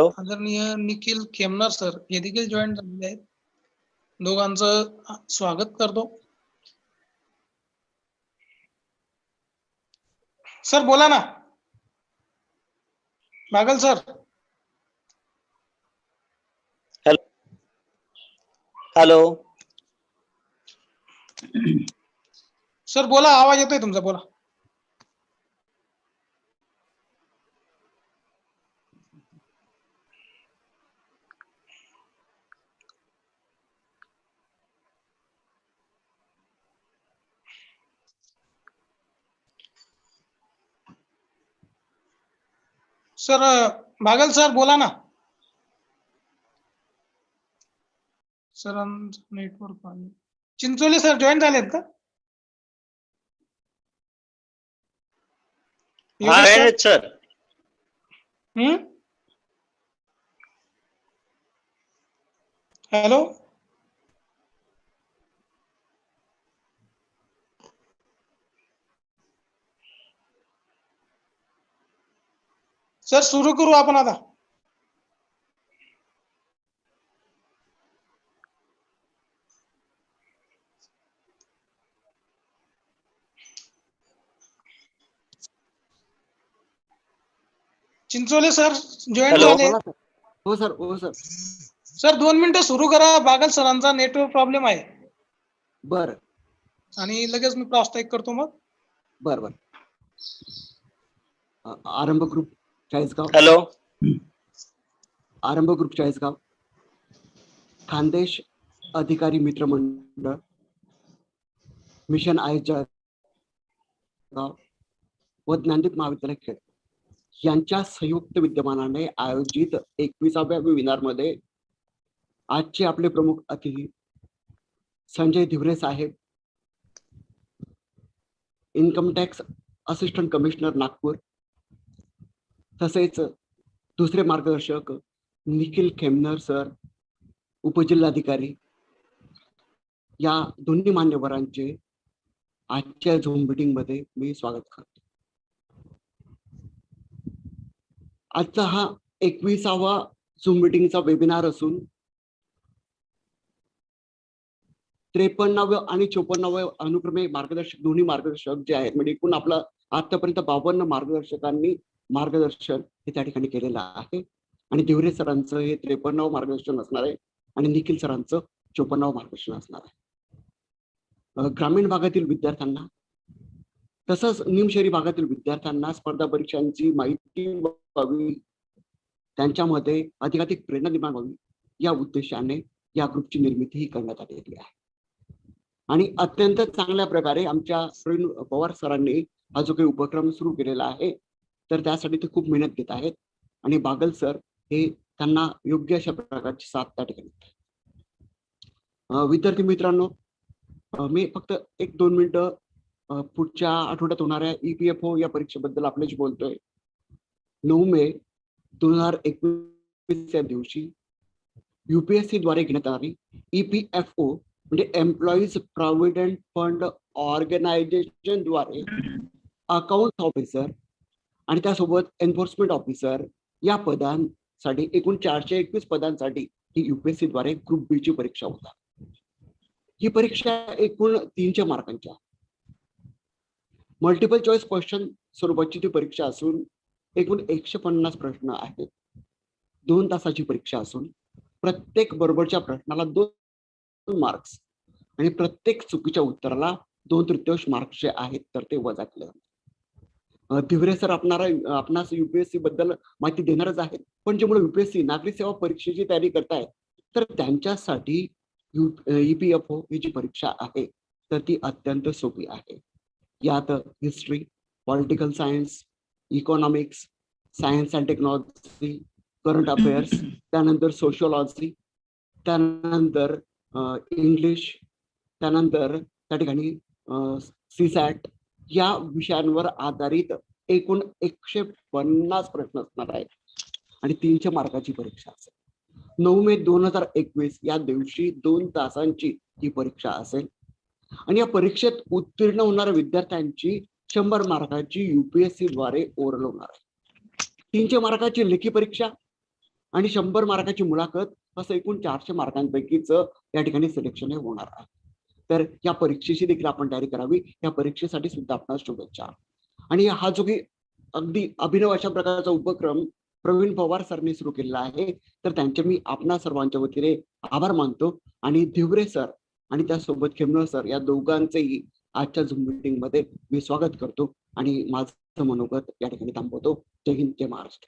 आदरणीय निखिल खेमनार सर हे देखील जॉईन झालेले आहेत. दोघांचं स्वागत करतो. सर बोला ना. बागल सर. हॅलो. सर बोला, आवाज येतोय तुमचा, बोला. सर बागल सर बोला ना. सरांचं नेटवर्क आहे. चिंचोली सर जॉईन झालेत का? सर. हॅलो. सर सुरू करू आपण आता. चिंचोले सर जॉईन झाले. हो सर, हो सर. सर 2 मिनिटं सुरू करा. बागल सरांचा नेटवर्क प्रॉब्लेम आहे. बर. आणि लगेच मी प्रास्ताविक करतो मग. बर बर. आरंभ ग्रुप चाळीसगाव. हॅलो. आरंभ ग्रुप चाळीसगाव, खानदेश अधिकारी मित्र मंडळ, मिशन आय जळगाव व ज्ञानदीप महाविद्यालय खेड यांच्या संयुक्त विद्यमानाने आयोजित 21व्या वेबिनार मध्ये आजचे आपले प्रमुख अतिथी संजय धिवरे साहेब, income tax assistant commissioner Nagpur, तसेच दुसरे मार्गदर्शक निखिल खेमनर सर, उपजिल्हाधिकारी, या दोन्ही मान्यवरांचे आजच्या झूम मीटिंग मध्ये मी स्वागत करतो. आजचा हा 21वा झूम मीटिंगचा वेबिनार असून 53 आणि 54 अनुक्रमे मार्गदर्शक, दोन्ही मार्गदर्शक जे आहेत, म्हणजे एकूण आपलं आतापर्यंत 52 मार्गदर्शकांनी मार्गदर्शन हे त्या ठिकाणी केलेलं आहे. आणि धिवरे सरांचं हे 53व मार्गदर्शन असणार आहे आणि निखिल सरांचं 54व मार्गदर्शन असणार आहे. ग्रामीण भागातील विद्यार्थ्यांना तसंच निमशहरी भागातील विद्यार्थ्यांना स्पर्धा परीक्षांची माहिती व्हावी, त्यांच्यामध्ये अधिकाधिक प्रेरणा निर्माण व्हावी या उद्देशाने या ग्रुपची निर्मिती ही करण्यात आलेली आहे. आणि अत्यंत चांगल्या प्रकारे आमच्या प्रवीण पवार सरांनी हा जो काही उपक्रम सुरू केलेला आहे तर त्यासाठी ते खूप मेहनत घेत आहेत आणि बागल सर हे त्यांना योग्य अशा प्रकारची साथ त्या ठिकाणी. विद्यार्थी मित्रांनो, मी फक्त 1-2 मिनिटं पुढच्या आठवड्यात होणाऱ्या EPFO या परीक्षेबद्दल आपल्याशी बोलतोय. 9 मे 2021 या दिवशी UPSC द्वारे घेण्यात येणारी EPFO म्हणजे एम्प्लॉईज प्रॉव्हिडंट फंड ऑर्गनायझेशन द्वारे अकाउंट ऑफिसर आणि त्यासोबत एन्फोर्समेंट ऑफिसर या पदांसाठी एकूण 421 पदांसाठी ही UPSC द्वारे ग्रुप बी ची परीक्षा होता. ही परीक्षा एकूण 300 मार्कांच्या मल्टिपल चॉईस क्वेश्चन स्वरूपाची ती परीक्षा असून एकूण 150 प्रश्न आहेत. 2 तासाची परीक्षा असून प्रत्येक बरोबरच्या प्रश्नाला 2 मार्क्स आणि प्रत्येक चुकीच्या उत्तराला 2/3 मार्क्स जे आहेत तर ते वजा केले जातात. धिवरे सर आपणास UPSC बद्दल माहिती देणारच आहेत, पण ज्यामुळे UPSC नागरी सेवा परीक्षेची तयारी करतायत तर त्यांच्यासाठी EPFO ही जी परीक्षा आहे तर ती अत्यंत सोपी आहे. यात history, political science, economics, science and technology, current affairs, त्यानंतर सोशिओलॉजी, त्यानंतर इंग्लिश, त्यानंतर त्या ठिकाणी CSAT या विषयांवर आधारित एकूण 150 प्रश्न असणार आहेत आणि 300 मार्काची परीक्षा असेल. 9 मे 2021 या दिवशी 2 तासांची ही परीक्षा असेल आणि या परीक्षेत उत्तीर्ण होणाऱ्या विद्यार्थ्यांची 100 मार्काची UPSC द्वारे ओव्हरऑल होणार आहे. 300 मार्काची लेखी परीक्षा आणि 100 मार्काची मुलाखत, असं एकूण 400 मार्कांपैकीच या ठिकाणी सिलेक्शन हे होणार आहे. तर या परीक्षेची देखील आपण तयारी करावी. या परीक्षेसाठी सुद्धा आपणास शुभेच्छा. आणि हा जो काही अगदी अभिनव अशा प्रकारचा उपक्रम प्रवीण पवार सरनी सुरू केलेला आहे, तर त्यांचे मी आपणा सर्वांच्या वतीने आभार मानतो. आणि धिवरे सर आणि त्यासोबत खेमनर सर या दोघांचेही आजच्या झूम मीटिंग मध्ये मी स्वागत करतो आणि माझं मनोगत या ठिकाणी थांबवतो. जय हिंद, जय महाराष्ट्र.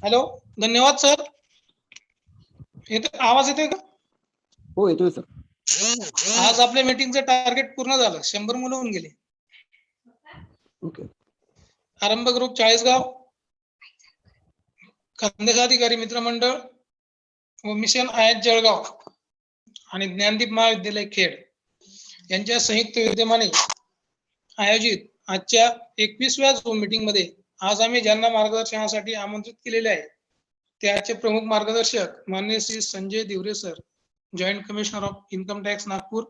हॅलो, धन्यवाद सर. आवाज येतोय का? हो, येतोय सर. आज आपल्या मीटिंगचं टार्गेट पूर्ण झालं. 100 मुलं होऊन गेली. ओके. आरंभ ग्रुप चाळीसगाव, खानदेश अधिकारी मित्रमंडळ व मिशन आयएच जळगाव आणि ज्ञानदीप महाविद्यालय खेड यांच्या संयुक्त विद्यमाने आयोजित आजच्या 21व्या झूम मीटिंग मध्ये आज आम्ही ज्यांना मार्गदर्शनासाठी आमंत्रित केलेले आहे ते आजचे प्रमुख मार्गदर्शक माननीय Shri Sanjay Dhiware sir, joint commissioner of income tax Nagpur,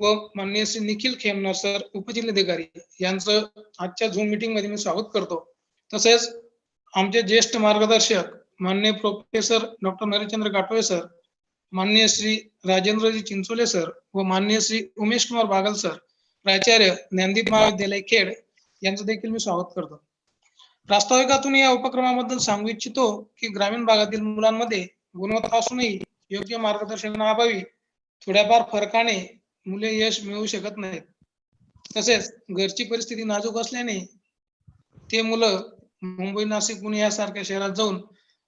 व माननीय श्री निखिल खेमनर सर, उपजिल्हाधिकारी यांचं आजच्या झूम मीटिंग मध्ये मी स्वागत करतो. तसेच आमचे ज्येष्ठ मार्गदर्शक माननीय प्रोफेसर डॉक्टर नरेशचंद्र गाटोळे सर, माननीय श्री राजेंद्रजी चिंचोले सर व माननीय श्री उमेश कुमार बागल सर, प्राचार्य ज्ञानदीप महाविद्यालय खेड यांचं देखील मी स्वागत करतो. प्रास्ताविकातून या उपक्रमाबद्दल सांगू इच्छितो की ग्रामीण भागातील मुलांमध्ये गुणवत्ता असूनही योग्य मार्गदर्शनाअभावी थोड्याफार फरकाने मुले यश मिळवू शकत नाहीत. तसेच घरची परिस्थिती नाजूक असल्याने ते मुलं मुंबई, नाशिक, पुणे यासारख्या शहरात जाऊन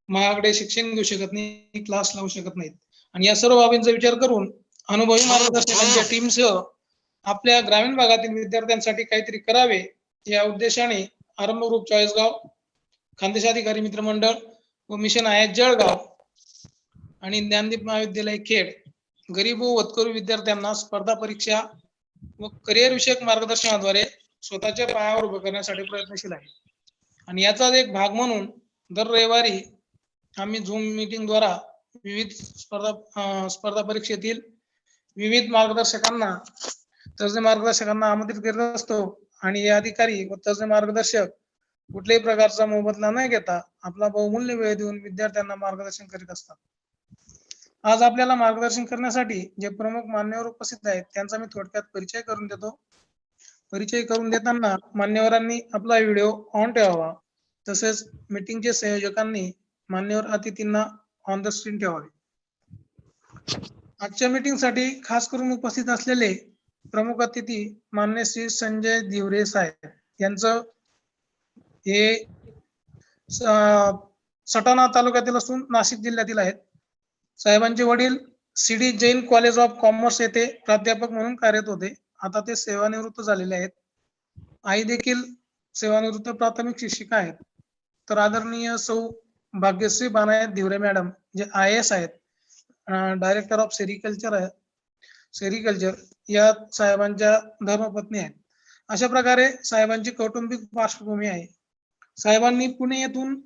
महागडे शिक्षण घेऊ शकत नाही, क्लास लावू शकत नाहीत. आणि या सर्व बाबींचा विचार करून अनुभवी मार्गदर्शकांच्या टीमसह आपल्या ग्रामीण भागातील विद्यार्थ्यांसाठी काहीतरी करावे या उद्देशाने आरंभ ग्रुप चाळीसगाव, खानदेश अधिकारी मित्रमंडळ व मिशन आयएच जळगाव आणि ज्ञानदीप महाविद्यालय खेड गरीब व होतकरू विद्यार्थ्यांना स्पर्धा परीक्षा व करिअर विषयक मार्गदर्शनाद्वारे स्वतःच्या पायावर उभं करण्यासाठी प्रयत्नशील आहे. आणि याचाच एक भाग म्हणून दर रविवारी आम्ही झूम मीटिंग द्वारा विविध स्पर्धा परीक्षेतील विविध मार्गदर्शकांना, तज्ञ मार्गदर्शकांना आमंत्रित करत असतो. आणि हे अधिकारी व तज्ञ मार्गदर्शक कुठल्याही प्रकारचा मोबदला न घेता आपला बहुमूल्य वेळ देऊन विद्यार्थ्यांना मार्गदर्शन करीत असतात. आज आपल्याला मार्गदर्शन करण्यासाठी जे प्रमुख मान्यवर उपस्थित आहेत त्यांचा मी थोडक्यात परिचय करून देतो. परिचय करून देताना मान्यवरांनी आपला व्हिडिओ ऑन ठेवावा. तसेच मीटिंगचे संयोजकांनी मान्यवर अतिथींना ऑन द स्क्रीन ठेवावे. आजच्या मीटिंगसाठी खास करून उपस्थित असलेले प्रमुख अतिथी माननीय श्री संजय धिवरे साहेब यांचं हे सटाणा तालुक्यातील असून नाशिक जिल्ह्यातील आहेत. साहेबांचे वडील CD Jain college of commerce येथे प्राध्यापक म्हणून कार्यरत होते. आता ते सेवानिवृत्त झालेले आहेत. आई देखील सेवानिवृत्त प्राथमिक शिक्षिका आहेत. तर आदरणीय सौ भाग्यश्री बानायत धिवरे मॅडम जे IAS आहेत, डायरेक्टर ऑफ सेरिकल्चर या साहेबांच्या धर्मपत्नी आहेत. अशा प्रकारे साहेबांची कौटुंबिक पार्श्वभूमी आहे. साहेबांनी पुणे येथून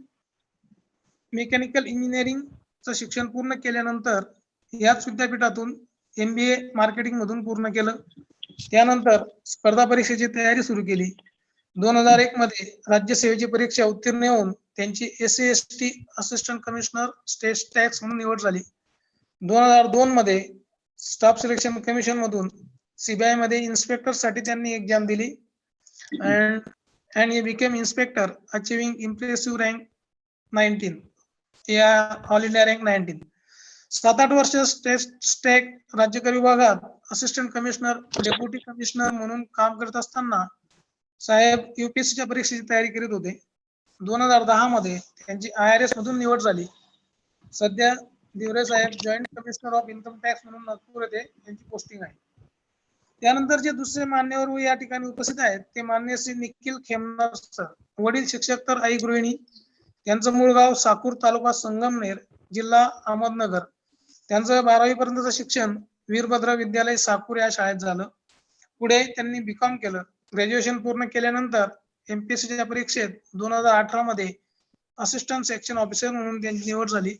मेकॅनिकल इंजिनिअरिंगचं शिक्षण पूर्ण केल्यानंतर याच विद्यापीठातून MBA मार्केटिंग मधून पूर्ण केलं. त्यानंतर स्पर्धा परीक्षेची तयारी सुरू केली. 2001 मध्ये राज्यसेवेची परीक्षा उत्तीर्ण होऊन त्यांची SAST assistant commissioner state tax म्हणून निवड झाली. 2002 मध्ये स्टाफ सिलेक्शन कमिशन मधून CBI मध्ये इन्स्पेक्टर साठी त्यांनी एक्झाम दिली and he became inspector achieving impressive rank 19 या ऑल इंडिया रँक 19. 7-8 वर्ष स्टेट राज्यकर विभागात असिस्टंट कमिशनर, डेप्युटी कमिशनर म्हणून काम करत असताना साहेब UPSCच्या परीक्षेची तयारी करीत होते. 2010 मध्ये त्यांची IRS मधून निवड झाली. सध्या धिवरे साहेब joint commissioner of income tax म्हणून नागपूर येथे त्यांची पोस्टिंग आहे. त्यानंतर जे दुसरे मान्यवर या ठिकाणी उपस्थित आहेत ते माननीय श्री निखिल खेमनर सर, वडील शिक्षक तर आई गृहिणी. त्यांचं मूळ गाव साकूर, तालुका संगमनेर, जिल्हा अहमदनगर. त्यांचं 12वी पर्यंतचं शिक्षण वीरभद्र विद्यालय साकूर या शाळेत झालं. पुढे त्यांनी BCom केलं. ग्रॅज्युएशन पूर्ण केल्यानंतर MPSCच्या परीक्षेत 2018 मध्ये असिस्टंट सेक्शन ऑफिसर म्हणून त्यांची निवड झाली.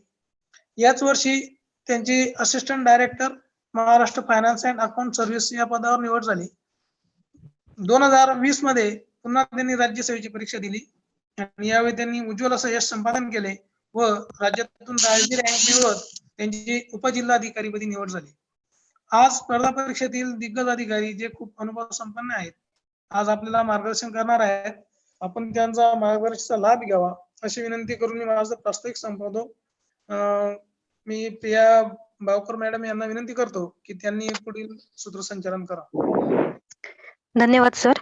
याच वर्षी त्यांची assistant director Maharashtra finance and account service या पदावर निवड झाली. 2020 मध्ये पुन्हा त्यांनी राज्यसेवेची परीक्षा दिली आणि यावेळी त्यांनी उज्ज्वल असं यश संपादन केले व राज्यातून 10वी रँक मिळवत त्यांची उपजिल्हाधिकारीपदी निवड झाली. आज स्पर्धा परीक्षेतील दिग्गज अधिकारी जे खूप अनुभव संपन्न आहेत, आज आपल्याला मार्गदर्शन करणार आहेत. आपण त्यांचा मार्गदर्शनाचा लाभ घ्यावा अशी विनंती करून मी माझं प्रास्ताविक संपवतो. मी प्रिया बावकर मॅडम यांना विनंती करतो की त्यांनी पुढील सूत्रसंचालन करा. धन्यवाद सर.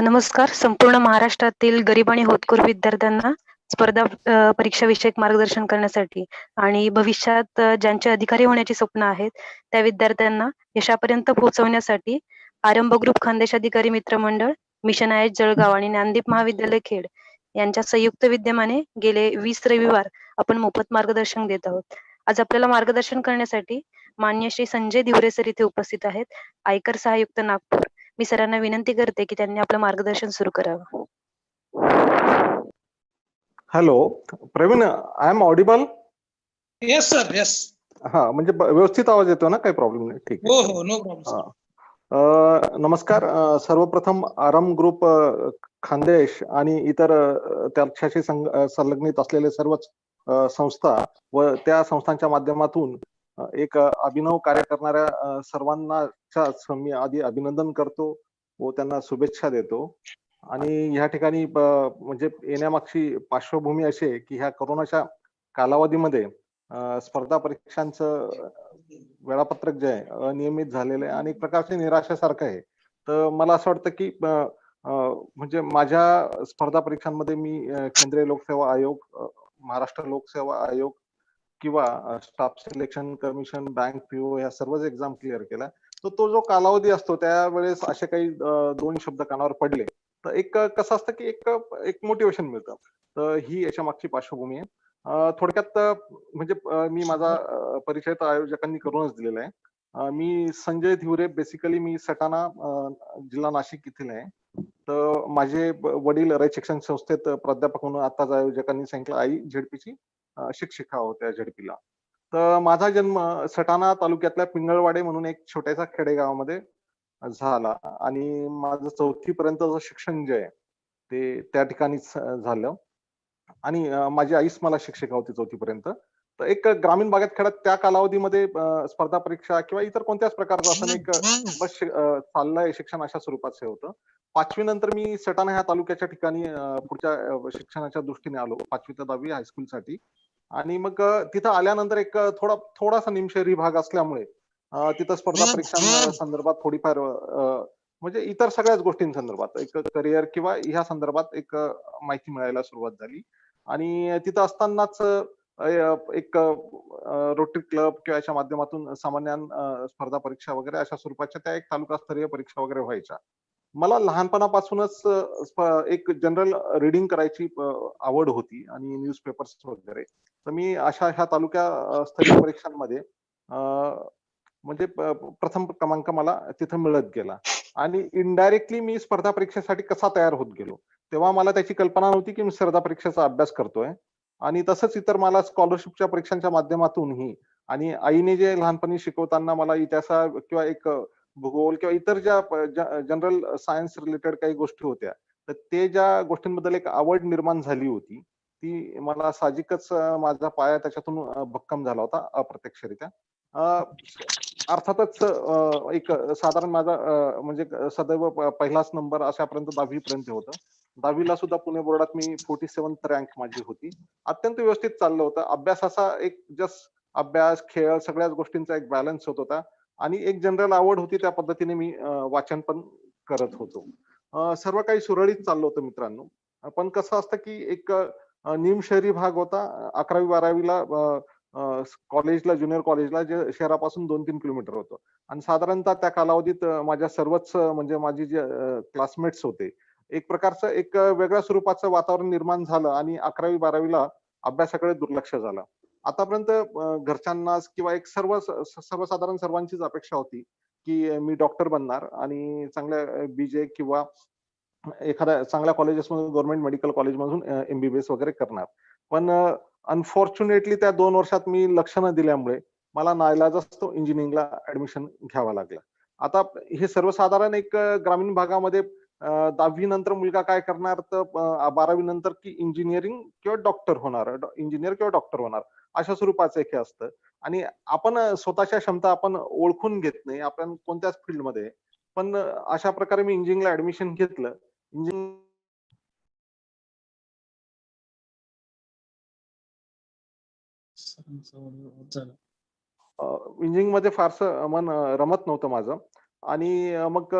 नमस्कार. संपूर्ण महाराष्ट्रातील गरीब आणि होतकरू विद्यार्थ्यांना स्पर्धा परीक्षा विषयक मार्गदर्शन करण्यासाठी आणि भविष्यात ज्यांचे अधिकारी होण्याची स्वप्न आहेत त्या विद्यार्थ्यांना यशापर्यंत पोहोचवण्यासाठी आरंभ ग्रुप खानदेश अधिकारी मित्र मंडळ, मिशन आयएच जळगाव आणि ज्ञानदीप महाविद्यालय खेड यांच्या संयुक्त विद्यमाने गेले 20 रविवार आपण मोफत मार्गदर्शन देत आहोत. आज आपल्याला मार्गदर्शन करण्यासाठी मान्य श्री संजय धिवरे सर इथे उपस्थित आहेत, आयकर सहायुक्त नागपूर. मी सरांना विनंती करते की त्यांनी आपलं मार्गदर्शन सुरू करावं. Hello Praveen, I am audible? Yes sir, yes. हा, म्हणजे व्यवस्थित आवाज येतो ना? काही प्रॉब्लेम नाही? ठीक हो आहे. हो, नो प्रॉब्लेम. नमस्कार. सर्वप्रथम आरंभ ग्रुप खानदेश आणि इतर त्याच्याशी संलग्नित असलेले सर्वच संस्था व त्या संस्थांच्या माध्यमातून एक अभिनव कार्य करणाऱ्या सर्वांना मी आधी अभिनंदन करतो व त्यांना शुभेच्छा देतो. आणि ह्या ठिकाणी म्हणजे येण्यामागची पार्श्वभूमी अशी आहे की ह्या कोरोनाच्या कालावधीमध्ये स्पर्धा परीक्षांचं वेळापत्रक जे आहे अनियमित झालेलं आहे आणि एक प्रकारचे निराशासारखं आहे. तर मला असं वाटतं की म्हणजे माझ्या स्पर्धा परीक्षांमध्ये मी केंद्रीय लोकसेवा आयोग, महाराष्ट्र लोकसेवा आयोग किंवा staff selection commission, bank PO या सर्वच एक्झाम क्लिअर केल्या. तर तो जो कालावधी असतो त्यावेळेस असे काही 2 शब्द कानावर पडले तर एक कसं असतं की एक मोटिवेशन मिळतं. तर ही याच्या मागची पार्श्वभूमी आहे. थोडक्यात म्हणजे मी माझा परिचय तर आयोजकांनी करूनच दिलेला आहे. मी संजय धिवरे, बेसिकली मी सटाणा जिल्हा नाशिक येथील आहे. तर माझे वडील रयत शिक्षण संस्थेत प्राध्यापक म्हणून आताच आयोजकांनी सांगितलं, आई झेडपीची शिक्षिका होत्या झेडपीला. तर माझा जन्म सटाणा तालुक्यातल्या पिंगळवाडे म्हणून एक छोट्याशा खेडेगावामध्ये झाला आणि माझं 4थी पर्यंतचं शिक्षण जे आहे ते त्या ठिकाणीच झालं. आणि माझी आईच मला शिक्षिका होती 4थी पर्यंत. तर एक ग्रामीण भागात खेड्यात त्या कालावधीमध्ये स्पर्धा परीक्षा किंवा इतर कोणत्याच प्रकारचं असं एक बस चाललंय शिक्षण अशा स्वरूपाचं होतं. 5वी नंतर मी सटाणा ह्या तालुक्याच्या ठिकाणी पुढच्या शिक्षणाच्या दृष्टीने आलो 5वी ते 10वी हायस्कूलसाठी. आणि मग तिथं आल्यानंतर एक थोडासा निमशहरी भाग असल्यामुळे तिथं स्पर्धा परीक्षांसंदर्भात थोडीफार म्हणजे इतर सगळ्याच गोष्टींसंदर्भात एक करिअर किंवा ह्या संदर्भात एक माहिती मिळायला सुरुवात झाली. आणि तिथं असतानाच एक रोटरी क्लब किंवा याच्या माध्यमातून सामान्य स्पर्धा परीक्षा वगैरे अशा स्वरूपाच्या त्या एक तालुकास्तरीय परीक्षा वगैरे व्हायच्या. मला लहानपणापासूनच एक जनरल रीडिंग करायची आवड होती आणि न्यूजपेपर्स वगैरे. तर मी अशा ह्या तालुका स्तरीय परीक्षांमध्ये म्हणजे प्रथम क्रमांक मला तिथं मिळत गेला. आणि इनडायरेक्टली मी स्पर्धा परीक्षेसाठी कसा तयार होत गेलो तेव्हा मला त्याची कल्पना नव्हती की मी स्पर्धा परीक्षेचा अभ्यास करतोय. आणि तसंच इतर मला स्कॉलरशिपच्या परीक्षांच्या माध्यमातूनही आणि आईने जे लहानपणी शिकवताना मला इतिहास किंवा एक भूगोल किंवा इतर ज्या जनरल सायन्स रिलेटेड काही गोष्टी होत्या तर ते ज्या गोष्टींबद्दल एक आवड निर्माण झाली होती ती मला साहजिकच माझा पाया त्याच्यातून भक्कम झाला होता अप्रत्यक्षरित्या. अर्थातच एक साधारण माझा म्हणजे सदैव पहिलाच नंबर अशापर्यंत 10वी पर्यंत होतं. 10वीला सुद्धा पुणे बोर्डात मी 47th रँक माझी होती. अत्यंत व्यवस्थित चाललं होतं. अभ्यासाचा एक जस्ट अभ्यास, खेळ सगळ्याच गोष्टींचा एक बॅलन्स होत होता. आणि एक जनरल आवड होती त्या पद्धतीने मी वाचन पण करत होतो. सर्व काही सुरळीत चाललं होतं मित्रांनो. पण कसं असतं की एक निमशहरी भाग होता. 11वी 12वीला कॉलेजला, ज्युनियर कॉलेजला जे शहरापासून 2-3 किलोमीटर होतं. आणि साधारणतः त्या कालावधीत माझ्या सर्वच म्हणजे माझी जे क्लासमेट्स होते एक प्रकारचं एक वेगळ्या स्वरूपाचं वातावरण निर्माण झालं आणि 11वी 12वीला अभ्यासाकडे दुर्लक्ष झालं. आतापर्यंत घरच्यांना किंवा एक सर्वसाधारण सर्वांचीच अपेक्षा होती की मी डॉक्टर बनणार आणि चांगल्या बीजे किंवा एखाद्या चांगल्या कॉलेजेसमधून गव्हर्नमेंट मेडिकल कॉलेजमधून MBBS वगैरे करणार. पण अनफॉर्च्युनेटली त्या 2 वर्षात मी लक्ष न दिल्यामुळे मला नाईलाजास्तव असतो इंजिनिअरिंगला ऍडमिशन घ्यावा लागलं. आता हे सर्वसाधारण एक ग्रामीण भागामध्ये 10वी नंतर मुलगा काय करणार, तर 12वी नंतर की इंजिनिअरिंग किंवा डॉक्टर होणार, इंजिनियर किंवा डॉक्टर होणार, अशा स्वरूपाचं एक हे असतं. आणि आपण स्वतःच्या क्षमता आपण ओळखून घेत नाही, आपण कोणत्याच फील्डमध्ये. पण अशा प्रकारे मी इंजिनिअरिंगला ऍडमिशन घेतलं. इंजिनिअरिंग इंजिनिअरिंगमध्ये फारसं मन रमत नव्हतं माझं. आणि मग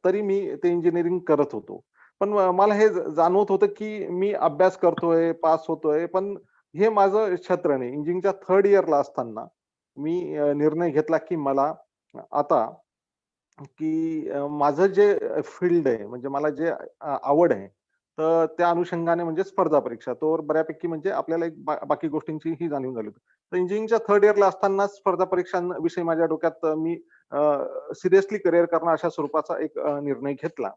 तरी मी ते इंजिनिअरिंग करत होतो. पण मला हे जाणवत होतं, की मी अभ्यास करतोय, पास होतोय, पण हे माझं क्षेत्र नाही. इंजिनिअरिंगच्या 3rd इयरला असताना मी निर्णय घेतला, की मला आता की माझं जे फील्ड आहे, म्हणजे मला जे आवड आहे, तर त्या अनुषंगाने म्हणजे स्पर्धा परीक्षा. तोवर बऱ्यापैकी म्हणजे आपल्याला एक बाकी गोष्टींची ही जाणीव झाली होती. तर इंजिनिअरिंगच्या 3rd इयरला असतानाच स्पर्धा परीक्षांविषयी माझ्या डोक्यात मी सिरियसली करिअर करणं अशा स्वरूपाचा एक निर्णय घेतला.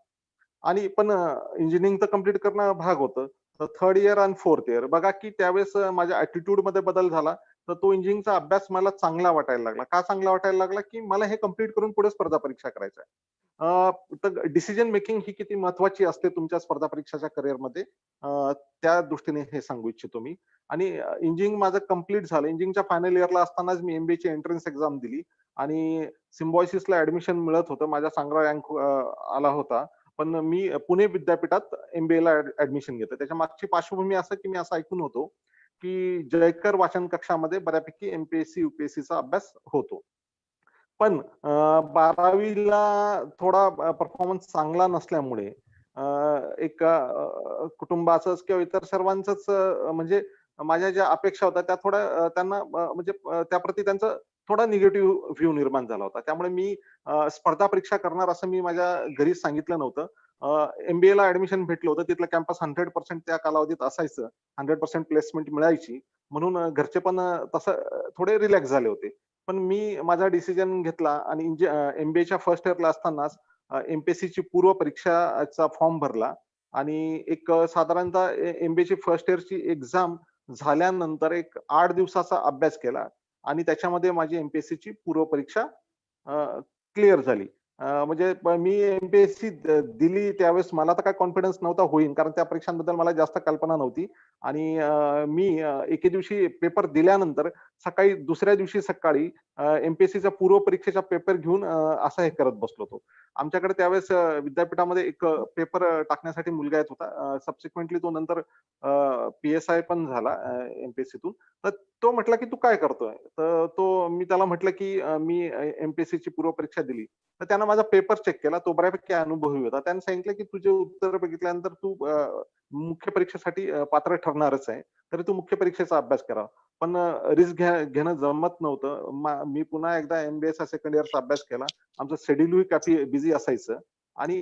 आणि पण इंजिनिअरिंग तर कंप्लीट करणं भाग होतं. तर 3rd इयर आणि 4th इयर बघा, की त्यावेळेस माझ्या ॲटिट्यूडमध्ये बदल झाला. तर तो इंजिनिअरिंगचा अभ्यास मला चांगला वाटायला लागला. का चांगला वाटायला लागला, की मला हे कंप्लीट करून पुढे स्पर्धा परीक्षा करायच्या आहे. तर डिसिजन मेकिंग ही किती महत्त्वाची असते तुमच्या स्पर्धा परीक्षाच्या करिअरमध्ये, त्या दृष्टीने हे सांगू इच्छितो मी. आणि इंजिनिअरिंग माझं कंप्लीट झालं. इंजिनिअरिंगच्या फायनल इयरला असतानाच मी एमबीएची एंट्रन्स एक्झाम दिली आणि सिम्बायोसिसला ॲडमिशन मिळत होतं. माझा चांगला रँक आला होता. पण मी पुणे विद्यापीठात एमबीएला ॲडमिशन घेतलं. त्याच्या मागची पार्श्वभूमी असं, की मी असं ऐकून होतो, की जयकर वाचन कक्षामध्ये बऱ्यापैकी एमपीएससी, युपीएससीचा अभ्यास होतो. पण 12वीला थोडा परफॉर्मन्स चांगला नसल्यामुळे अ, एका कुटुंबाचंच किंवा इतर सर्वांचंच म्हणजे माझ्या ज्या अपेक्षा होत्या त्या थोड्या त्यांना म्हणजे त्याप्रती त्यांचा थोडा निगेटिव्ह व्ह्यू निर्माण झाला होता. त्यामुळे मी स्पर्धा परीक्षा करणार असं मी माझ्या घरी सांगितलं नव्हतं. एमबीएला ऍडमिशन भेटलं होतं. तिथलं कॅम्पस 100% त्या कालावधीत असायचं. 100% प्लेसमेंट मिळायची. म्हणून घरचे पण तसं थोडे रिलॅक्स झाले होते. पण मी माझा डिसिजन घेतला आणि एमबीएच्या फर्स्ट इयरला असतानाच एमपीएससीची पूर्व परीक्षाचा फॉर्म भरला आणि एक साधारणतः एमबीएची फर्स्ट इयरची एक्झाम झाल्यानंतर एक 8 दिवसाचा अभ्यास केला आणि त्याच्यामध्ये माझी एमपीएससीची पूर्व परीक्षा क्लिअर झाली. म्हणजे मी एमपीएससी दिली त्यावेळेस मला तर काही कॉन्फिडन्स नव्हता होईन, कारण त्या परीक्षांबद्दल मला जास्त कल्पना नव्हती. आणि मी एके दिवशी पेपर दिल्यानंतर सकाळी दुसऱ्या दिवशी सकाळी एमपीएससीच्या पूर्व परीक्षेचा पेपर घेऊन असं हे करत बसलो होतो. आमच्याकडे त्यावेळेस विद्यापीठामध्ये एक पेपर टाकण्यासाठी मुलगा येत होता. सबसिक्वेंटली तो नंतर पी-एस-आय पण झाला एमपीएससीतून. तर तो म्हटला, की "तू काय करतोय?" तर मी त्याला म्हटलं, की "मी एमपीएससीची पूर्व परीक्षा दिली." तर त्यानं माझा पेपर चेक केला. तो बऱ्यापैकी अनुभवी होता. त्याने सांगितलं, की "तुझे उत्तर बघितल्यानंतर तू मुख्य परीक्षेसाठी पात्र ठरणारच आहे. तरी तू मुख्य परीक्षेचा अभ्यास करावा." पण रिस्क घेणं जमत नव्हतं. मी पुन्हा एकदा एमबीएचा सेकंड इयरचा अभ्यास केला. आमचं शेड्यूलही काफी बिझी असायचं आणि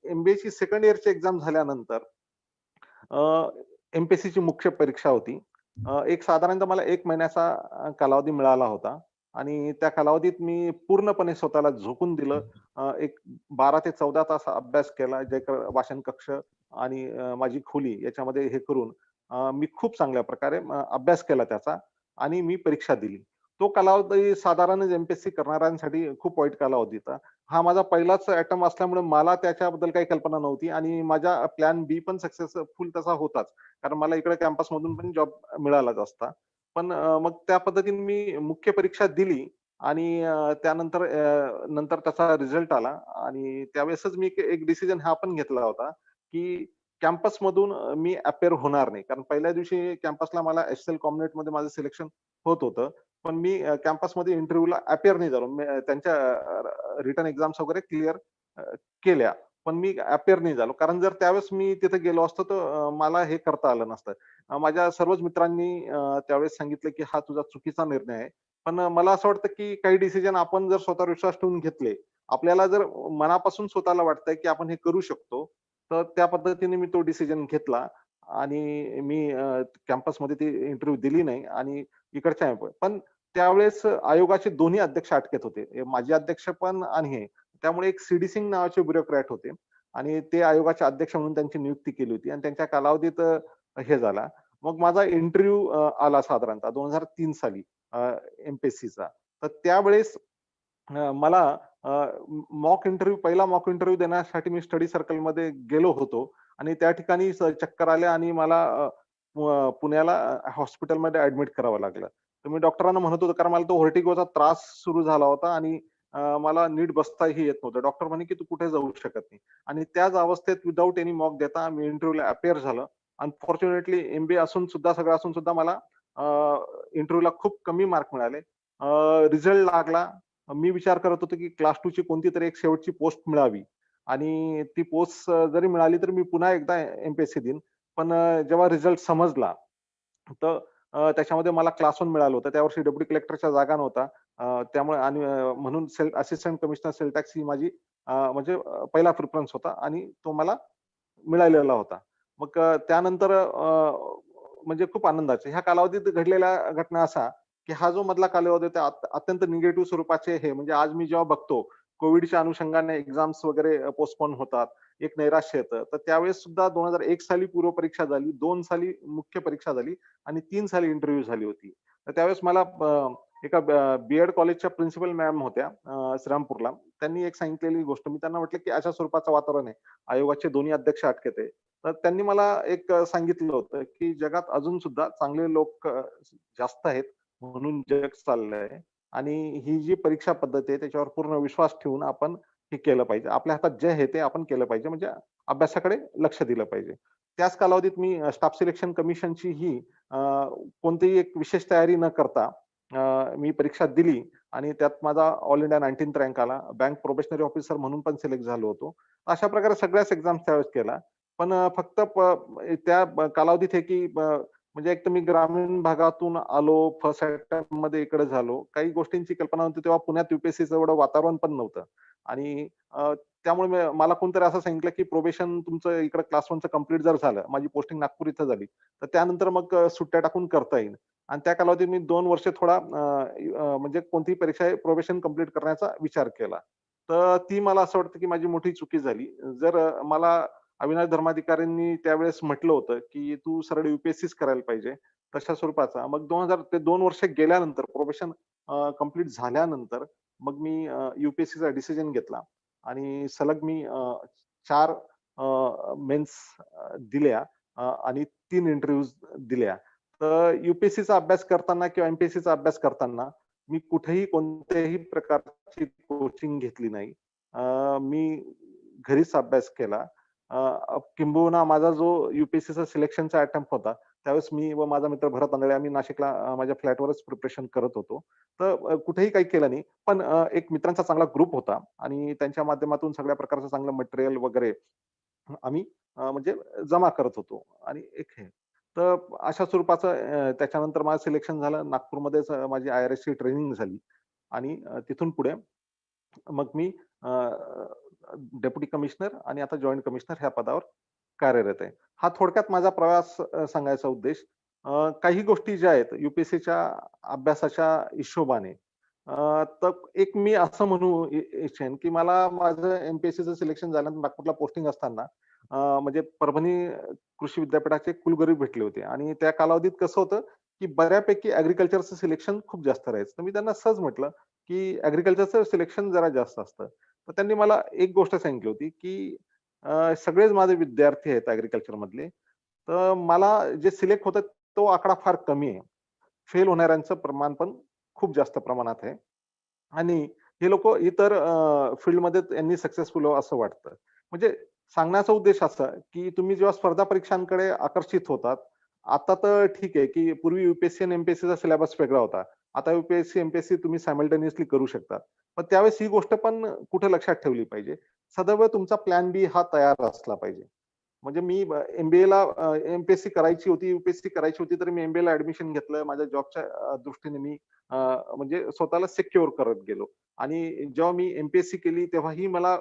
एमबीएची सेकंड इयरची एक्झाम झाल्यानंतर एमपीएससीची मुख्य परीक्षा होती. एक साधारणतः मला 1 महिन्याचा कालावधी मिळाला होता आणि त्या कालावधीत मी पूर्णपणे स्वतःला झोकून दिलं. एक 12 ते 14 तास अभ्यास केला. जे वाचन कक्ष आणि माझी खोली याच्यामध्ये हे करून मी खूप चांगल्या प्रकारे अभ्यास केला त्याचा आणि मी परीक्षा दिली. तो कालावधी साधारण एमपीएससी करणाऱ्यांसाठी खूप वाईट कालावधी होता. हा माझा पहिलाच अटेम्प्ट असल्यामुळे मला त्याच्याबद्दल काही कल्पना नव्हती आणि माझा प्लॅन बी पण सक्सेसफुल तसा होताच. कारण मला इकडे कॅम्पसमधून पण जॉब मिळालाच असता. पण मग त्या पद्धतीने मी मुख्य परीक्षा दिली आणि त्यानंतर नंतर त्याचा रिझल्ट आला आणि त्यावेळेसच मी एक डिसिजन हा पण घेतला होता, की कॅम्पसमधून मी अपिअर होणार नाही. कारण पहिल्या दिवशी कॅम्पसला मला एच-सी-एल कॉम्बिनेटमध्ये माझं सिलेक्शन होत होतं. पण मी कॅम्पसमध्ये इंटरव्ह्यूला अपिअर नाही झालो. त्यांच्या रिटन एक्झाम्स वगैरे क्लिअर केल्या. पण मी अपिअर नाही झालो. कारण जर त्यावेळेस मी तिथे गेलो असतो तर मला हे करता आलं नसतं. माझ्या सर्वच मित्रांनी त्यावेळेस सांगितलं, की "हा तुझा चुकीचा निर्णय आहे." पण मला असं वाटतं, की काही डिसिजन आपण जर स्वतःवर विश्वास ठेवून घेतले, आपल्याला जर मनापासून स्वतःला वाटतंय, की आपण हे करू शकतो, तर त्या पद्धतीने मी तो डिसिजन घेतला आणि मी कॅम्पसमध्ये ती इंटरव्ह्यू दिली नाही आणि इकडच्या पण त्यावेळेस आयोगाचे दोन्ही अध्यक्ष अटकेत होते. माजी अध्यक्ष पण आणि हे. त्यामुळे एक सी सिंग नावाचे ब्युरोक्रॅट होते आणि ते आयोगाचे अध्यक्ष म्हणून त्यांची नियुक्ती केली होती आणि त्यांच्या कालावधीत हे झाला. मग माझा इंटरव्ह्यू आला साधारणतः 2003 साली एमपीएससीचा तर त्यावेळेस मला पहिला मॉक इंटरव्ह्यू देण्यासाठी मी स्टडी सर्कलमध्ये गेलो होतो आणि त्या ठिकाणी चक्कर आले आणि मला पुण्याला हॉस्पिटलमध्ये ऍडमिट करावं लागलं. तर मी डॉक्टरांना म्हणत होतो, कारण मला तो व्हर्टिगोचा त्रास सुरू झाला होता आणि मला नीट बसताही येत नव्हतं. डॉक्टर म्हणे की तू कुठे जाऊ शकत नाही. आणि त्याच अवस्थेत विदाऊट एनी मॉक देता मी इंटरव्ह्यूला अपिअर झालं. अनफॉर्च्युनेटली एमबीए असून सुद्धा, सगळं असून सुद्धा मला इंटरव्ह्यूला खूप कमी मार्क मिळाले. रिझल्ट लागला. मी विचार करत होतो की क्लास 2 ची कोणती तरी एक शेवटची पोस्ट मिळावी आणि ती पोस्ट जरी मिळाली तर मी पुन्हा एकदा एमपीएससी देईन. पण जेव्हा रिझल्ट समजला तर त्याच्यामध्ये मला क्लास 1 मिळालं होतं. त्या वर्षी डेप्युटी कलेक्टरच्या जागा नव्हता. त्यामुळे आणि म्हणून असिस्टंट कमिशनर सेल टॅक्स ही माझी म्हणजे पहिला प्रिफरन्स होता आणि तो मला मिळालेला होता. मग त्यानंतर म्हणजे खूप आनंदाचे ह्या कालावधीत घडलेल्या घटना असा, की हा जो मधला कालावधी होता अत्यंत निगेटिव्ह स्वरूपाचे हे म्हणजे आज मी जेव्हा बघतो कोविडच्या अनुषंगाने एक्झाम्स वगैरे पोस्टपोन होतात, एक नैराश्य येतं. तर त्यावेळेस सुद्धा 2001 साली पूर्व परीक्षा झाली, 2 साली मुख्य परीक्षा झाली आणि 3 साली इंटरव्ह्यू झाली होती. तर त्यावेळेस मला एका बी-एड कॉलेजच्या प्रिन्सिपल मॅम होत्या श्रीरामपूरला. त्यांनी एक सांगितलेली गोष्ट मी त्यांना म्हटलं, की अशा स्वरूपाचं वातावरण आहे. आयोगाचे दोन्ही अध्यक्ष अटकेत आहे. तर त्यांनी मला एक सांगितलं होतं, की जगात अजून सुद्धा चांगले लोक जास्त आहेत म्हणून जग चाललंय आणि ही जी परीक्षा पद्धती आहे त्याच्यावर पूर्ण विश्वास ठेवून आपण हे केलं पाहिजे. आपल्या हातात जे आहे ते आपण केलं पाहिजे म्हणजे अभ्यासाकडे लक्ष दिलं पाहिजे. त्याच कालावधीत मी स्टाफ सिलेक्शन कमिशनची ही कोणतीही एक विशेष तयारी न करता मी परीक्षा दिली आणि त्यात माझा ऑल इंडिया 19th रँक आला. बँक प्रोबेशनरी ऑफिसर म्हणून पण सिलेक्ट झालो होतो. अशा प्रकारे सगळ्याच एक्झाम्स त्यावेळेस केला. पण फक्त त्या कालावधीत हे की म्हणजे एक तर मी ग्रामीण भागातून आलो, फर्स्ट अटेम्प्टमध्ये इकडे झालो. काही गोष्टींची कल्पना नव्हती तेव्हा पुण्यात यूपीएससीचं एवढं वातावरण पण नव्हतं. आणि त्यामुळे मला कोणतरी असं सांगितलं, की प्रोबेशन तुमचं इकडे क्लास 1चं कंप्लीट जर झालं, माझी पोस्टिंग नागपूर इथं झाली, तर त्यानंतर मग सुट्ट्या टाकून करता येईल. आणि त्या कालावधीत मी 2 वर्ष थोडा म्हणजे कोणतीही परीक्षा प्रोबेशन कंप्लीट करण्याचा विचार केला. तर ती मला असं वाटतं, की माझी मोठी चुकी झाली. जर मला अविनाश धर्माधिकाऱ्यांनी त्यावेळेस म्हटलं होतं, की "तू सरळ यूपीएससीच करायला पाहिजे." तशा स्वरूपाचा. मग 2000 ते 2 वर्ष गेल्यानंतर प्रोबेशन कंप्लीट झाल्यानंतर मग मी यूपीएससीचा डिसिजन घेतला आणि सलग मी 4 मेन्स दिल्या आणि 3 इंटरव्ह्यूज दिल्या. तर यूपीएससीचा अभ्यास करताना किंवा एमपीएससीचा अभ्यास करताना मी कुठेही कोणत्याही प्रकारची कोचिंग घेतली नाही. मी घरीच अभ्यास केला. किंबहुना माझा जो यूपीएससीचा सिलेक्शनचा अटेम्प्ट होता, त्यावेळेस मी व माझा मित्र भरत आंधळे आम्ही नाशिकला माझ्या फ्लॅटवरच प्रिपरेशन करत होतो. तर कुठेही काही केलं नाही. पण एक मित्रांचा चांगला ग्रुप होता आणि त्यांच्या माध्यमातून सगळ्या प्रकारचं चांगलं मटेरियल वगैरे आम्ही म्हणजे जमा करत होतो आणि एक हे. तर अशा स्वरूपाचं त्याच्यानंतर माझं सिलेक्शन झालं. नागपूरमध्येच माझी आय-आर-एसची ट्रेनिंग झाली आणि तिथून पुढे मग मी डेप्युटी कमिशनर आणि आता जॉइंट कमिशनर ह्या पदावर कार्यरत आहे. हा थोडक्यात माझा प्रवास सांगायचा उद्देश. काही गोष्टी ज्या आहेत यूपीएससीच्या अभ्यासाच्या हिशोबाने तर एक मी असं म्हणू इच्छेन, की मला माझं एमपीएससीचं सिलेक्शन झाल्यानंतर नागपूरला पोस्टिंग असताना म्हणजे परभणी कृषी विद्यापीठाचे कुलगुरू भेटले होते आणि त्या कालावधीत कसं होतं, की बऱ्यापैकी ॲग्रीकल्चरचं सिलेक्शन खूप जास्त राहायचं. तर मी त्यांना सहज म्हटलं, की ॲग्रीकल्चरचं सिलेक्शन जरा जास्त असतं. तर त्यांनी मला एक गोष्ट सांगितली होती, की सगळेच माझे विद्यार्थी आहेत ॲग्रीकल्चर मधले. तर मला जे सिलेक्ट होतात तो आकडा फार कमी आहे. फेल होणाऱ्यांचं प्रमाण पण खूप जास्त प्रमाणात आहे. आणि हे लोकं इतर फील्डमध्ये यांनी सक्सेसफुल व्हावं असं वाटतं. म्हणजे सांगण्याचा उद्देश असा, की तुम्ही जेव्हा स्पर्धा परीक्षांकडे आकर्षित होतात, आता तर ठीक आहे, की पूर्वी यूपीएससी आणि एमपीएससीचा सिलेबस वेगळा होता. आता यूपीएससी, एमपीएससी तुम्ही सायमल्टेनियसली करू शकता. पण त्यावेळेस ही गोष्ट पण कुठे लक्षात ठेवली पाहिजे. सदैव तुमचा प्लॅन बी हा तयार असला पाहिजे. म्हणजे मी एमबीएला एमपीएससी करायची होती, यूपीएससी करायची होती, तर मी एमबीएला ऍडमिशन घेतलं. माझ्या जॉबच्या दृष्टीने मी म्हणजे स्वतःला सिक्युअर करत गेलो. आणि जेव्हा मी एमपीएससी केली तेव्हाही मला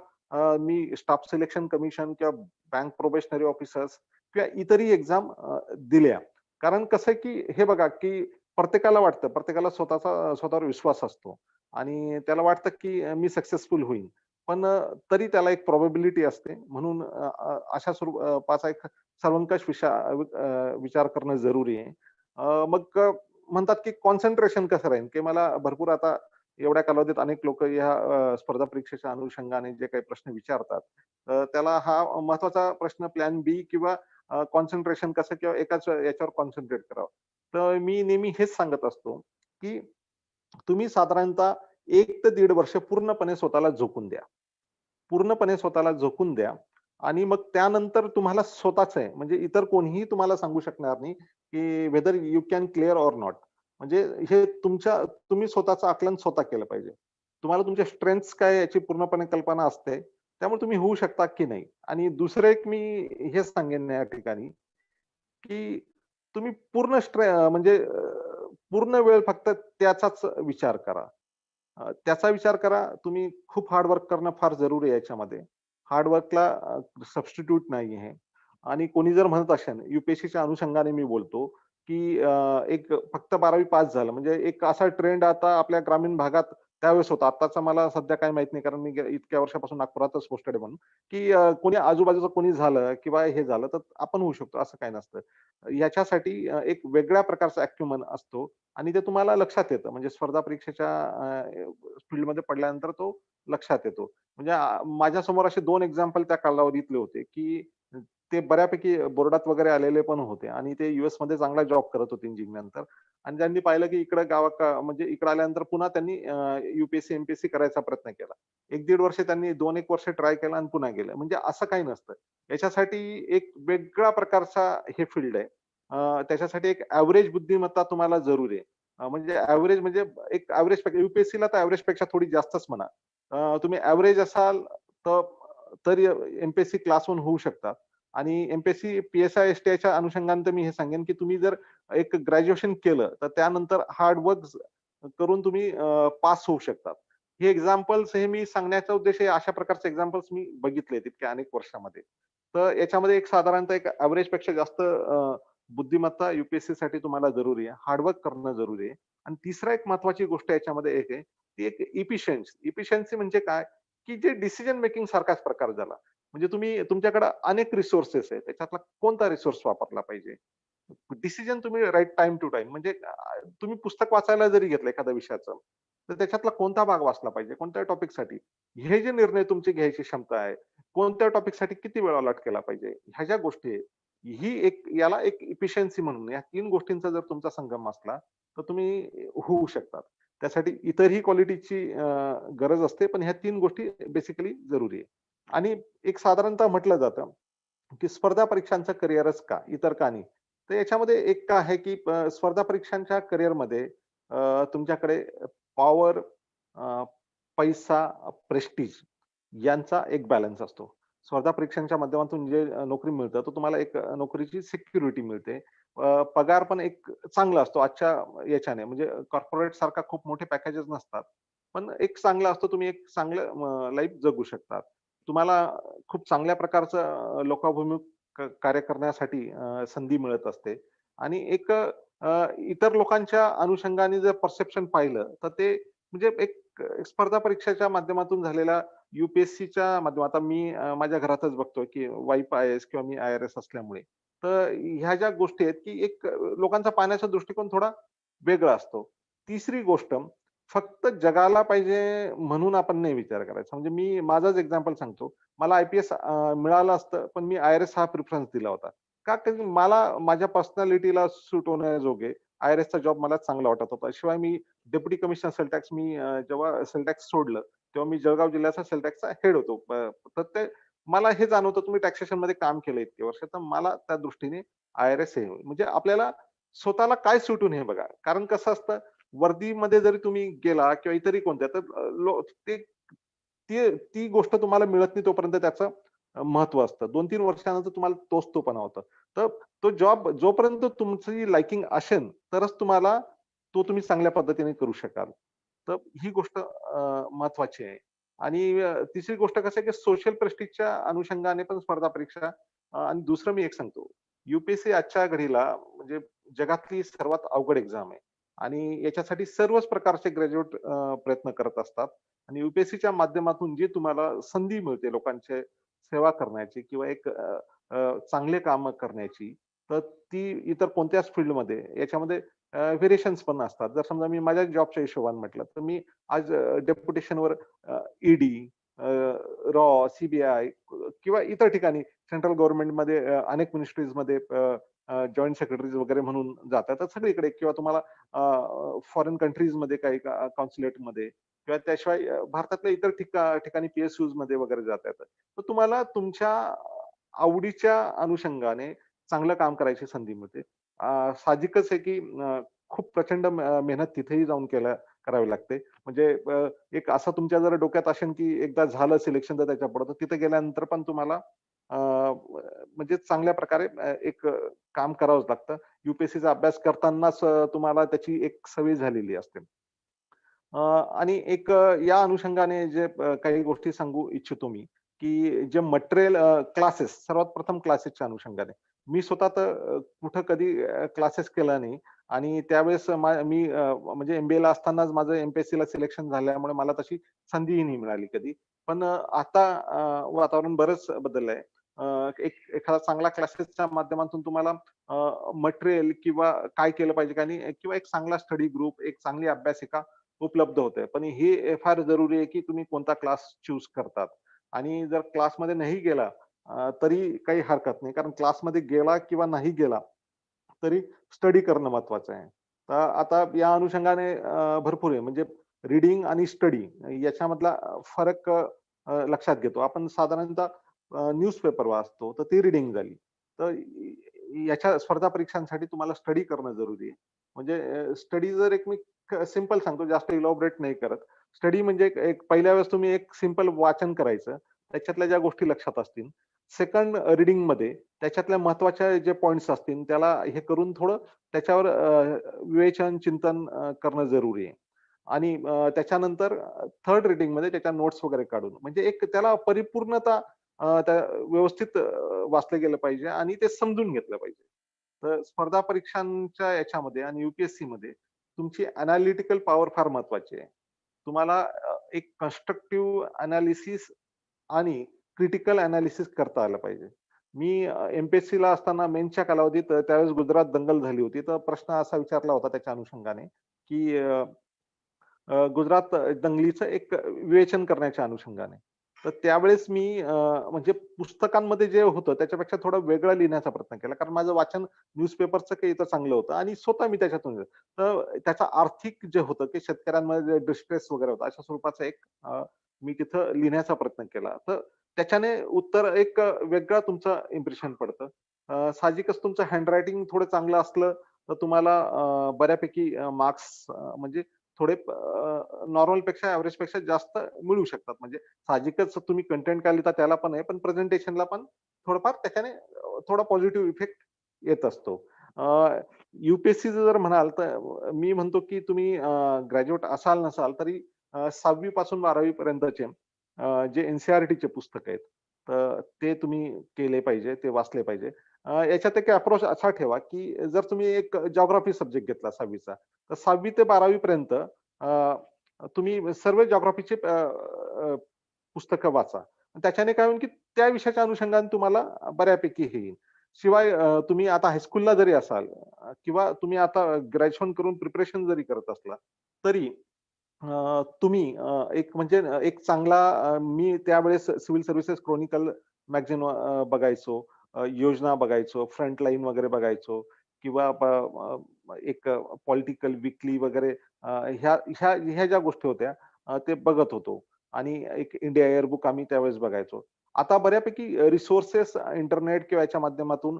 मी स्टाफ सिलेक्शन कमिशन किंवा बँक प्रोबेशनरी ऑफिसर्स किंवा इतरही एक्झाम दिल्या. कारण कसं आहे, की हे बघा, की प्रत्येकाला वाटतं, प्रत्येकाला स्वतःवर विश्वास असतो आणि त्याला वाटतं, की मी सक्सेसफुल होईन. पण तरी त्याला एक प्रोबॅबिलिटी असते. म्हणून अशा स्वरूपाचा एक सर्वंकष विचार करणं जरुरी आहे. मग म्हणतात की कॉन्सन्ट्रेशन कसं राहील, की मला भरपूर आता एवढ्या कालावधीत अनेक लोक या स्पर्धा परीक्षेच्या अनुषंगाने जे काही प्रश्न विचारतात, त्याला हा महत्वाचा प्रश्न प्लॅन बी किंवा कॉन्सन्ट्रेशन कसं किंवा एकाच याच्यावर कॉन्सन्ट्रेट करावं. तर मी नेहमी हेच सांगत असतो, की तुम्ही साधारणतः 1 ते 1.5 वर्ष पूर्णपणे स्वतःला झोकून द्या. पूर्णपणे स्वतःला झोकून द्या आणि मग त्यानंतर तुम्हाला स्वतःच आहे, म्हणजे इतर कोणीही तुम्हाला सांगू शकणार नाही, की whether you can clear or not. म्हणजे हे तुम्ही स्वतःचं आकलन स्वतः केलं पाहिजे. तुम्हाला तुमच्या स्ट्रेंथ्स काय याची पूर्णपणे कल्पना असते. त्यामुळे तुम्ही होऊ शकता की नाही. आणि दुसरं एक मी हे सांगेन या ठिकाणी, की तुम्ही म्हणजे पूर्ण वेळ फक्त त्याचाच विचार करा. त्याचा विचार करा. तुम्ही खूप हार्ड वर्क करणं फार जरुरी आहे याच्यामध्ये. हार्ड वर्कला सबस्टिट्यूट नाही आहे. आणि कोणी जर म्हणत असेल, UPSCच्या अनुषंगाने मी बोलतो, की एक फक्त 12वी पास झालं म्हणजे एक असा ट्रेंड आता आपल्या ग्रामीण भागात त्यावेळेस होता. आत्ताचा मला सध्या काही माहित नाही, कारण मी इतक्या वर्षापासून नागपुरातच पोस्टेड आहे म्हणून, की कोणी आजूबाजूचं कोणी झालं किंवा हे झालं तर आपण होऊ शकतो, असं काही नसतं. याच्यासाठी एक वेगळ्या प्रकारचा अॅक्युमन असतो आणि ते तुम्हाला लक्षात येतं. म्हणजे स्पर्धा परीक्षेच्या फील्डमध्ये पडल्यानंतर तो लक्षात येतो. म्हणजे माझ्यासमोर असे 2 एक्झाम्पल त्या कालावधीतले होते, की ते बऱ्यापैकी बोर्डात वगैरे आलेले पण होते आणि ते यूएसमध्ये चांगला जॉब करत होते इंजिनिअरिंगनंतर. आणि त्यांनी पाहिलं, की इकडे म्हणजे इकडे आल्यानंतर पुन्हा त्यांनी UPSC, MPSC करायचा प्रयत्न केला. 1-1.5 वर्ष त्यांनी 2-1 वर्ष ट्राय केला आणि पुन्हा गेलं. म्हणजे असं काही नसतं. याच्यासाठी एक वेगळ्या प्रकारचा हे फील्ड आहे. त्याच्यासाठी एक एव्हरेज बुद्धिमत्ता तुम्हाला जरुरी आहे. म्हणजे एव्हरेज म्हणजे एक एव्हरेज UPSCला तर एव्हरेजपेक्षा थोडी जास्तच म्हणा. तुम्ही एव्हरेज असाल तर तरी MPSC क्लास 1 होऊ शकतात. आणि MPSC, PSI, STIच्या अनुषंगाने तर मी हे सांगेन, की तुम्ही जर एक ग्रॅज्युएशन केलं, तर त्यानंतर हार्ड वर्क करून तुम्ही पास होऊ शकतात. हे एक्झाम्पल्स हे मी सांगण्याचा उद्देश आहे, अशा प्रकारचे एक्झाम्पल्स मी बघितले इतक्या अनेक वर्षामध्ये. तर याच्यामध्ये एक साधारणतः एक एव्हरेजपेक्षा जास्त बुद्धिमत्ता UPSCसाठी तुम्हाला जरुरी आहे. हार्ड करणं जरुरी आहे. आणि तिसरा एक महत्त्वाची गोष्ट याच्यामध्ये एक आहे, ती एक इफिशियन्सी. इफिशियन्सी म्हणजे काय, की जे डिसिजन मेकिंग सारखाच प्रकार झाला. म्हणजे तुमच्याकडे अनेक रिसोर्सेस आहेत. त्याच्यातला कोणता रिसोर्स वापरला पाहिजे? डिसिजन तुम्ही राइट टाईम टू टाईम म्हणजे तुम्ही पुस्तक वाचायला जरी घेतलं एखाद्या विषयाचं, तर त्याच्यातला कोणता भाग वाचला पाहिजे, कोणत्या टॉपिकसाठी? हे जे निर्णय तुमची घ्यायची क्षमता आहे, कोणत्या टॉपिकसाठी किती वेळ अलॉट केला पाहिजे, ह्या ज्या गोष्टी आहेत, याला एक इफिशियन्सी म्हणून या 3 गोष्टींचा जर तुमचा संगम असला, तर तुम्ही होऊ शकतात. त्यासाठी इतरही क्वालिटीची गरज असते, पण ह्या 3 गोष्टी बेसिकली जरुरी आहे. आणि एक साधारणतः म्हटलं जातं, की स्पर्धा परीक्षांचं करिअरच का? इतर का नाही? तर याच्यामध्ये एक काय आहे, की स्पर्धा परीक्षांच्या करिअरमध्ये तुमच्याकडे पॉवर, पैसा, प्रेस्टीज यांचा एक बॅलन्स असतो. स्पर्धा परीक्षांच्या माध्यमातून जे नोकरी मिळतं, तर तुम्हाला एक नोकरीची सिक्युरिटी मिळते. पगार पण एक चांगला असतो आजच्या याच्याने. म्हणजे कॉर्पोरेट सारखा खूप मोठे पॅकेजेस नसतात. पण एक चांगला असतो. तुम्ही एक चांगलं लाईफ जगू शकतात. तुम्हाला खूप चांगल्या प्रकारचं लोकाभिमुख कार्य करण्यासाठी संधी मिळत असते. आणि एक इतर लोकांच्या अनुषंगाने जर परसेप्शन पाहिलं, तर ते म्हणजे एक स्पर्धा परीक्षेच्या माध्यमातून झालेल्या UPSCच्या माध्यमात आता मी माझ्या घरातच बघतोय, की वाईफ IAS किंवा मी IRS असल्यामुळे. तर ह्या ज्या गोष्टी आहेत, की एक लोकांचा पाहण्याचा दृष्टिकोन थोडा वेगळा असतो. तिसरी गोष्ट, फक्त जगाला पाहिजे म्हणून आपण नाही विचार करायचा. म्हणजे मी माझाच एक्झाम्पल सांगतो. मला IPS मिळालं असतं, पण मी IRS हा प्रिफरन्स दिला होता. का? कारण मला माझ्या पर्सनॅलिटीला सूट होण्याजोगे IRSचा जॉब मला चांगला वाटत होता. शिवाय मी डेप्युटी कमिशनर सेल टॅक्स जेव्हा सेल टॅक्स सोडलं, तेव्हा मी जळगाव जिल्ह्याचा सेल टॅक्सचा हेड होतो. तर ते मला हे जाणवतं, तुम्ही टॅक्सेशनमध्ये काम केलं इतके वर्ष, तर मला त्या दृष्टीने IRS हे म्हणजे आपल्याला स्वतःला काय सूट होईल हे बघा. कारण कसं असतं, वर्दीमध्ये जरी तुम्ही गेला किंवा इतरही कोणत्या, तर ते ती ती गोष्ट तुम्हाला मिळत नाही तोपर्यंत त्याचं महत्त्व असतं. 2-3 वर्षानंतर तुम्हाला तोच-तोपणा होतं. तर तो जॉब जोपर्यंत तुमची लाइकिंग असेल, तरच तुम्ही चांगल्या पद्धतीने करू शकाल. तर ही गोष्ट महत्त्वाची आहे. आणि तिसरी गोष्ट कसं आहे, की सोशल प्रेस्टिजच्या अनुषंगाने पण स्पर्धा परीक्षा आणि दुसरं मी एक सांगतो, UPSC आजच्या घडीला म्हणजे जगातली सर्वात अवघड एक्झाम आहे. आणि याच्यासाठी सर्वच प्रकारचे ग्रॅज्युएट प्रयत्न करत असतात. आणि UPSCच्या माध्यमातून जी तुम्हाला संधी मिळते लोकांची सेवा करण्याची किंवा एक चांगले कामं करण्याची, तर ती इतर कोणत्याच फील्डमध्ये याच्यामध्ये व्हेरिएशन्स पण असतात. जर समजा मी माझ्या जॉबच्या हिशोबाने म्हटलं तर मी आज डेप्युटेशनवर ईडी, रॉ, सीबीआय किंवा इतर ठिकाणी सेंट्रल गव्हर्नमेंटमध्ये अनेक मिनिस्ट्रीजमध्ये जॉईंट सेक्रेटरीज वगैरे म्हणून जातात. तर सगळीकडे किंवा तुम्हाला फॉरेन कंट्रीजमध्ये काही कॉन्सुलेटमध्ये किंवा त्याशिवाय भारतातल्या इतर ठिकाणी PSUs मध्ये वगैरे जाता येतं. तर तुम्हाला तुमच्या आवडीच्या अनुषंगाने चांगलं काम करायची संधी मिळते. साहजिकच आहे की खूप प्रचंड मेहनत तिथेही जाऊन करावी लागते. म्हणजे एक असं तुमच्या जर डोक्यात असेल की एकदा झालं सिलेक्शन तर त्याच्या पुढे, तर तिथे गेल्यानंतर पण तुम्हाला म्हणजे चांगल्या प्रकारे एक काम करावंच लागतं. UPSCचा अभ्यास करतानाच तुम्हाला त्याची एक सवय झालेली असते. आणि एक या अनुषंगाने जे काही गोष्टी सांगू इच्छितो मी, की जे मटेरियल क्लासेस सर्वात प्रथम क्लासेसच्या अनुषंगाने. मी स्वतः तर कुठं कधी क्लासेस केला नाही आणि त्यावेळेस मी म्हणजे MBA ला असतानाच माझं MPSC ला सिलेक्शन झाल्यामुळे मला तशी संधीही नाही मिळाली कधी. पण आता वातावरण बरंच बदललंय. एक एखादा चांगला क्लासेसच्या माध्यमातून तुम्हाला मटेरियल किंवा काय केलं पाहिजे काय नाही किंवा एक चांगला स्टडी ग्रुप, एक चांगली अभ्यासिका उपलब्ध होते. पण हे फार जरुरी आहे, की तुम्ही कोणता क्लास चूज करतात आणि जर क्लासमध्ये नाही गेला तरी काही हरकत नाही. कारण क्लासमध्ये गेला किंवा नाही गेला, तरी स्टडी करणं महत्वाचं आहे. तर आता या अनुषंगाने भरपूर आहे. म्हणजे रीडिंग आणि स्टडी याच्यामधला फरक लक्षात घेतो. आपण साधारणतः न्यूजपेपर वाचतो, तर ती रीडिंग झाली. तर याच्या स्पर्धा परीक्षांसाठी तुम्हाला स्टडी करणं जरुरी आहे. म्हणजे स्टडी जर एक मी सिंपल सांगतो, जास्त इलॉबरेट नाही करत. स्टडी म्हणजे एक एक पहिल्या वेळेस तुम्ही एक सिंपल वाचन करायचं. त्याच्यातल्या ज्या गोष्टी लक्षात असतील. सेकंड रीडिंगमध्ये त्याच्यातल्या महत्त्वाच्या जे पॉइंट्स असतील, त्याला हे करून थोडं त्याच्यावर विवेचन, चिंतन करणं जरुरी आहे. आणि त्याच्यानंतर थर्ड रीडिंगमध्ये त्याच्या नोट्स वगैरे काढून म्हणजे एक त्याला परिपूर्णता त्या व्यवस्थित वाचलं गेलं पाहिजे आणि ते समजून घेतलं पाहिजे. तर स्पर्धा परीक्षांच्या याच्यामध्ये आणि UPSC मध्ये तुमची अनालिटिकल पॉवर फार महत्वाची आहे. तुम्हाला एक कन्स्ट्रक्टिव्ह अनालिसिस आणि क्रिटिकल अनालिसिस करता आलं पाहिजे. मी MPSC ला असताना मेन्सच्या कालावधीत त्यावेळेस गुजरात दंगल झाली होती. तर प्रश्न असा विचारला होता त्याच्या अनुषंगाने, की गुजरात दंगलीचं एक विवेचन करण्याच्या अनुषंगाने. तर त्यावेळेस मी म्हणजे पुस्तकांमध्ये जे होतं त्याच्यापेक्षा थोडं वेगळं लिहिण्याचा प्रयत्न केला. कारण माझं वाचन न्यूजपेपरचं काही इथं चांगलं होतं आणि स्वतः मी त्याच्यातून तर त्याचा आर्थिक जे होतं ते शेतकऱ्यांमध्ये डिस्ट्रेस वगैरे होता. अशा स्वरूपाचा एक मी तिथं लिहिण्याचा प्रयत्न केला. तर त्याच्याने उत्तर एक वेगळं तुमचं इम्प्रेशन पडतं. साहजिकच तुमचं हँडरायटिंग थोडं चांगलं असलं तर तुम्हाला बऱ्यापैकी मार्क्स म्हणजे थोडे नॉर्मल पेक्षा एव्हरेज पेक्षा जास्त मिळू शकतात. म्हणजे साहजिकच तुम्ही कंटेंट काय लिहिता त्याला पण आहे, पण प्रेझेंटेशनला पण थोडंफार त्याच्याने थोडा पॉझिटिव्ह इफेक्ट येत असतो. UPSC जर म्हणाल तर मी म्हणतो की तुम्ही ग्रॅज्युएट असाल नसाल तरी 6वी पासून 12वी पर्यंतचे जे NCERTचे पुस्तक आहेत, तर ते तुम्ही केले पाहिजे, ते वाचले पाहिजे. याच्यात एक अप्रोच असा ठेवा की जर तुम्ही एक जिओग्राफी सब्जेक्ट घेतला 6वीचा, तर 6वी ते 12वी पर्यंत तुम्ही सर्व जिओग्राफीचे पुस्तकं वाचा. त्याच्याने काय होईल की त्या विषयाच्या अनुषंगाने तुम्हाला बऱ्यापैकी हे येईल. शिवाय तुम्ही आता हायस्कूलला जरी असाल किंवा तुम्ही आता ग्रॅज्युएशन करून प्रिपरेशन जरी करत असला, तरी तुम्ही एक म्हणजे एक चांगला मी त्यावेळेस सिव्हिल सर्व्हिसेस क्रॉनिकल मॅगझिन बघायचो, योजना बघायचो, फ्रंट लाईन वगैरे बघायचो किंवा एक पॉलिटिकल वीकली वगैरे ह्या ह्या ह्या ज्या गोष्टी होत्या ते बघत होतो आणि एक इंडिया एअरबुक आम्ही त्यावेळेस बघायचो. आता बऱ्यापैकी रिसोर्सेस इंटरनेट किंवा याच्या माध्यमातून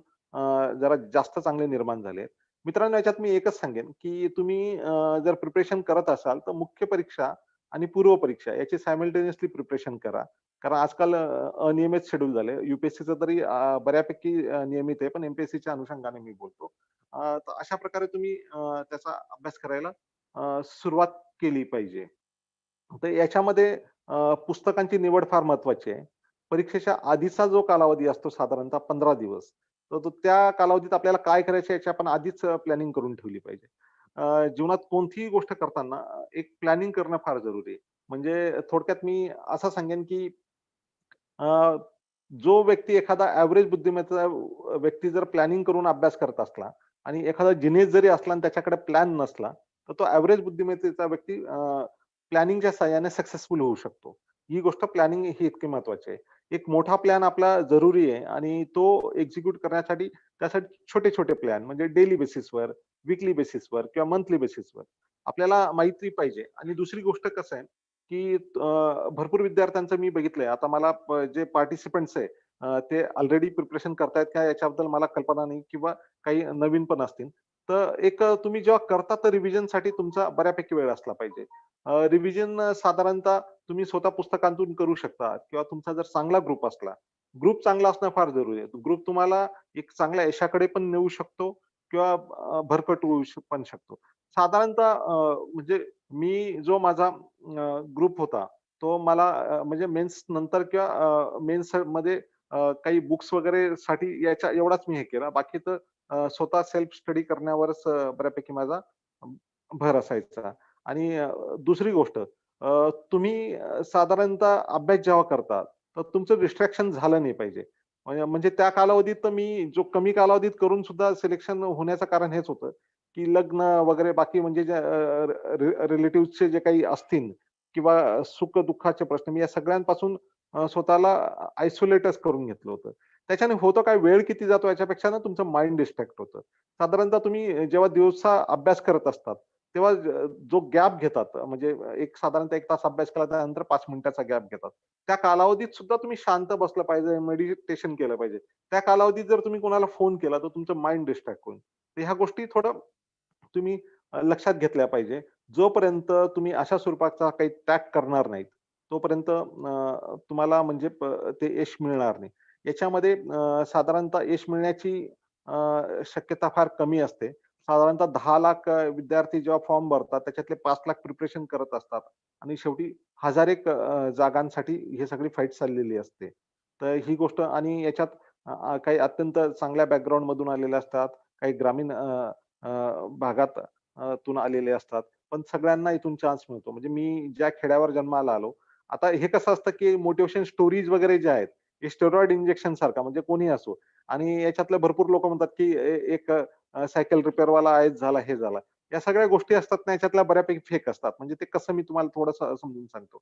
जरा जास्त चांगले निर्माण झाले. मित्रांनो, याच्यात मी एकच सांगेन, की तुम्ही जर प्रिपरेशन करत असाल, तर मुख्य परीक्षा आणि पूर्व परीक्षा याची सायमल्टेनियसली प्रिपरेशन करा. कारण आजकाल अनियमित शेड्यूल झाले. UPSCचं तरी बऱ्यापैकी नियमित आहे, पण MPSCच्या अनुषंगाने मी बोलतो. तर अशा प्रकारे तुम्ही त्याचा अभ्यास करायला सुरुवात केली पाहिजे. तर याच्यामध्ये पुस्तकांची निवड फार महत्वाची आहे. परीक्षेच्या आधीचा जो कालावधी असतो साधारणतः 15 दिवस, तर तो त्या कालावधीत आपल्याला काय करायचं याची आपण आधीच प्लॅनिंग करून ठेवली पाहिजे. जीवनात कोणतीही गोष्ट करताना एक प्लॅनिंग करणं फार जरुरी आहे. म्हणजे थोडक्यात मी असं सांगेन, की जो व्यक्ती एखादा एव्हरेज बुद्धिमत्ता व्यक्ती जर प्लॅनिंग करून अभ्यास करत असला, आणि एखादा जिनियस जरी असला आणि त्याच्याकडे प्लॅन नसला तर तो ऍव्हरेज बुद्धिमत्तेचा व्यक्ती प्लॅनिंगच्या सहाय्याने सक्सेसफुल होऊ शकतो. ही गोष्ट प्लॅनिंग ही इतकी महत्वाची आहे. एक मोठा प्लॅन आपला जरुरी आहे आणि तो एक्झिक्यूट करण्यासाठी त्यासाठी छोटे छोटे प्लॅन म्हणजे डेली बेसिसवर, वीकली बेसिसवर किंवा मंथली बेसिसवर आपल्याला माहिती पाहिजे. आणि दुसरी गोष्ट कसं आहे की भरपूर विद्यार्थ्यांचं मी बघितलंय. आता मला जे पार्टिसिपंट्स आहे ते ऑलरेडी प्रिपरेशन करतायत का याच्याबद्दल मला कल्पना नाही किंवा काही नवीन पण असतील. तर एक तुम्ही जेव्हा करता तर रिव्हिजनसाठी तुमचा बऱ्यापैकी वेळ असला पाहिजे. रिव्हिजन साधारणतः तुम्ही स्वतः पुस्तकांतून करू शकता किंवा तुमचा जर चांगला ग्रुप असला, ग्रुप चांगला असणं फार जरुरी आहे. ग्रुप तुम्हाला एक चांगल्या यशाकडे पण नेऊ शकतो किंवा भरकटवू पण शकतो. साधारणतः म्हणजे मी जो माझा ग्रुप होता तो मला म्हणजे मेन्स नंतर किंवा मेन्स मध्ये काही बुक्स वगैरे साठी याच्या एवढाच मी हे केला. बाकी तर स्वतः सेल्फ स्टडी करण्यावरच बऱ्यापैकी माझा भर असायचा. आणि दुसरी गोष्ट तुम्ही साधारणतः अभ्यास जेव्हा करता तर तुमचं डिस्ट्रॅक्शन झालं नाही पाहिजे. म्हणजे त्या कालावधीत तर मी जो कमी कालावधीत करून सुद्धा सिलेक्शन होण्याचं कारण हेच होतं, की लग्न वगैरे बाकी म्हणजे जे रिलेटिव्हचे जे काही असतील किंवा सुख-दुःखाचे प्रश्न मी या सगळ्यांपासून स्वतःला आयसोलेटच करून घेतलं होतं. त्याच्याने होतं काय वेळ किती जातो याच्यापेक्षा ना तुमचं माइंड डिस्ट्रॅक्ट होतं. साधारणतः तुम्ही जेव्हा दिवसा अभ्यास करत असतात, तेव्हा जो गॅप घेतात म्हणजे एक साधारणतः 1 तास अभ्यास केला त्यानंतर 5 मिनिटाचा गॅप घेतात. त्या कालावधीत सुद्धा तुम्ही शांत बसलं पाहिजे, मेडिटेशन केलं पाहिजे. त्या कालावधीत जर तुम्ही कोणाला फोन केला तर तुमचं माइंड डिस्ट्रॅक्ट होईल. तर ह्या गोष्टी थोडं तुम्ही लक्षात घेतल्या पाहिजे. जोपर्यंत तुम्ही अशा स्वरूपाचा काही त्याग करणार नाहीत, तोपर्यंत तुम्हाला म्हणजे ते यश मिळणार नाही. याच्यामध्ये साधारणतः यश मिळण्याची शक्यता फार कमी असते. साधारणतः 10 लाख विद्यार्थी जेव्हा फॉर्म भरतात, त्याच्यातले 5 लाख प्रिपरेशन करत असतात आणि शेवटी हजारेक जागांसाठी ही सगळी फाईट चाललेली असते. तर ही गोष्ट आणि याच्यात काही अत्यंत चांगल्या बॅकग्राऊंड मधून आलेले असतात, काही ग्रामीण भागात तून आलेले असतात. पण सगळ्यांना इथून चान्स मिळतो. म्हणजे मी ज्या खेड्यावर जन्माला आलो, आता हे कसं असतं, की मोटिव्हेशन स्टोरीज वगैरे ज्या आहेत, हे स्टेरॉइड इंजेक्शन सारखा म्हणजे कोणीही असो आणि याच्यातले भरपूर लोकं म्हणतात, की एक सायकल रिपेअरवाला आयच झाला, हे झाला. या सगळ्या गोष्टी असतात ना, याच्यातल्या बऱ्यापैकी फेक असतात. म्हणजे ते कसं मी तुम्हाला थोडंसं समजून सांगतो.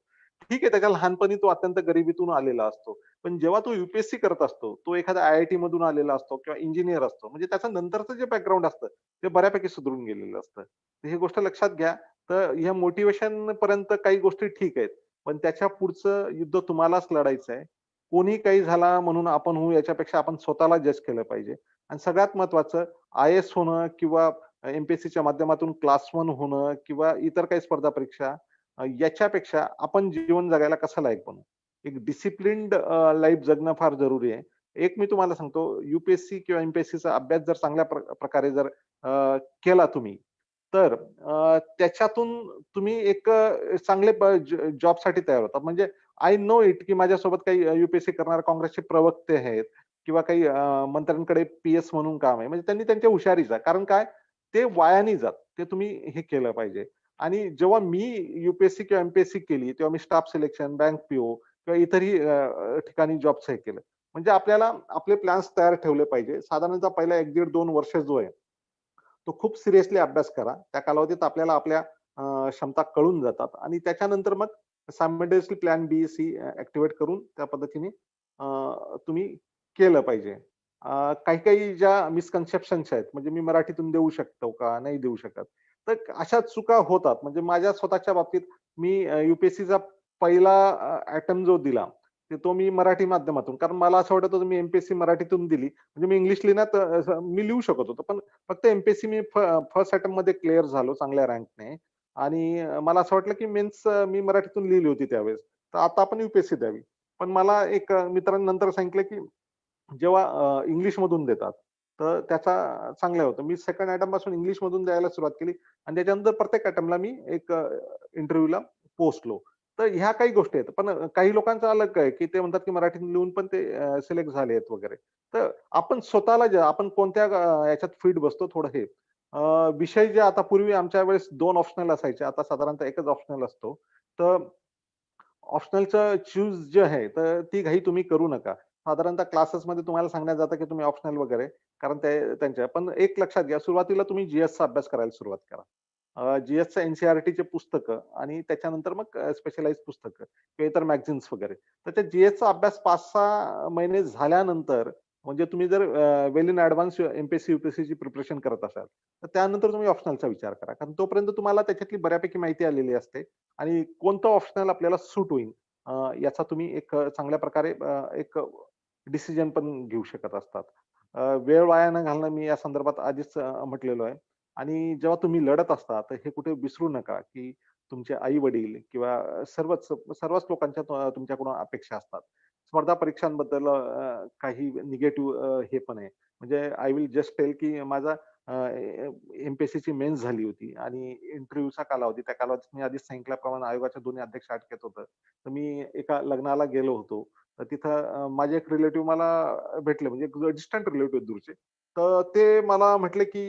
ठीक आहे, त्याच्या लहानपणी तो अत्यंत गरिबीतून आलेला असतो. पण जेव्हा तो यू-पी-एस-सी करत असतो, तो एखाद्या आय-आय-टी मधून आलेला असतो किंवा इंजिनिअर असतो. म्हणजे त्याचं नंतरचं जे बॅकग्राऊंड असतं, ते बऱ्यापैकी सुधरून गेलेलं असतं. तर ही गोष्ट लक्षात घ्या. तर ह्या मोटिव्हेशन पर्यंत काही गोष्टी ठीक आहेत. पण त्याच्या पुढचं युद्ध तुम्हालाच लढायचं आहे. कोणी काही झाला म्हणून आपण होऊ याच्यापेक्षा आपण स्वतःला जज केलं पाहिजे. आणि सगळ्यात महत्त्वाचं आय-ए-एस होणं किंवा एम-पी-एस-सीच्या माध्यमातून क्लास 1 होणं किंवा इतर काही स्पर्धा परीक्षा याच्यापेक्षा आपण जीवन जगायला कसं लायक बनू. एक डिसिप्लिन्ड लाईफ जगणं फार जरुरी आहे. एक मी तुम्हाला सांगतो यू-पी-एस-सी किंवा एम-पी-एस-सीचा अभ्यास जर चांगल्या प्रकारे जर केला तुम्ही, तर त्याच्यातून तुम्ही एक चांगले जॉबसाठी तयार होतात. म्हणजे आय नो इट की माझ्यासोबत काही यू-पी-एस-सी करणारे काँग्रेसचे प्रवक्ते आहेत किंवा काही मंत्र्यांकडे पी-एस म्हणून काम आहे. म्हणजे त्यांनी त्यांच्या हुशारीचा कारण काय ते वाया नाही जात. ते तुम्ही हे केलं पाहिजे. आणि जेव्हा मी यू-पी-एस-सी किंवा एम-पी-एस-सी केली, तेव्हा मी स्टाफ सिलेक्शन, बँक पी-ओ किंवा इतरही ठिकाणी जॉबचं हे केलं. म्हणजे आपल्याला आपले प्लॅन्स तयार ठेवले पाहिजे. साधारणतः पहिला 1-1.5-2 वर्ष जो आहे, तो खूप सिरियसली अभ्यास करा. त्या कालावधीत आपल्याला आपल्या क्षमता कळून जातात आणि त्याच्यानंतर मग सायमल्टेनियसली प्लॅन बी, सी ॲक्टिव्हेट करून त्या पद्धतीने तुम्ही केलं पाहिजे. काही-काही ज्या मिसकन्सेप्शन्स आहेत, म्हणजे मी मराठीतून देऊ शकतो का? नाही देऊ शकत. तर अशा चुका होतात. म्हणजे माझ्या स्वतःच्या बाबतीत मी यू-पी-एस-सीचा पहिला अटेम्प्ट जो दिला, तो मी मराठी माध्यमातून कारण मला असं वाटत होतं मी एम-पी-एस-सी मराठीतून दिली. म्हणजे मी इंग्लिश लिहिण्यात मी लिहू शकत होतो. पण फक्त एम-पी-एस-सी मी फर्स्ट अटेम्प्ट मध्ये क्लिअर झालो चांगल्या रँकने आणि मला असं वाटलं की मेन्स मी मराठीतून लिहिली होती त्यावेळेस. तर आता आपण यू-पी-एस-सी द्यावी. पण मला एक मित्रांनी नंतर सांगितलं की जेव्हा इंग्लिशमधून देतात, तर त्याचा चांगलं होतं. मी सेकंड अटेम्प्ट पासून इंग्लिशमधून द्यायला सुरुवात केली आणि त्याच्यानंतर प्रत्येक अटेम्प्टला मी एक इंटरव्ह्यूला पोहोचलो. तर ह्या काही गोष्टी आहेत. पण काही लोकांचं अलग आहे, की ते म्हणतात की मराठीतून लिहून पण ते सिलेक्ट झाले आहेत वगैरे. तर आपण स्वतःला जे आपण कोणत्या याच्यात फिट बसतो थोडं हे. विषय जे आता पूर्वी आमच्या वेळेस 2 ऑप्शनल असायचे. आता साधारणतः एकच ऑप्शनल असतो. तर ऑप्शनलचं चूज जे आहे तर ती घाई तुम्ही करू नका. साधारणतः क्लासेसमध्ये तुम्हाला सांगण्यात जातं की तुम्ही ऑप्शनल वगैरे कारण ते त्यांच्या पण एक लक्षात घ्या सुरुवातीला तुम्ही जीएसचा अभ्यास करायला सुरुवात करा. जीएसचं एनसीईआरटीचे पुस्तकं आणि त्याच्यानंतर मग स्पेशलाइज पुस्तकं किंवा इतर मॅगझिन्स वगैरे. तर त्या जीएसचा अभ्यास 5-6 महिने झाल्यानंतर म्हणजे तुम्ही जर वेल इन ॲडव्हान्स एमपीएससी, यूपीएससीची प्रिपरेशन करत असाल, तर त्यानंतर तुम्ही ऑप्शनलचा विचार करा. कारण तोपर्यंत तुम्हाला त्याच्यातली बऱ्यापैकी माहिती आलेली असते आणि कोणतं ऑप्शनल आपल्याला सूट होईल याचा तुम्ही एक चांगल्या प्रकारे एक डिसिजन पण घेऊ शकत असतात. वेळ वाया न घालणं मी या संदर्भात आधीच म्हटलेलो आहे. आणि जेव्हा तुम्ही लढत असता, तर हे कुठे विसरू नका, की तुमचे आई-वडील किंवा सर्वच लोकांच्या तुमच्याकडून अपेक्षा असतात. स्पर्धा परीक्षांबद्दल काही निगेटिव्ह हे पण आहे. म्हणजे आय विल जस्ट टेल की माझा एमपीएससीची मेन्स झाली होती आणि इंटरव्ह्यूचा कालावधी त्या कालावधीत मी आधीच सांगितल्याप्रमाणे आयोगाच्या दोन्ही अध्यक्ष अटकेत होतं. तर मी एका लग्नाला गेलो होतो. तर तिथं माझे एक रिलेटिव्ह मला भेटले म्हणजे डिस्टंट रिलेटिव्ह दूरचे. तर ते मला म्हटले की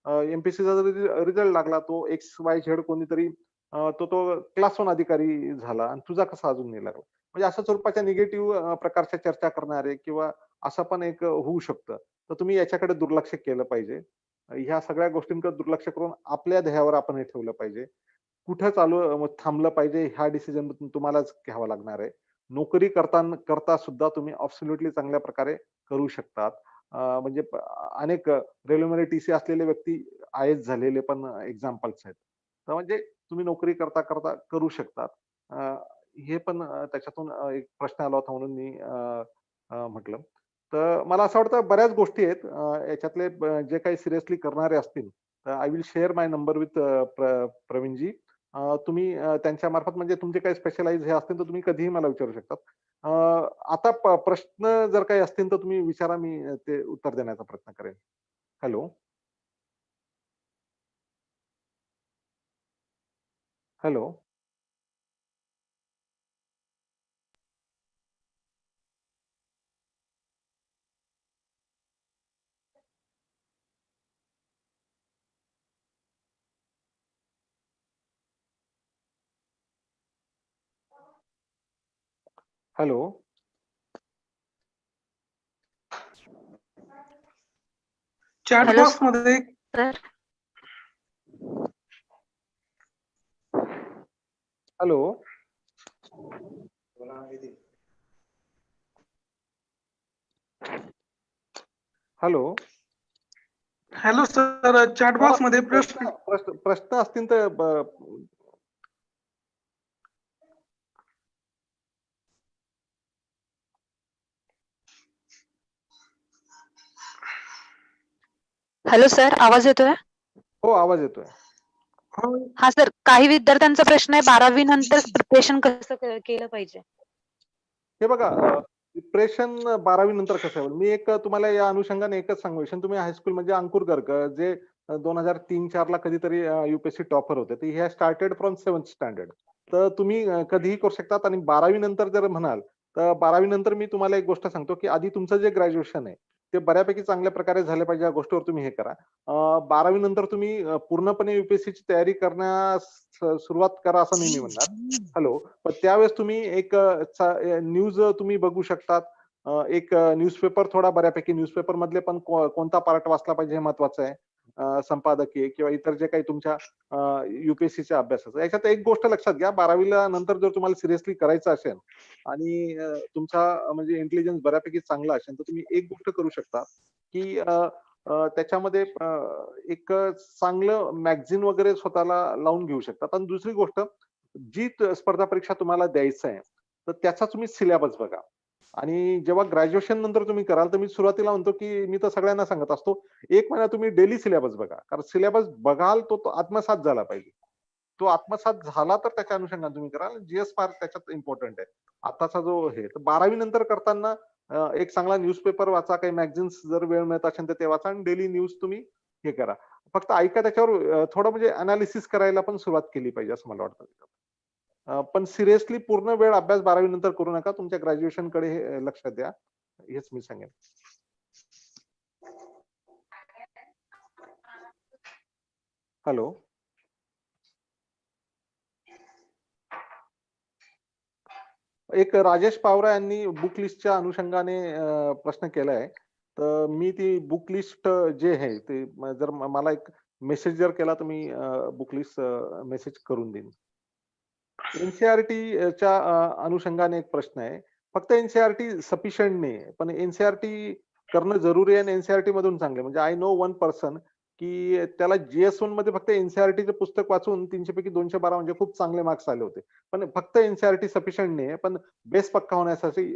एमपीएससीचा रिझल्ट लागला तो XYZ कोणीतरी तो क्लास 1 अधिकारी झाला आणि तुझा कसा अजून नाही लागला. म्हणजे अशा स्वरूपाच्या निगेटिव्ह प्रकारच्या चर्चा करणारे किंवा असं पण एक होऊ शकतं. तर तुम्ही याच्याकडे दुर्लक्ष केलं पाहिजे. ह्या सगळ्या गोष्टींकडे दुर्लक्ष करून आपल्या ध्येयावर आपण हे ठेवलं पाहिजे. कुठं थांबलं पाहिजे ह्या डिसिजन तुम्हालाच घ्यावा लागणार आहे. नोकरी करता सुद्धा तुम्ही ॲब्सोल्युटली चांगल्या प्रकारे करू शकतात. म्हणजे अनेक रेल्वेमध्ये टीसी असलेले व्यक्ती आय-एएस झालेले पण एक्झाम्पल्स आहेत. तर म्हणजे तुम्ही नोकरी करता करू शकतात. हे पण त्याच्यातून एक प्रश्न आला होता म्हणून मी म्हटलं. तर मला असं वाटतं बऱ्याच गोष्टी आहेत. याच्यातले जे काही सिरियसली करणारे असतील, तर I will share my number with Pravinji. तुम्ही त्यांच्यामार्फत म्हणजे तुमचे काही स्पेशलाइज हे असतील तर तुम्ही कधीही मला विचारू शकतात. अ, आता प्रश्न जर काही असतील तर तुम्ही विचारा मी ते उत्तर देण्याचा प्रयत्न करेन. Hello? Hello? Hello? Chat hello box मध्ये sir. Hello? Hello? Hello sir, chat हां, बॉक्स मध्ये प्रश्न प्रश्न असतील तर हॅलो सर, आवाज येतोय? हो, आवाज येतोय. हो, हा सर, काही विद्यार्थ्यांचा प्रश्न आहे 12वी नंतर प्रिपरेशन कसं केलं पाहिजे? हे बघा डिप्रेशन 12वी नंतर कसं आहे? मी एक तुम्हाला या अनुषंगाने एकच सांगू इच्छेन तुम्ही हायस्कूल म्हणजे अंकुर गर्ग जे 2003-4 ला कधीतरी यूपीएससी टॉपर होते. ते हे स्टार्टेड फ्रॉम 7th स्टँडर्ड. तर तुम्ही कधीही करू शकतात आणि 12वी नंतर जर म्हणाल, तर 12वी नंतर मी तुम्हाला एक गोष्ट सांगतो, की आधी तुमचं जे ग्रॅज्युएशन आहे, ते बऱ्यापैकी चांगल्या प्रकारे झालं पाहिजे या गोष्टीवर तुम्ही हे करा. 12वी नंतर तुम्ही पूर्णपणे यूपीएससीची तयारी करण्यास सुरुवात करा असं नाही मी म्हणणार. हॅलो. पण त्यावेळेस तुम्ही एक न्यूज तुम्ही बघू शकतात. एक न्यूजपेपर थोडा बऱ्यापैकी न्यूजपेपर मधले पण कोणता पार्ट वाचला पाहिजे हे महत्वाचं आहे. संपादकीय किंवा इतर जे काही तुमच्या यूपीएससीच्या अभ्यासाचं. याच्यात एक गोष्ट लक्षात घ्या 12वी नंतर जर तुम्हाला सिरियसली करायचं असेल आणि तुमचा म्हणजे इंटेलिजन्स बऱ्यापैकी चांगला असेल, तर तुम्ही एक गोष्ट करू शकता, की त्याच्यामध्ये एक चांगलं मॅगझीन वगैरे स्वतःला लावून घेऊ शकतात आणि दुसरी गोष्ट जी स्पर्धा परीक्षा तुम्हाला द्यायचं आहे, तर त्याचा तुम्ही सिलेबस बघा. आणि जेव्हा ग्रॅज्युएशन नंतर तुम्ही कराल, तर मी सुरुवातीला म्हणतो, की मी तर सगळ्यांना सांगत असतो, 1 महिना तुम्ही डेली सिलेबस बघा. कारण सिलेबस बघाल तो आत्मसात झाला पाहिजे. तो आत्मसात झाला तर त्याच्या अनुषंगाने तुम्ही कराल. जीएस फार त्याच्यात इम्पोर्टंट आहे. आताचा जो हे तर 12वी नंतर करताना एक चांगला न्यूजपेपर वाचा, काही मॅगझिन्स जर वेळ मिळत असेल तर ते वाचा आणि डेली न्यूज तुम्ही हे करा. फक्त ऐका त्याच्यावर थोडं म्हणजे एनालिसिस करायला पण सुरुवात केली पाहिजे असं मला वाटतं. पण सिरियसली पूर्ण वेळ अभ्यास 12वी नंतर करू नका. तुमच्या ग्रॅज्युएशनकडे हे लक्ष द्या. हेच मी सांगेन. हॅलो. एक राजेश पावरा यांनी बुक लिस्टच्या अनुषंगाने प्रश्न केलाय. तर मी ती बुक लिस्ट जे आहे ते जर मला एक मेसेज जर केला तर मी बुक लिस्ट मेसेज करून देईन. एनसीईआरटीच्या अनुषंगाने एक प्रश्न आहे. फक्त एनसीईआरटी सफिशियंट नाही, पण एनसीईआरटी करणं जरुरी आहे आणि एनसीईआरटी मधून चांगले. म्हणजे आय नो वन पर्सन की त्याला जीएस1 मध्ये फक्त एनसीईआरटीचे पुस्तक वाचून 300 पैकी 212 म्हणजे खूप चांगले मार्क्स आले होते. पण फक्त एनसीईआरटी सफिशियंट नाही, पण बेस पक्का होण्यासाठी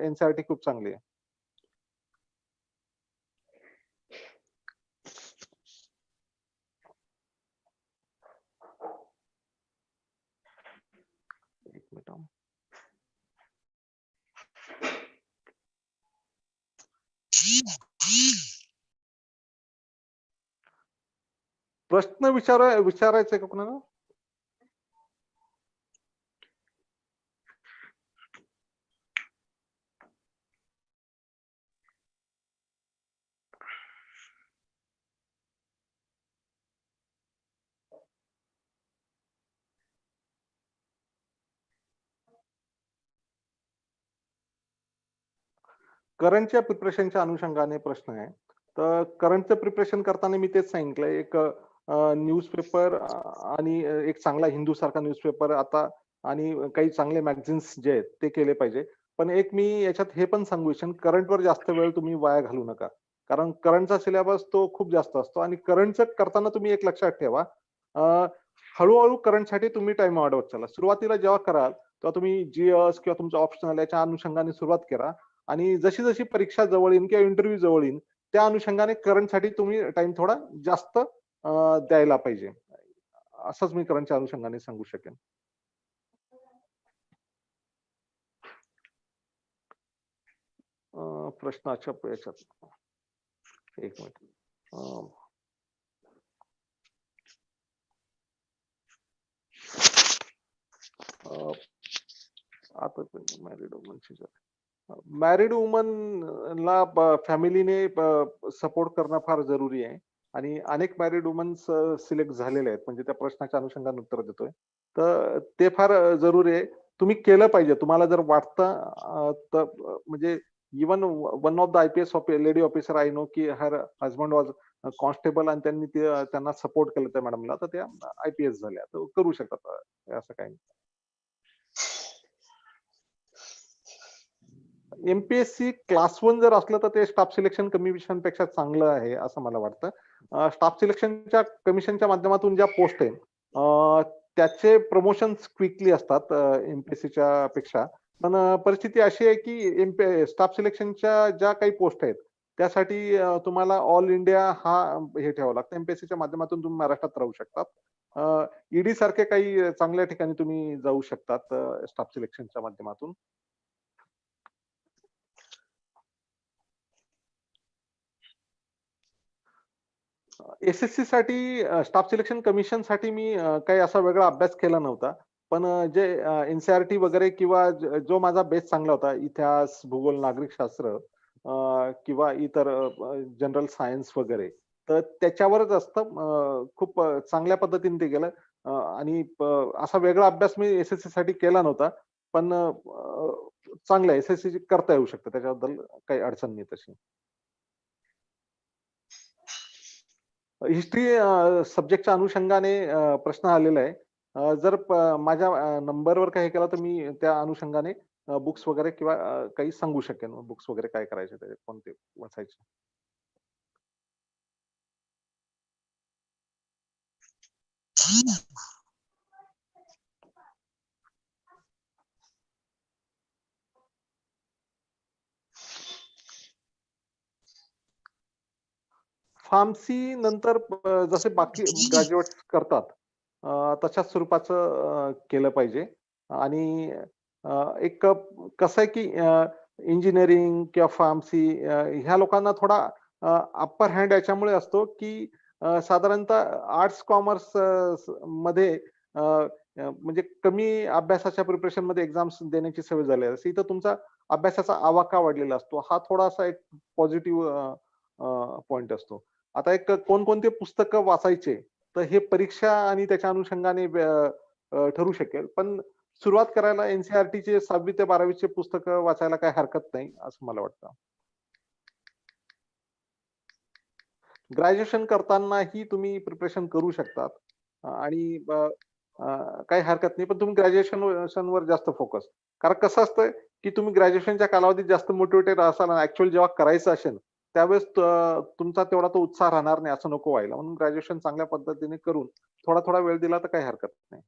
एनसीईआरटी खूप चांगली आहे. एक मिनिट हा. प्रश्न विचारायचा का कोणाला? करंटच्या प्रिपरेशनच्या अनुषंगाने प्रश्न आहे. तर करंटचं प्रिपरेशन करताना मी तेच सांगितलंय, एक न्यूजपेपर आणि एक चांगला हिंदू सारखा न्यूजपेपर आता आणि काही चांगले मॅगझिन्स जे आहेत ते केले पाहिजे. पण एक मी याच्यात हे पण सांगू इच्छेन, करंटवर जास्त वेळ तुम्ही वाया घालू नका. कारण करंटचा सिलेबस तो खूप जास्त असतो आणि करंटचं करताना तुम्ही एक लक्षात ठेवा, हळूहळू करंटसाठी तुम्ही टाइम वाढवत चला. सुरुवातीला जेव्हा कराल तेव्हा तुम्ही जीएस किंवा तुमचं ऑप्शनल याच्या अनुषंगाने सुरुवात करा आणि जशी जशी परीक्षा जवळ येईल किंवा इंटरव्ह्यू जवळ येईल त्या अनुषंगाने करंटसाठी तुम्ही टाइम थोडा जास्त द्यायला पाहिजे. असंच मी करंटच्या अनुषंगाने सांगू शकेन. प्रश्नाच्या याच्यात एक मिनिट. आता मॅरिड वुमनला फॅमिलीने सपोर्ट करणं फार जरुरी आहे आणि अनेक मॅरिड वुमन्स सिलेक्ट झालेले आहेत. म्हणजे त्या प्रश्नाच्या अनुषंगाने उत्तर देतोय. तर ते फार जरुरी आहे. तुम्ही केलं पाहिजे. तुम्हाला जर वाटतं तर म्हणजे even one of the IPS lady officer I know की हर हजबंड वॉज कॉन्स्टेबल आणि त्यांनी त्यांना सपोर्ट केलं त्या मॅडमला, तर त्या आयपीएस झाल्या. तर करू शकतात असं काही नाही. एमपीएससी क्लास 1 जर असलं तर ते स्टाफ सिलेक्शन कमिशन पेक्षा चांगलं आहे असं मला वाटतं. स्टाफ सिलेक्शनच्या कमिशनच्या माध्यमातून ज्या पोस्ट आहेत त्याचे प्रमोशन्स क्विकली असतात एमपीएससीच्या पेक्षा. पण परिस्थिती अशी आहे की स्टाफ सिलेक्शनच्या ज्या काही पोस्ट आहेत त्यासाठी तुम्हाला ऑल इंडिया हा हे ठेवावं लागतं. एमपीएससीच्या माध्यमातून तुम्ही महाराष्ट्रात राहू शकतात. ईडी सारखे काही चांगल्या ठिकाणी तुम्ही जाऊ शकतात स्टाफ सिलेक्शनच्या माध्यमातून. एसएससी साठी स्टाफ सिलेक्शन कमिशन साठी मी काही असा वेगळा अभ्यास केला नव्हता. पण जे एनसीईआरटी वगैरे किंवा जो माझा बेस चांगला होता, इतिहास, भूगोल, नागरिकशास्त्र किंवा इतर जनरल सायन्स वगैरे, तर त्याच्यावरच असतं. खूप चांगल्या पद्धतीने ते गेलं आणि असा वेगळा अभ्यास मी एसएससी साठी केला नव्हता. पण चांगलं एसएससी करता येऊ शकतं, त्याच्याबद्दल काही अडचण नाही तशी. हिस्ट्री सब्जेक्टच्या अनुषंगाने प्रश्न आलेला आहे. जर माझ्या नंबरवर काही केला तर मी त्या अनुषंगाने बुक्स वगैरे किंवा काही सांगू शकेन. बुक्स वगैरे काय करायचे, ते कोणते वाचायचे. फार्मसी नंतर जसे बाकी ग्रॅज्युएट करतात तशाच स्वरूपाचं केलं पाहिजे. आणि एक कसं आहे की इंजिनिअरिंग किंवा फार्मसी ह्या लोकांना थोडा अप्पर हँड याच्यामुळे असतो की साधारणतः आर्ट्स कॉमर्स मध्ये म्हणजे कमी अभ्यासाच्या प्रिपरेशन मध्ये एक्झाम्स देण्याची सवय झाली असते. इथं तुमचा अभ्यासाचा आवाका वाढलेला असतो. हा थोडासा एक पॉझिटिव्ह पॉइंट असतो. आता एक कोणकोणते पुस्तकं वाचायचे तर हे परीक्षा आणि त्याच्या अनुषंगाने ठरू शकेल. पण सुरुवात करायला एनसीईआरटीचे 6वी ते 12वीचे पुस्तकं वाचायला काही हरकत नाही असं मला वाटतं. ग्रॅज्युएशन करतानाही तुम्ही प्रिपरेशन करू शकतात आणि काही हरकत नाही, पण तुम्ही ग्रॅज्युएशनवर जास्त फोकस. कारण कसं असतं की तुम्ही ग्रॅज्युएशनच्या कालावधीत जास्त मोटिवेटेड असाल आणि ऍक्च्युअल जेव्हा करायचं असेल त्यावेळेस तुमचा तेवढा तो उत्साह राहणार नाही, असं नको व्हायला. म्हणून ग्रॅज्युएशन चांगल्या पद्धतीने करून थोडा थोडा वेळ दिला तर काही हरकत नाही.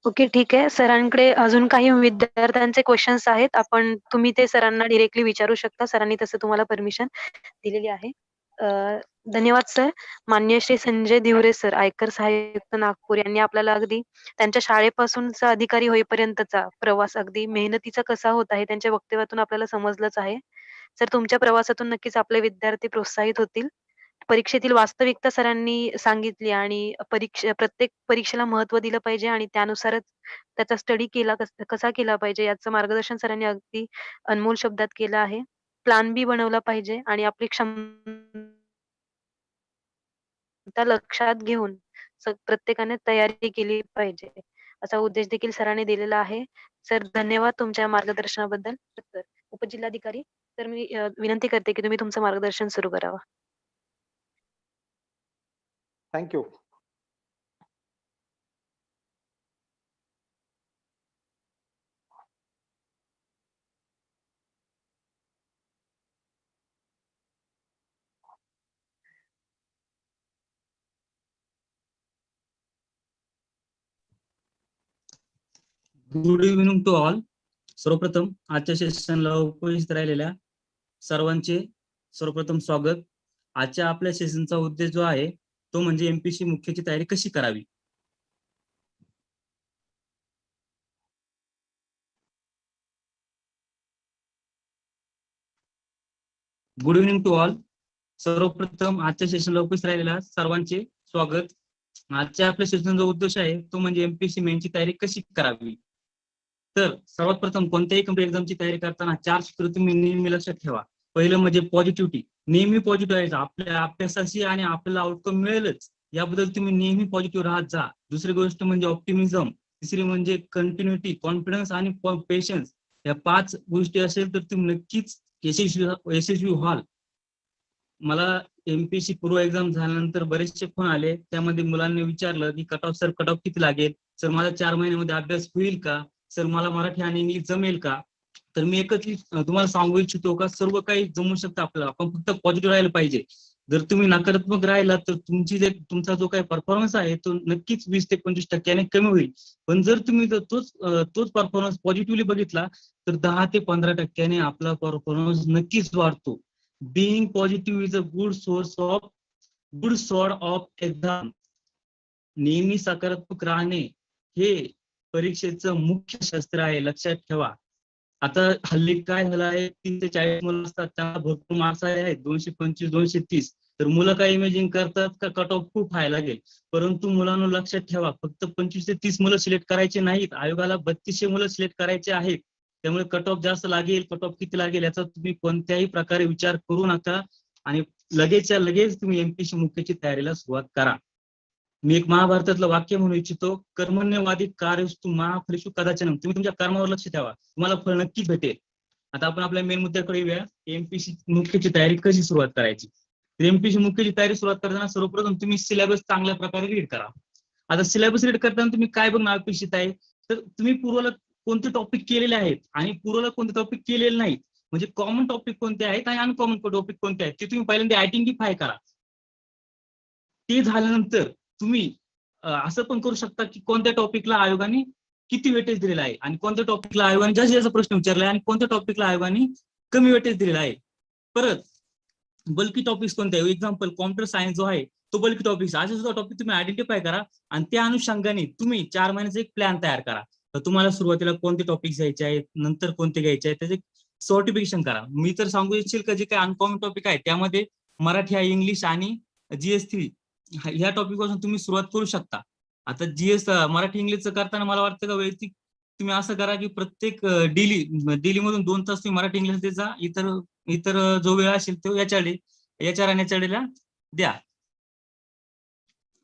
ओके, ठीक आहे. सरांकडे अजून काही विद्यार्थ्यांचे क्वेश्चन्स आहेत. तुम्ही ते सरांना डिरेक्टली विचारू शकता. सरांनी तसं तुम्हाला परमिशन दिलेली आहे. धन्यवाद सर. मान्य श्री संजय दिवरे सर, आयकर सहाय्यक नागपूर, यांनी आपल्याला अगदी त्यांच्या शाळेपासूनचा अधिकारी होईपर्यंतचा प्रवास अगदी मेहनतीचा कसा होत आहे त्यांच्या वक्तव्यातून आपल्याला समजलंच आहे. सर, तुमच्या प्रवासातून नक्कीच आपले विद्यार्थी प्रोत्साहित होतील. परीक्षेतील वास्तविकता सरांनी सांगितली आणि प्रत्येक परीक्षेला महत्त्व दिलं पाहिजे आणि त्यानुसारच त्याचा स्टडी कसा केला पाहिजे याचं मार्गदर्शन सरांनी अगदी अनमोल शब्दात केलं आहे. प्लॅन बी बनवला पाहिजे आणि आपली क्षमता लक्षात घेऊन प्रत्येकाने तयारी केली पाहिजे, असा उद्देश देखील सरांनी दिलेला आहे. सर, धन्यवाद तुमच्या मार्गदर्शनाबद्दल. तर उपजिल्हाधिकारी तर मी विनंती करते की तुम्ही तुमचं मार्गदर्शन सुरू करावं. Thank you. Good evening to all. सर्वप्रथम आजच्या सेशनला उपस्थित राहिलेल्या सर्वांचे सर्वप्रथम स्वागत. आजच्या आपल्या सेशनचा उद्देश जो आहे तो म्हणजे एमपीसी मुख्यची तयारी कशी करावी. Good evening to all. सर्वप्रथम आजच्या सेशनला उपस्थित राहिलेल्या सर्वांचे स्वागत. आजच्या आपल्या सेशनचा उद्देश आहे तो म्हणजे एमपीसी मेनची तयारी कशी करावी. तर सर्वात प्रथम कोणत्याही कॉम्पिटिटिव्ह एक्झामची तयारी करताना 4 सूत्र तुम्ही नेहमी लक्षात ठेवा. पहिलं म्हणजे पॉझिटिव्हिटी. नेहमी पॉझिटिव्ह राहायचं. आपल्या अभ्यासाशी आणि आपल्याला आउटकम मिळेलच याबद्दल तुम्ही नेहमी पॉझिटिव्ह राहत जा. दुसरी गोष्ट म्हणजे ऑप्टिमिझम. तिसरी म्हणजे कंटिन्युटी, कॉन्फिडन्स आणि पेशन्स. या 5 गोष्टी असेल तर तुम्ही नक्कीच यशस्वी व्हाल. मला एमपीसी पूर्व एक्झाम झाल्यानंतर बरेचसे फोन आले. त्यामध्ये मुलांनी विचारलं की कट ऑफ किती लागेल, सर माझा 4 महिन्यामध्ये अभ्यास होईल का, सर मला मराठी आणि इंग्लिश जमेल का. तर मी एकच तुम्हाला सांगू इच्छितो का सर्व काही जमू शकतं आपल्याला, आपण फक्त पॉझिटिव्ह राहायला पाहिजे. जर तुम्ही नकारात्मक राहिला तर तुमचा जो काही परफॉर्मन्स आहे तो नक्कीच 20 ते 25% कमी होईल. पण जर तुम्ही तोच परफॉर्मन्स पॉझिटिव्हली बघितला तर 10 ते 15% आपला परफॉर्मन्स नक्कीच वाढतो. Being positive is a good sword of exam. नेहमी सकारात्मक राहणे हे परीक्षेचं मुख्य शस्त्र आहे, लक्षात ठेवा. आता हल्ली काय झालं आहे, 30 ते 40 मुलं असतात, त्यांना भरपूर मार्क्स आले आहेत, 225 230. तर मुलं काय इमेजिन करतात का कट ऑफ खूप हाय लागेल. परंतु मुलांना लक्षात ठेवा, फक्त 25 ते 30 मुलं सिलेक्ट करायचे नाहीत, आयोगाला 3200 मुलं सिलेक्ट करायचे आहेत. त्यामुळे कट ऑफ जास्त लागेल, कट ऑफ किती लागेल याचा तुम्ही कोणत्याही प्रकारे विचार करू नका आणि लगेचच्या लगेच तुम्ही एमपीसी मुख्यची तयारीला सुरुवात करा. मी एक महाभारतातलं वाक्य म्हणू इच्छितो, कर्मण्यवादी कार्यस्तु महाफलेषु कदाचन. तुम्ही तुमच्या कर्मावर लक्ष ठेवा, तुम्हाला फळ नक्की भेटेल. आता आपण आपल्या मेन मुद्द्याकडे येऊया. एमपीसी मुख्यची तयारी कशी सुरुवात करायची. एमपीसी मुख्यची तयारी सुरुवात करताना सर्वप्रथम तुम्ही सिलेबस चांगल्या प्रकारे रीड करा. आता सिलेबस रीड करताना तुम्ही काय बघणं अपेक्षित आहे, तर तुम्ही पूर्वला कोणते टॉपिक केलेले आहेत आणि पूर्वला कोणते टॉपिक केलेले नाहीत, म्हणजे कॉमन टॉपिक कोणते आहेत आणि अनकॉमन टॉपिक कोणते आहेत ते तुम्ही पहिल्यांदा आयडेंटिफाय करा. ते झाल्यानंतर तुम्ही असं पण करू शकता की कोणत्या टॉपिकला आयोगाने किती वेटेज दिलेलं आहे आणि कोणत्या टॉपिकला आयोगाने जास्तीत जास्त प्रश्न विचारला आहे आणि कोणत्या टॉपिकला आयोगाने कमी वेटेज दिलेला आहे. परत बल्की टॉपिक्स कोणते आहे, एक्झाम्पल कॉम्प्युटर सायन्स जो आहे तो बल्की टॉपिक्स, असे सुद्धा टॉपिक तुम्ही आयडेंटिफाय करा आणि त्या अनुषंगाने तुम्ही 4 महिन्याचा एक प्लॅन तयार करा. तर तुम्हाला सुरुवातीला कोणते टॉपिक्स घ्यायचे आहेत, नंतर कोणते घ्यायचे आहेत, त्याचे सर्टिफिकेशन करा. मी तर सांगू इच्छिल का जे काही अनकॉमन टॉपिक आहे त्यामध्ये मराठी आहे, इंग्लिश आणि GS3 ह्या टॉपिक पासून तुम्ही सुरुवात करू शकता. आता जीएस मराठी इंग्लिशचं करताना मला वाटतं का वैयक्तिक तुम्ही असं करा की प्रत्येक डेली मधून 2 तास तुम्ही मराठी इंग्लिश द्यायचा. इतर जो वेळ असेल तो याच्या राहण्याच्या द्या.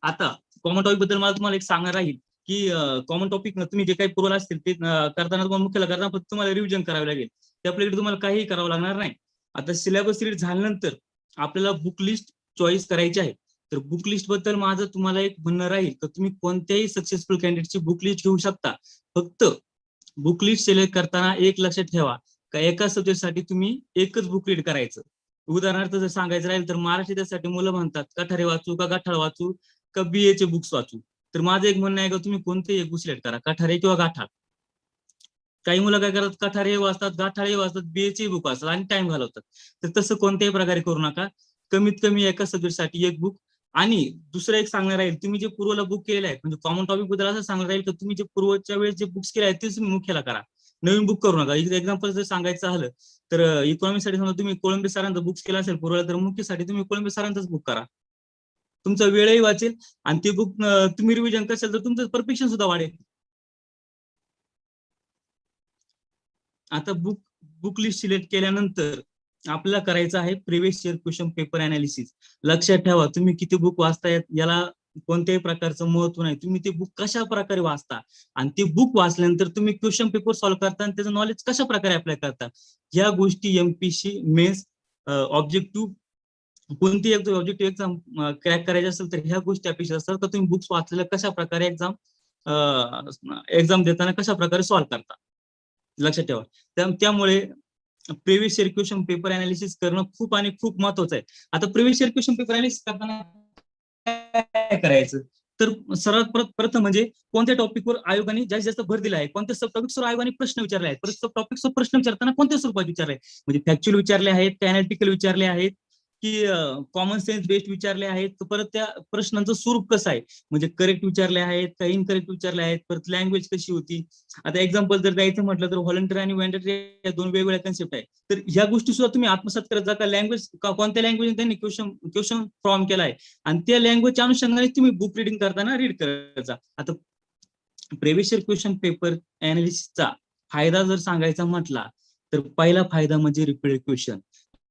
आता कॉमन टॉपिक बद्दल मला तुम्हाला एक सांगणार राहील की कॉमन टॉपिक तुम्ही जे काही पुरवलं असतील ते करताना तुम्हाला मुख्यला करताना फक्त तुम्हाला रिव्हिजन करावे लागेल. त्या पलीकडे तुम्हाला काहीही करावं लागणार नाही. आता सिलेबस रीड झाल्यानंतर आपल्याला बुक लिस्ट चॉईस करायची आहे. तर बुक लिस्ट बद्दल माझं तुम्हाला एक म्हणणं राहील तर तुम्ही कोणत्याही सक्सेसफुल कॅन्डिडेटची बुक लिस्ट घेऊ शकता. फक्त बुक लिस्ट सिलेक्ट करताना एक लक्षात ठेवा का एका सब्जेक्टसाठी तुम्ही एकच बुक रीड करायचं. उदाहरणार्थ जर सांगायचं राहील तर मराठी त्यासाठी मुलं म्हणतात कठारे वाचू का गाठाळ वाचू का BA चे बुक्स वाचू. तर माझं एक म्हणणं आहे का तुम्ही कोणतेही एक बुक सिलेक्ट करा, कठारे किंवा गाठाळ. काही मुलं काय करतात, कठारे वाचतात, गाठाळे वाचतात, BA चे बुक वाचतात आणि टाइम घालवतात. तर तसं कोणत्याही प्रकारे करू नका. कमीत कमी एका सब्जेक्टसाठी एक बुक. आणि दुसरं एक सांगणार राहील, तुम्ही जे पूर्वला बुक केलेले आहेत म्हणजे कॉमन टॉपिक बद्दल असं सांगणार राहील की तुम्ही जे पूर्वच्या वेळेस जे बुक्स केले आहेत तेच तुम्ही मुख्यला करा. नवीन बुक करू नका. एक्झाम्पल जर सांगायचं झालं तर इकॉनॉमिक्ससाठी समजा तुम्ही कोळंबे सरांचं बुक्स केलं असेल पूर्वला तर मुख्यसाठी तुम्ही कोळंबे सरांचंच बुक करा. तुमचा वेळही वाचेल आणि ते बुक तुम्ही रिव्हिजन करशाल तर तुमचं परफेक्शन सुद्धा वाढेल. आता बुक लिस्ट सिलेक्ट केल्यानंतर आपल्याला करायचं आहे previous year question paper analysis. लक्षात ठेवा तुम्ही किती बुक वाचतायत याला कोणत्याही प्रकारचं महत्व नाही. तुम्ही ते बुक कशा प्रकारे वाचता आणि ते बुक वाचल्यानंतर तुम्ही क्वेश्चन पेपर सॉल्व्ह करता आणि त्याचं नॉलेज कशा प्रकारे अप्लाय करता या गोष्टी एमपीसी मेन्स ऑब्जेक्टिव्ह कोणती ऑब्जेक्टिव्ह एक्झाम क्रॅक करायची असेल तर ह्या गोष्टी अपेक्षित असतात तर तुम्ही बुक्स वाचलेल्या कशा प्रकारे एक्झाम देताना कशा प्रकारे सॉल्व्ह करता. लक्षात ठेवा. त्यामुळे previous year question paper analysis करणं खूप आणि खूप महत्वाचं आहे. आता previous year question paper analysis करताना काय करायचं तर सर्वात प्रथम म्हणजे कोणत्या टॉपिकवर आयोगाने जास्तीत जास्त भर दिला आहे, कोणत्या सब टॉपिक्सवर आयोगाने प्रश्न विचारले आहेत, परत सब टॉपिक्सवर प्रश्न विचारताना कोणत्या स्वरूपात विचारले म्हणजे फॅक्च्युअल विचारले आहेत, अनालिटिकल विचारले आहेत की कॉमन सेन्स बेस्ड विचारले आहेत. परत त्या प्रश्नांचं स्वरूप कसं आहे म्हणजे करेक्ट विचारले आहेत का इनकरेक्ट विचारले आहेत, परत लँग्वेज कशी होती. आता एक्झाम्पल जर द्यायचं म्हटलं तर व्हॉलंटरी आणि मॅन्डेटरी या 2 वेगवेगळ्या कन्सेप्ट आहेत. तर ह्या गोष्टी सुद्धा तुम्ही आत्मसात करत जा का लँग्वेज कोणत्या लँग्वेज त्यांनी क्वेश्चन फॉर्म केलाय आणि त्या लँग्वेजच्या अनुषंगाने तुम्ही बुक रिडिंग करताना रीड करत जा. आता प्रिव्हियस इयर क्वेश्चन पेपर अनालिसिसचा फायदा जर सांगायचा म्हटला तर पहिला फायदा म्हणजे रिपीटेड क्वेश्चन.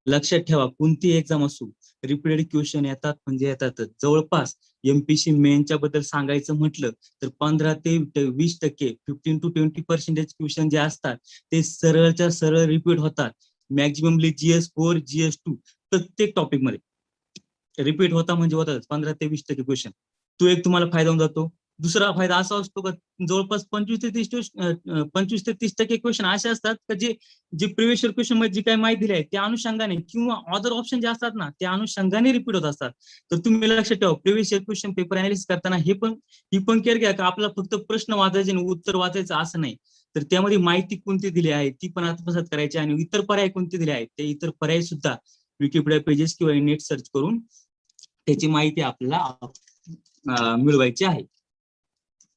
लक्षात ठेवा कोणती एक्झाम असो रिपीटेड क्वेश्चन येतात म्हणजे येतातच. जवळपास एमपीसी मेनच्या बद्दल सांगायचं म्हटलं तर 15 ते 20% 15 to 20% क्वेश्चन जे असतात ते सरळच्या सरळ रिपीट होतात. मॅक्झिममली GS4 GS2 प्रत्येक टॉपिक मध्ये रिपीट होता म्हणजे होतात 15 ते 20% क्वेश्चन. तो एक तुम्हाला फायदा होऊन जातो. दुसरा फायदा असा असतो का जवळपास 25 ते 30% क्वेश्चन असे असतात का जे प्रिव्हियस इयर क्वेश्चन मध्ये जी काही माहिती दिली आहे त्या अनुषंगाने किंवा अदर ऑप्शन जे असतात ना त्या अनुषंगाने रिपीट होत असतात. तर तुम्ही लक्षात ठेवा previous year question paper analysis करताना ही पण केअर घ्या का आपला फक्त प्रश्न वाचायचे आणि उत्तर वाचायचं असं नाही. तर त्यामध्ये माहिती कोणती दिली आहे ती पण आत्मसात करायची आणि इतर पर्याय कोणते दिले आहेत ते इतर पर्याय सुद्धा विकिपीडिया पेजेस किंवा नेट सर्च करून त्याची माहिती आपल्याला मिळवायची आहे.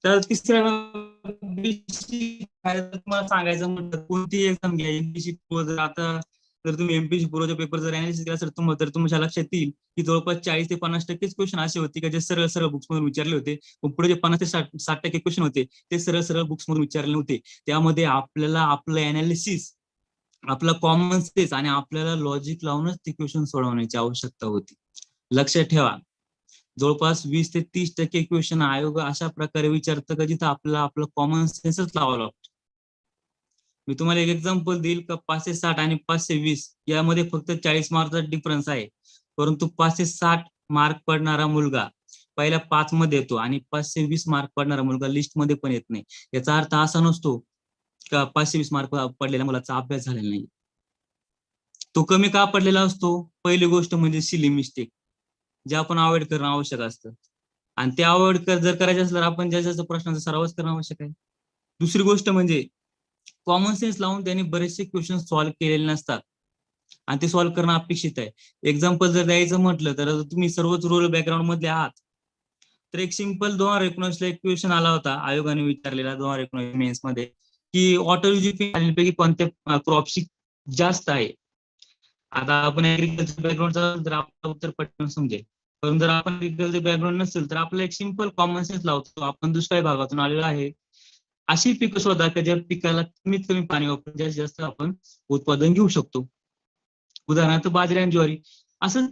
तर तिसऱ्या तुम्हाला सांगायचं म्हटलं कोणती एक्झाम घ्या एमपीसी जर आता जर तुम्ही एमपीसी पूर्वचा पेपर जर अनालिसिस केला तर तुमच्या लक्षात येईल की जवळपास 40 ते 50% क्वेश्चन असे होते का जे सरळ सरळ बुक्स मधून विचारले होते. पुढे जे 50 ते 60% क्वेश्चन होते ते सरळ सरळ बुक्स मधून विचारले नव्हते. त्यामध्ये आपल्याला आपलं अनालिसिस आपला कॉमन सेन्स आणि आपल्याला लॉजिक लावूनच ते क्वेश्चन सोडवण्याची आवश्यकता होती. लक्षात ठेवा जवळपास 20 ते 30% क्वेश्चन आयोग अशा प्रकारे विचारतं का जिथं आपल्याला आपलं कॉमन सेन्सच लावावं लागतं. मी तुम्हाला एक एक्झाम्पल देईल का 560 आणि 520 यामध्ये फक्त 40 मार्कचा डिफरन्स आहे. परंतु 560 मार्क पडणारा मुलगा पहिल्या 5 मध्ये येतो आणि 520 मार्क पडणारा मुलगा लिस्ट मध्ये पण येत नाही. याचा अर्थ असा नसतो का 520 मार्क पडलेल्या मुलाचा अभ्यास झालेला नाही. तो कमी का पडलेला असतो. पहिली गोष्ट म्हणजे सिली मिस्टेक जे आपण अवॉइड करणं आवश्यक असतं आणि ते अवॉइड जर करायचे असलं आपण ज्या प्रश्नांचा सरावच करणं आवश्यक आहे. दुसरी गोष्ट म्हणजे कॉमन सेन्स लावून त्यांनी बरेचसे क्वेश्चन सॉल्व्ह केलेले नसतात आणि ते सॉल्व्ह करणं अपेक्षित आहे. एक्झाम्पल जर द्यायचं म्हटलं तर तुम्ही सर्वच रुरल बॅकग्राऊंड मधले आहात तर एक सिंपल 2019 ला एक क्वेश्चन आला होता आयोगाने विचारलेला 2019 मेन्स मध्ये की वॉटर युजिंग पैकी कोणत्या क्रॉपची जास्त आहे. आता आपण ऍग्रिकल्चर बॅकग्राऊंडचा जर आपलं उत्तर पटकन समजेल पण जर आपण बॅकग्राऊंड नसेल तर आपल्याला एक सिंपल कॉमन सेन्स लावतो, आपण दुष्काळी भागातून आलेलो आहे, अशी पिकं शोधा की ज्या पिकाला कमीत कमी पाणी वापरून जास्तीत जास्त आपण उत्पादन घेऊ शकतो. उदाहरणार्थ बाजरी आणि ज्वारी. असं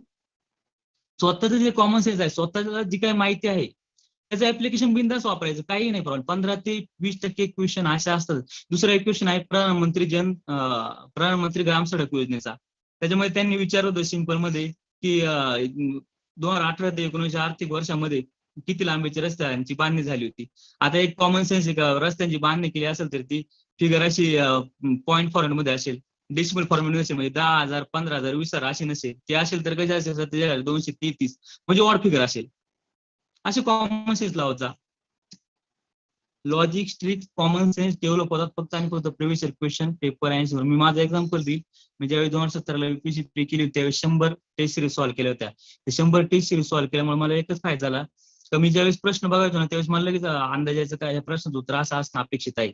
स्वतःचं जे कॉमन सेन्स आहे, स्वतःला जी काही माहिती आहे त्याचं ऍप्लिकेशन बिनधास्त वापरायचं, काही नाही प्रॉब्लेम. 15 ते 20% क्वेश्चन असे असतात. दुसरा एक क्वेश्चन आहे प्रधानमंत्री ग्राम सडक योजनेचा. त्याच्यामध्ये त्यांनी विचारलं होतं सिंपल मध्ये की 2018 ते 19 आर्थिक वर्षामध्ये किती लांबीची रस्त्यांची बांधणी झाली होती. आता एक कॉमन सेन्स रस्त्यांची बांधणी केली असेल तर ती फिगर अशी पॉईंट फॉर्मेट मध्ये असेल, डेसिमल फॉर्मेट मध्ये असेल, म्हणजे 10,000, 15,000, 20,000 अशी नसेल. ते असेल तर कशी असेल 233 म्हणजे ऑड फिगर असेल. असे कॉमन सेन्स लावायचा. Logic, strict, common sense develop होतात फक्त आणि फक्त previous year question paper answer. मी माझं एक्झाम्पल देईल. मी ज्यावेळी 2017 युपीएससी प्री केली होती त्यावेळी 100 टेस्ट सिरीज सॉल्व्ह केल्या होत्या. ते 100 टेस्ट सिरीज सॉल्व्ह केल्यामुळे मला एकच फायदा झाला, तर मी ज्यावेळेस प्रश्न बघायचो ना त्यावेळेस मला लगेच अंदाज यायचं काय या प्रश्नाचं उत्तर असं असणं अपेक्षित आहे.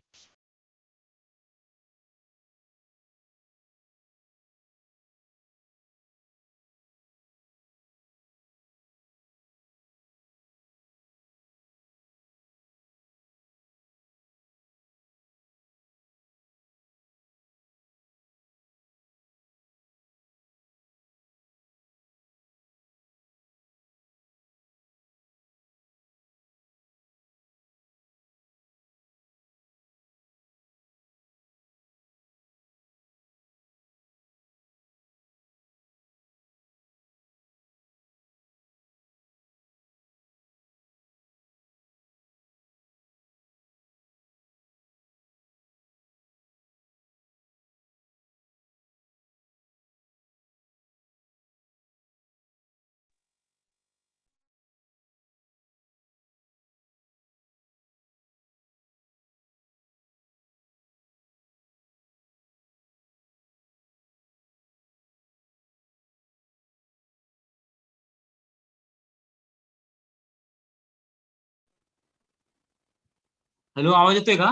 हॅलो, आवाज येतोय का?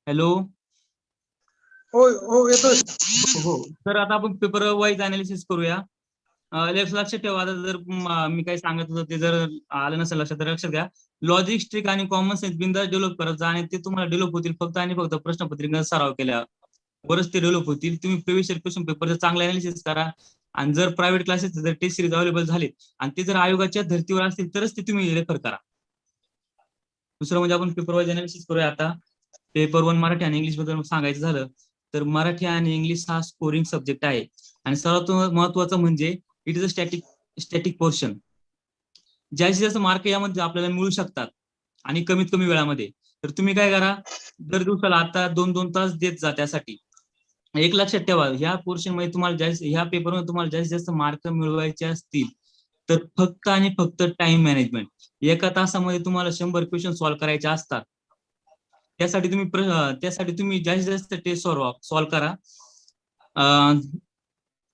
हॅलो. हो हो येतोय. हो, तर आता आपण पेपर वाईज अनालिसिस करूया. लक्षात ठेवा, आता जर मी काही सांगत होतो ते जर आलं नसेल लक्षात तर लक्षात घ्या. लॉजिक, स्ट्रिक आणि कॉमन सेन्स बिंदास डेव्हलप करायचा आणि ते तुम्हाला डेव्हलप होतील फक्त आणि फक्त प्रश्नपत्रिका सराव केल्यावरच ते डेव्हलप होतील. तुम्ही प्रिव्हियस इयर क्वेश्चन पेपरचं चांगलं अनालिसिस करा आणि जर प्रायव्हेट क्लासेस जर टेस्ट सिरीज अवेलेबल झाले आणि ते जर आयोगाच्या धर्तीवर असतील तरच ते तुम्ही रेफर करा. दुसरं म्हणजे आपण पेपर वाईज अनालिसिस करूया आता. पेपर 1 मराठी आणि इंग्लिश बद्दल सांगायचं झालं तर मराठी आणि इंग्लिश हा स्कोरिंग सब्जेक्ट आहे आणि सर्वात महत्वाचं म्हणजे it is a static portion. जास्तीत जास्त मार्क यामध्ये आपल्याला मिळू शकतात आणि कमीत कमी वेळामध्ये. तर तुम्ही काय करा, दर दिवसाला आता 2-2 तास देत जा त्यासाठी. एक लक्षात ठेवा, ह्या पोर्शन मध्ये तुम्हाला ह्या पेपरमध्ये तुम्हाला जास्तीत जास्त मार्क मिळवायचे असतील तर फक्त आणि फक्त टाइम मॅनेजमेंट. एका तासामध्ये तुम्हाला 100 क्वेश्चन सॉल्व्ह करायचे असतात. त्यासाठी तुम्ही जास्तीत जास्त टेस्ट सॉल्व्ह करा.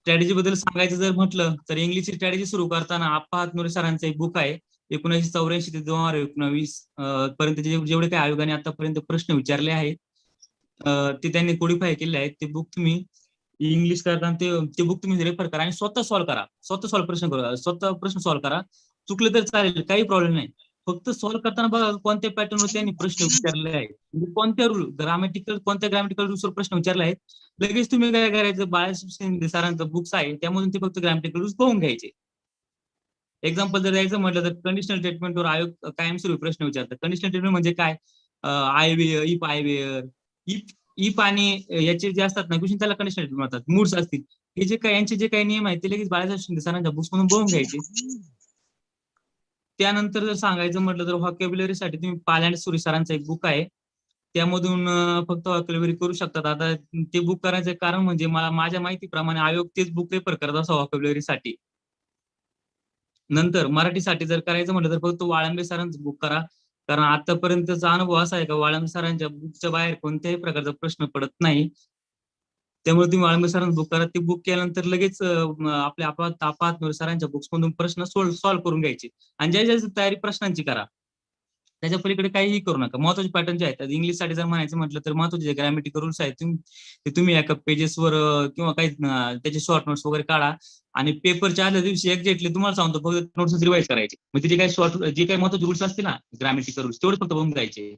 स्ट्रॅटेजी बद्दल सांगायचं जर म्हटलं तर इंग्लिशची स्ट्रॅटेजी सुरू करताना आप्पा हातनुरे सरांचं एक बुक आहे 1984 ते 2019 पर्यंत जेवढे काही आयोगाने आतापर्यंत प्रश्न विचारले आहेत ते त्यांनी कोडिफाय केले आहेत. ते बुक तुम्ही इंग्लिश करताना ते बुक तुम्ही रेफर करा आणि स्वतः सॉल्व्ह करा. स्वतः प्रश्न सॉल्व्ह करा. चुकले तर चालेल, काही प्रॉब्लेम नाही. फक्त सॉल्व्ह करताना बघा कोणत्या पॅटर्नवर त्यांनी प्रश्न विचारले आहेत, म्हणजे कोणत्या ग्रामॅटिकल रूल्सवर प्रश्न विचारले आहेत. लगेच तुम्ही काय करायचं, बाळासाहेब सरांचं बुक्स आहे त्यामधून ते फक्त ग्रामॅटिकल रूल्स पाहून घ्यायचे. एक्झाम्पल जर द्यायचं म्हटलं तर कंडिशनल स्टेटमेंटवर आयोग कायमस्वरूपी प्रश्न विचारतात. कंडिशनल स्टेटमेंट म्हणजे काय, I were, if I were, if आणि याचे जे असतात ना क्वेश्चन त्याला कंडिशनल स्टेटमेंट म्हणतात. मूड्स असतील हे जे काही यांचे जे काही नियम आहेत ते लगेच बाळासाहेब सरांच्या बुक्स मधून बघून घ्यायचे. त्यानंतर जर सांगायचं म्हटलं तर व्हॉकॅब्युलरीसाठी तुम्ही पाल अँड सुरी सरांचं एक बुक आहे त्यामधून फक्त व्हॉकॅब्युलरी करू शकतात. आता ते बुक करायचं कारण म्हणजे मला माझ्या माहितीप्रमाणे आयोग तेच बुक रेफर करत असं व्हॉकॅब्युलरीसाठी. नंतर मराठीसाठी जर करायचं म्हटलं तर फक्त वाळंबे सरांचं बुक करा, कारण आतापर्यंतचा अनुभव असा आहे का वाळंबे सरांच्या बुकच्या बाहेर कोणत्याही प्रकारचा प्रश्न पडत नाही. त्यामुळे तुम्ही वाळंबे सरांचं बुक करा. ते बुक केल्यानंतर लगेच आपल्या आपात सरांच्या बुक्स मधून प्रश्न सॉल्व्ह करून घ्यायचे आणि ज्या तयारी प्रश्नांची करा. त्याच्या पलीकडे काहीही करू नका. महत्वाचे पॅटर्न जे आहेत इंग्लिशसाठी जर म्हणायचं म्हटलं तर महत्वाचे जे ग्रॅमॅटिकल रूल्स आहेत ते तुम्ही एका पेजेसवर किंवा काही त्याचे शॉर्ट नोट्स वगैरे काढा आणि पेपरच्या आदल्या दिवशी एक्झॅक्टली तुम्हाला सांगतो फक्त नोट्स रिवाइज करायचे. म्हणजे जे काही जे काही महत्वाचे रूल्स असतील ना ग्रॅमॅटिकल रूल्स तेवढे फक्त बघून जायचे.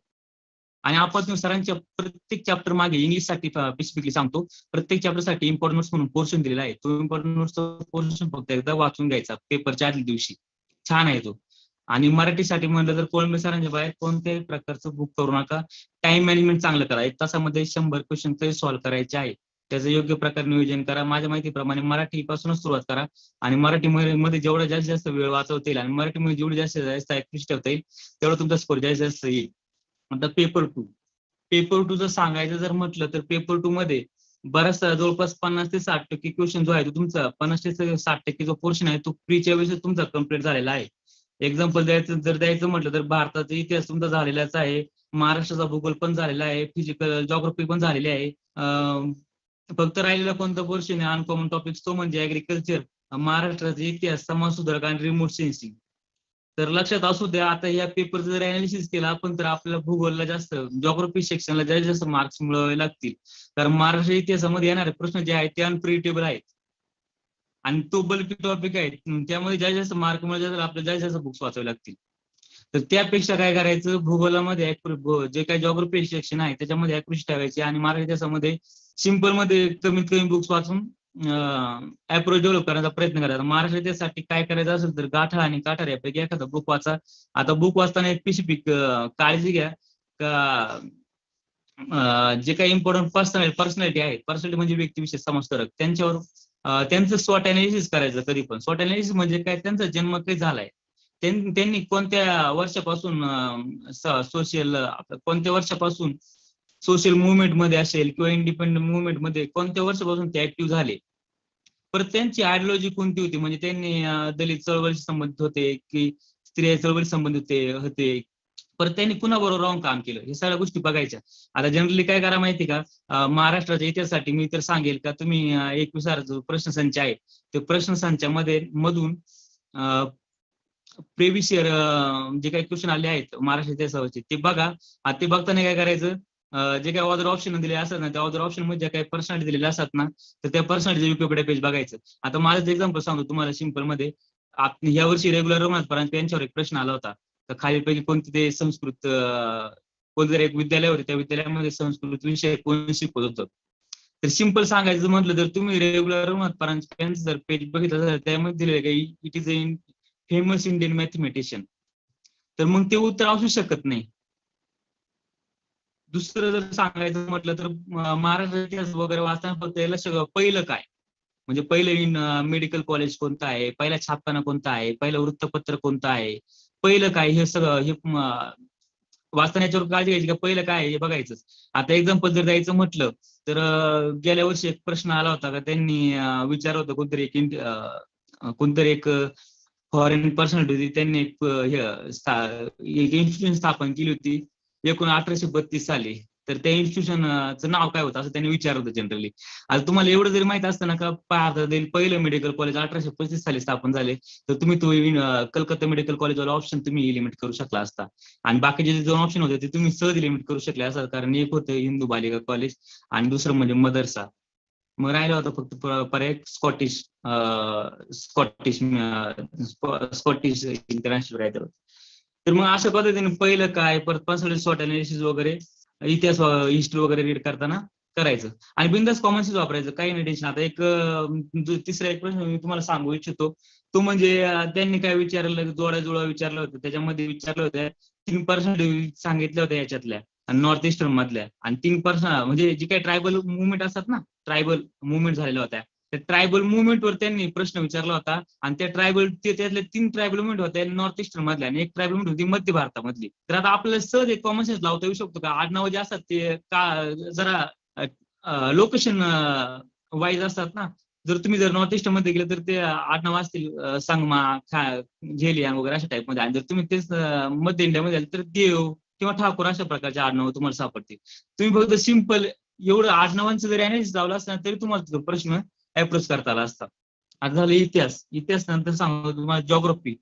आणि आपण सरांच्या प्रत्येक चॅप्टर मागे इंग्लिशसाठी स्पेसिफिकली सांगतो, प्रत्येक चॅप्टरसाठी इम्पॉर्टंट नोट्स म्हणून पोर्शन दिलेला आहे. तो इम्पॉर्टंट नोट्सचा पोर्शन फक्त एकदा वाचून घ्यायचा पेपरच्या आदल्या दिवशी. छान आहे तो. आणि मराठीसाठी म्हणलं तर कोळंबे सरांच्या बाहेर कोणत्याही प्रकारचं बुक करू नका. टाइम मॅनेजमेंट चांगलं करा. 1 तासामध्ये 100 क्वेश्चन तरी सॉल्व्ह करायचे आहे. त्याचं योग्य प्रकारे नियोजन करा. माझ्या माहितीप्रमाणे मराठीपासूनच सुरुवात करा आणि मराठीमध्ये जेवढा जास्तीत जास्त वेळ वाचवता येईल आणि मराठीमध्ये जेवढी जास्तीत जास्त ऍक्टिव्हिटी ठेवता येईल तेवढा तुमचा स्कोर जास्तीत जास्त येईल. आता पेपर 2 जर सांगायचं जर म्हटलं तर पेपर 2 मध्ये बराचसा जवळपास 50 ते 60% क्वेश्चन जो आहे तो तुमचा 50 ते 60% जो पोर्शन आहे तो प्रीच्या वेळेस तुमचा कम्प्लीट झालेला आहे. एक्झाम्पल द्यायचं म्हटलं तर भारताचा इतिहास तुमचा झालेलाच आहे, महाराष्ट्राचा भूगोल पण झालेला आहे, फिजिकल जॉग्राफी पण झालेली आहे. फक्त राहिलेला कोणता पोर्शन आहे अनकॉमन टॉपिक्स तो म्हणजे ऍग्रिकल्चर, महाराष्ट्राचा इतिहास, समाज सुधारक आणि रिमोट सेन्सिंग. तर लक्षात असू द्या आता या पेपरचं जर अनालिसिस केलं आपण तर आपल्याला भूगोलला जास्त जॉग्राफी सेक्शनला जास्त जास्त मार्क्स मिळवावे लागतील. कारण महाराष्ट्र इतिहासामध्ये येणारे प्रश्न जे आहेत ते अनप्रिडिक्टेबल आहेत आणि तो बल्की टॉपिक आहे त्यामध्ये जास्त जास्त मार्क मिळाले तर आपल्याला जास्त जास्त बुक्स वाचावे लागतील. तर त्यापेक्षा काय करायचं भूगोलामध्ये जे काही जॉग्राफी सेक्शन आहे त्याच्यामध्ये ऍक्युरेसी ठेवायची आणि महाराष्ट्र इतिहासामध्ये सिम्पल मध्ये कमीत कमी बुक्स वाचून अप्रोच डेव्हलप करण्याचा प्रयत्न करायचा. महाराष्ट्र इतिहासासाठी काय करायचं असेल तर गाठा आणि काठार यापैकी एखादा बुक वाचा. आता बुक वाचताना एक स्पेसिफिक काळजी घ्या का जे काही इम्पॉर्टंट पर्सनॅलिटी आहे, पर्सनॅलिटी म्हणजे व्यक्तिविशेष समाजकारक त्यांच्यावर त्यांचं स्वॉट अनालिसिस करायचं कधी पण. स्वॉट अनालिसिस म्हणजे काय त्यांचा जन्म काही झालाय, त्यांनी कोणत्या वर्षापासून सोशल मुवमेंट मध्ये असेल किंवा इंडिपेंडंट मुवमेंट मध्ये कोणत्या वर्षापासून ते ऍक्टिव्ह झाले, परत त्यांची आयडिओलॉजी कोणती होती, म्हणजे त्यांनी दलित चळवळीशी संबंधित होते की स्त्रिया चळवळी संबंधित होते, परत त्यांनी कुणाबरोबर राहून काम केलं, हे सगळ्या गोष्टी बघायच्या. आता जनरली काय करा माहिती का, महाराष्ट्राच्या इतिहासासाठी मी तर सांगेल का तुम्ही 21 जो प्रश्नसंच आहे ते प्रश्नसंचामध्ये मधून प्रिव्हियस इयर जे काही क्वेश्चन आले आहेत महाराष्ट्र इतिहासावरचे ते बघा. ते बघताना काय करायचं, जे काही ऑदर ऑप्शन दिले असतात ना त्या ऑदर ऑप्शन मध्ये ज्या काही पर्सनॅलिटी दिलेल्या असतात ना तर त्या पर्सनॅलिटी विकिपीडिया पेज बघायचं. आता माझं एक्झाम्पल सांगतो तुम्हाला सिम्पल मध्ये. या वर्षी रेग्युलर रघुनाथ यांच्यावर एक प्रश्न आला होता तर खालीलपैकी कोणते ते संस्कृत कोणतरी एक विद्यालय होते त्या विद्यालयामध्ये संस्कृत विषय कोण शिकवत होतं. तर सिम्पल सांगायचं म्हटलं तर तुम्ही रेग्युलर रघुनाथ यांचं जर पेज बघितलं तर त्यामध्ये दिलेलं काही it is a famous Indian mathematician, तर मग ते उत्तर असू शकत नाही. दुसरं जर सांगायचं म्हटलं तर महाराष्ट्र इतिहास वगैरे वाचताना फक्त याला पहिलं काय म्हणजे पहिलं मेडिकल कॉलेज कोणतं आहे, पहिला छापखाना कोणता आहे, पहिलं वृत्तपत्र कोणतं आहे, पहिलं काय, हे सगळं हे वाचताना याच्यावर काळजी घ्यायची का पहिलं काय हे बघायचं. आता एक्झाम्पल जर द्यायचं म्हटलं तर गेल्या वर्षी एक प्रश्न आला होता का त्यांनी विचारलं होतं कोणतरी एक फॉरेन पर्सनॅलिटी होती, त्यांनी एक इन्स्टिट्यूशन स्थापन केली होती 1832 साली. तर त्या इन्स्टिट्यूशनचं नाव काय होतं असं त्यांनी विचारलं होतं जनरली. आता तुम्हाला एवढं जरी माहित असतं ना का पहिलं मेडिकल कॉलेज 1835 साली स्थापन झाले तर तुम्ही तो कलकत्ता मेडिकल कॉलेजवाला ऑप्शन तुम्ही इलिमिट करू शकला असता आणि बाकीचे जे 2 ऑप्शन होते ते तुम्ही सहज इलिमिट करू शकले असतात. कारण एक होतं हिंदू बालिका कॉलेज आणि दुसरं म्हणजे मदरसा. मग राहिला होता फक्त पर्याय स्कॉटिश इंटरनॅशनल राहायचं. तर मग अशा पद्धतीने पहिलं काय, परत पर्सनॅलिटी स्वॉट अनालिसिस वगैरे इतिहास हिस्ट्री वगैरे रीड करताना करायचं आणि बिंदास कॉमन सेन्स वापरायचं, काही नाही टेन्शन. आता एक तिसरा एक प्रश्न मी तुम्हाला सांगू इच्छितो तो म्हणजे त्यांनी काय विचारलं, जोडा विचारलं होतं, त्याच्यामध्ये विचारलं होतं 3% सांगितल्या होत्या याच्यातल्या नॉर्थ ईस्टर्न मधल्या आणि 3% म्हणजे जे काही ट्रायबल मुवमेंट असतात ना, ट्रायबल मुवमेंट झालेल्या होत्या त्या ट्रायबल मुवमेंट वर त्यांनी प्रश्न विचारला होता आणि त्या त्यातले 3 ट्रायबल मुवमेंट होत्या नॉर्थ ईस्टर्न मधल्या आणि एक ट्रायबल मुवमेंट होती मध्य भारतामधली. तर आता आपल्याला सहज एक कॉमन सेन्स लावता येऊ शकतो का, आडनाव जे असतात ते का जरा लोकेशन वाईज असतात ना. जर नॉर्थ ईस्ट मध्ये गेले तर ते आडनाव असतील संगमा, झेलियांग वगैरे अशा टाईप मध्ये, आणि जर तुम्ही तेच मध्य इंडियामध्ये आले तर देव किंवा ठाकूर अशा प्रकारचे आडनाव तुम्हाला सापडतील. तुम्ही फक्त सिम्पल एवढं आडनावांचं जरी अनालिसिस लावलं असतं तरी तुम्हाला तो प्रश्न अप्रोच करता आला असता. आता झालं इतिहास नंतर सांगतो तुम्हाला जॉग्राफी.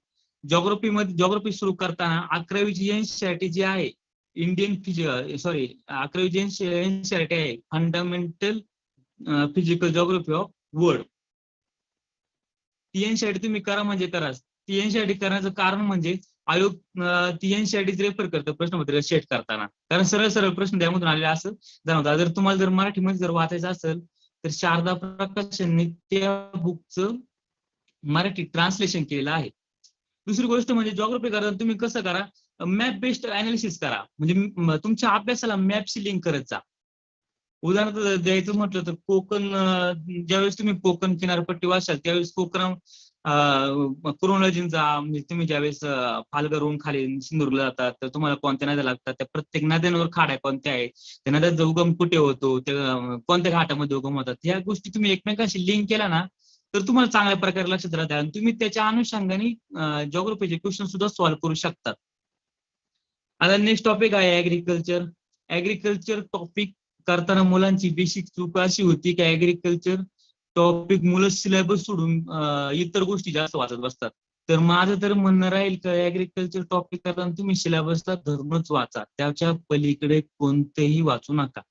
जॉग्राफी सुरू करताना 11वीची एनसीईआरटी जी आहे सॉरी 11वीची एनसीईआरटी आहे fundamental physical geography of world. ती एनसीईआरटी तुम्ही करा म्हणजे कराच. ती एनसीईआरटी करण्याचं कारण म्हणजे आयोग ती एनसीईआरटी रेफर करतं प्रश्नपत्रिका सेट करताना, कारण सरळ सरळ प्रश्न त्यामधून आलेले असं जाणवतात. जर तुम्हाला जर मराठीमध्ये जर वाचायचं असेल तर शारदा प्रकाशनने त्या बुकचं मराठी ट्रान्सलेशन केलेलं आहे. दुसरी गोष्ट म्हणजे जॉग्राफी करताना तुम्ही कसं करा, मॅप बेस्ड अनालिसिस करा. म्हणजे तुमच्या अभ्यासाला मॅपशी लिंक करत जा. उदाहरणार्थ द्यायचं म्हटलं तर कोकण, ज्यावेळेस तुम्ही कोकण किनारपट्टी वाचाल त्यावेळेस कोकण क्रोनॉलॉजीचा म्हणजे तुम्ही ज्यावेळेस पालघरहून खाली सिंधुदुर्गला जातात तर तुम्हाला कोणत्या नद्या लागतात, त्या प्रत्येक नद्यांवर खाड्या कोणत्या आहेत, त्या नद्यांचा उगम कुठे होतो, त्या कोणत्या घाटामध्ये उगम होतात, ह्या गोष्टी तुम्ही एकमेकांशी लिंक केला ना तर तुम्हाला चांगल्या प्रकारे लक्षात राहतात आणि तुम्ही त्याच्या अनुषंगाने जॉग्राफीचे क्वेश्चन सुद्धा सॉल्व्ह करू शकतात. आता नेक्स्ट टॉपिक आहे ऍग्रिकल्चर. ऍग्रिकल्चर टॉपिक करताना मुलांची बेसिक चूक अशी होती की ऍग्रिकल्चर टॉपिक मुलं सिलेबस सोडून इतर गोष्टी जास्त वाचत बसतात. तर माझं तर म्हणणं राहील की ऍग्रिकल्चर टॉपिक करताना तुम्ही सिलेबसला धरूनच वाचा, त्याच्या पलीकडे कोणतेही वाचू नका.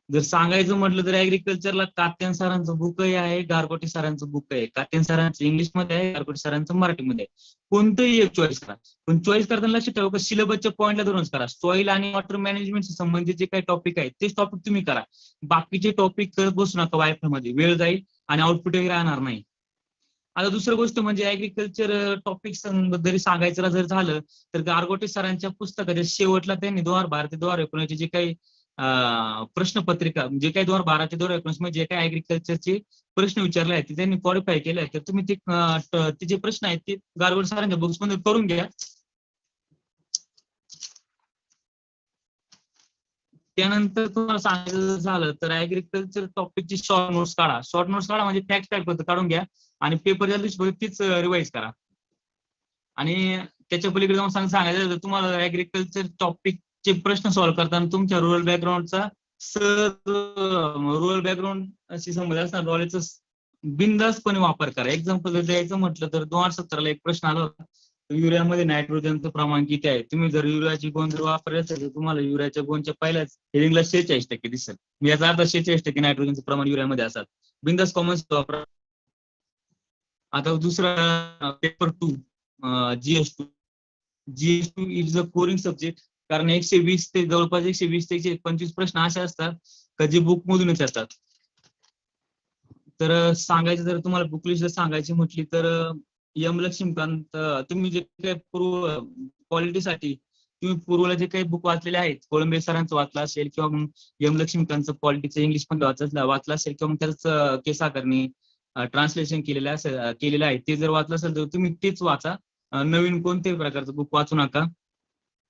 जर सांगायचं म्हटलं तर ऍग्रिकल्चरला कात्यान सरांचं बुकही आहे, गारगोटे सरांचं बुक आहे. कात्यान सरांचं इंग्लिशमध्ये आहे, गारगोटे सरांचं मराठीमध्ये आहे. कोणतंही एक चॉईस करा, पण चॉईस करताना लक्षात ठेवा सिलेबसच्या पॉईंटला धरूनच करा. सॉईल आणि वॉटर मॅनेजमेंटशी संबंधित जे काही टॉपिक आहेत तेच टॉपिक तुम्ही करा. बाकीचे टॉपिक करत बसू नका, वायफाय मध्ये वेळ जाईल आणि आउटपुटही राहणार नाही. आता दुसरं गोष्ट म्हणजे ऍग्रिकल्चर टॉपिक जरी सांगायचं जर झालं तर गारगोटे सरांच्या पुस्तकाच्या शेवटला त्यांनी 2012 ते 2019 जे काही प्रश्नपत्रिका जे काही 2012 ते 2019 मध्ये जे काही ऍग्रिकल्चरचे प्रश्न विचारले आहेत ते त्यांनी क्वालिफाय केले आहेत. तर तुम्ही ते जे प्रश्न आहेत ते गारगोटे सरांच्या बुक्स मध्ये करून घ्या. त्यानंतर तुम्हाला सांगायचं झालं तर ऍग्रिकल्चर टॉपिकची शॉर्ट नोट्स काढा. शॉर्ट नोट्स काढा म्हणजे फॅक्ट फॅक्ट काढून घ्या आणि पेपरच्या दिवशी तीच रिवाइज करा. आणि त्याच्या पलीकडे जाऊन सांगायचं तर तुम्हाला ऍग्रिकल्चर टॉपिकचे प्रश्न सॉल्व्ह करताना तुमच्या रुरल बॅकग्राऊंडचा रुरल बॅकग्राऊंड अशी संबंध असणार नॉलेजचा बिनधास्तपणे वापर करा. एक्झाम्पल द्यायचं म्हटलं तर 2017 ला एक प्रश्न आला होता, युरियामध्ये नायट्रोजनचं प्रमाण किती आहे. तुम्ही जर युरियाची गोंद जर वापरली असेल तर तुम्हाला युरियाच्या गोंदच्या पहिल्याच हेडिंगला 46% दिसेल. याचा अर्थ 46% नायट्रोजनचं प्रमाण युरियामध्ये असतात. बिनधास्त कॉमन वापरा. आता दुसरा paper 2 GS2 is a Koring subject, कारण 120 ते जवळपास 120 ते 125 प्रश्न असे असतात का जे बुक मधूनच येतात. तर सांगायचं जर तुम्हाला बुक लिस्ट सांगायची म्हटली तर एम लक्ष्मीकांत, तुम्ही जे काही पूर्व क्वालिटीसाठी तुम्ही पूर्वला जे काही बुक वाचलेले आहेत, कोळंबे सरांचं वाचलं असेल किंवा मग एम लक्ष्मीकांतचं पॉलिटिक्स इंग्लिश मध्ये वाचलं असेल किंवा मग त्याच केसाकरनी ट्रान्सलेशन केलेलं आहे ते जर वाचलं असेल तर तुम्ही तेच वाचा. नवीन कोणत्याही प्रकारचं बुक वाचू नका.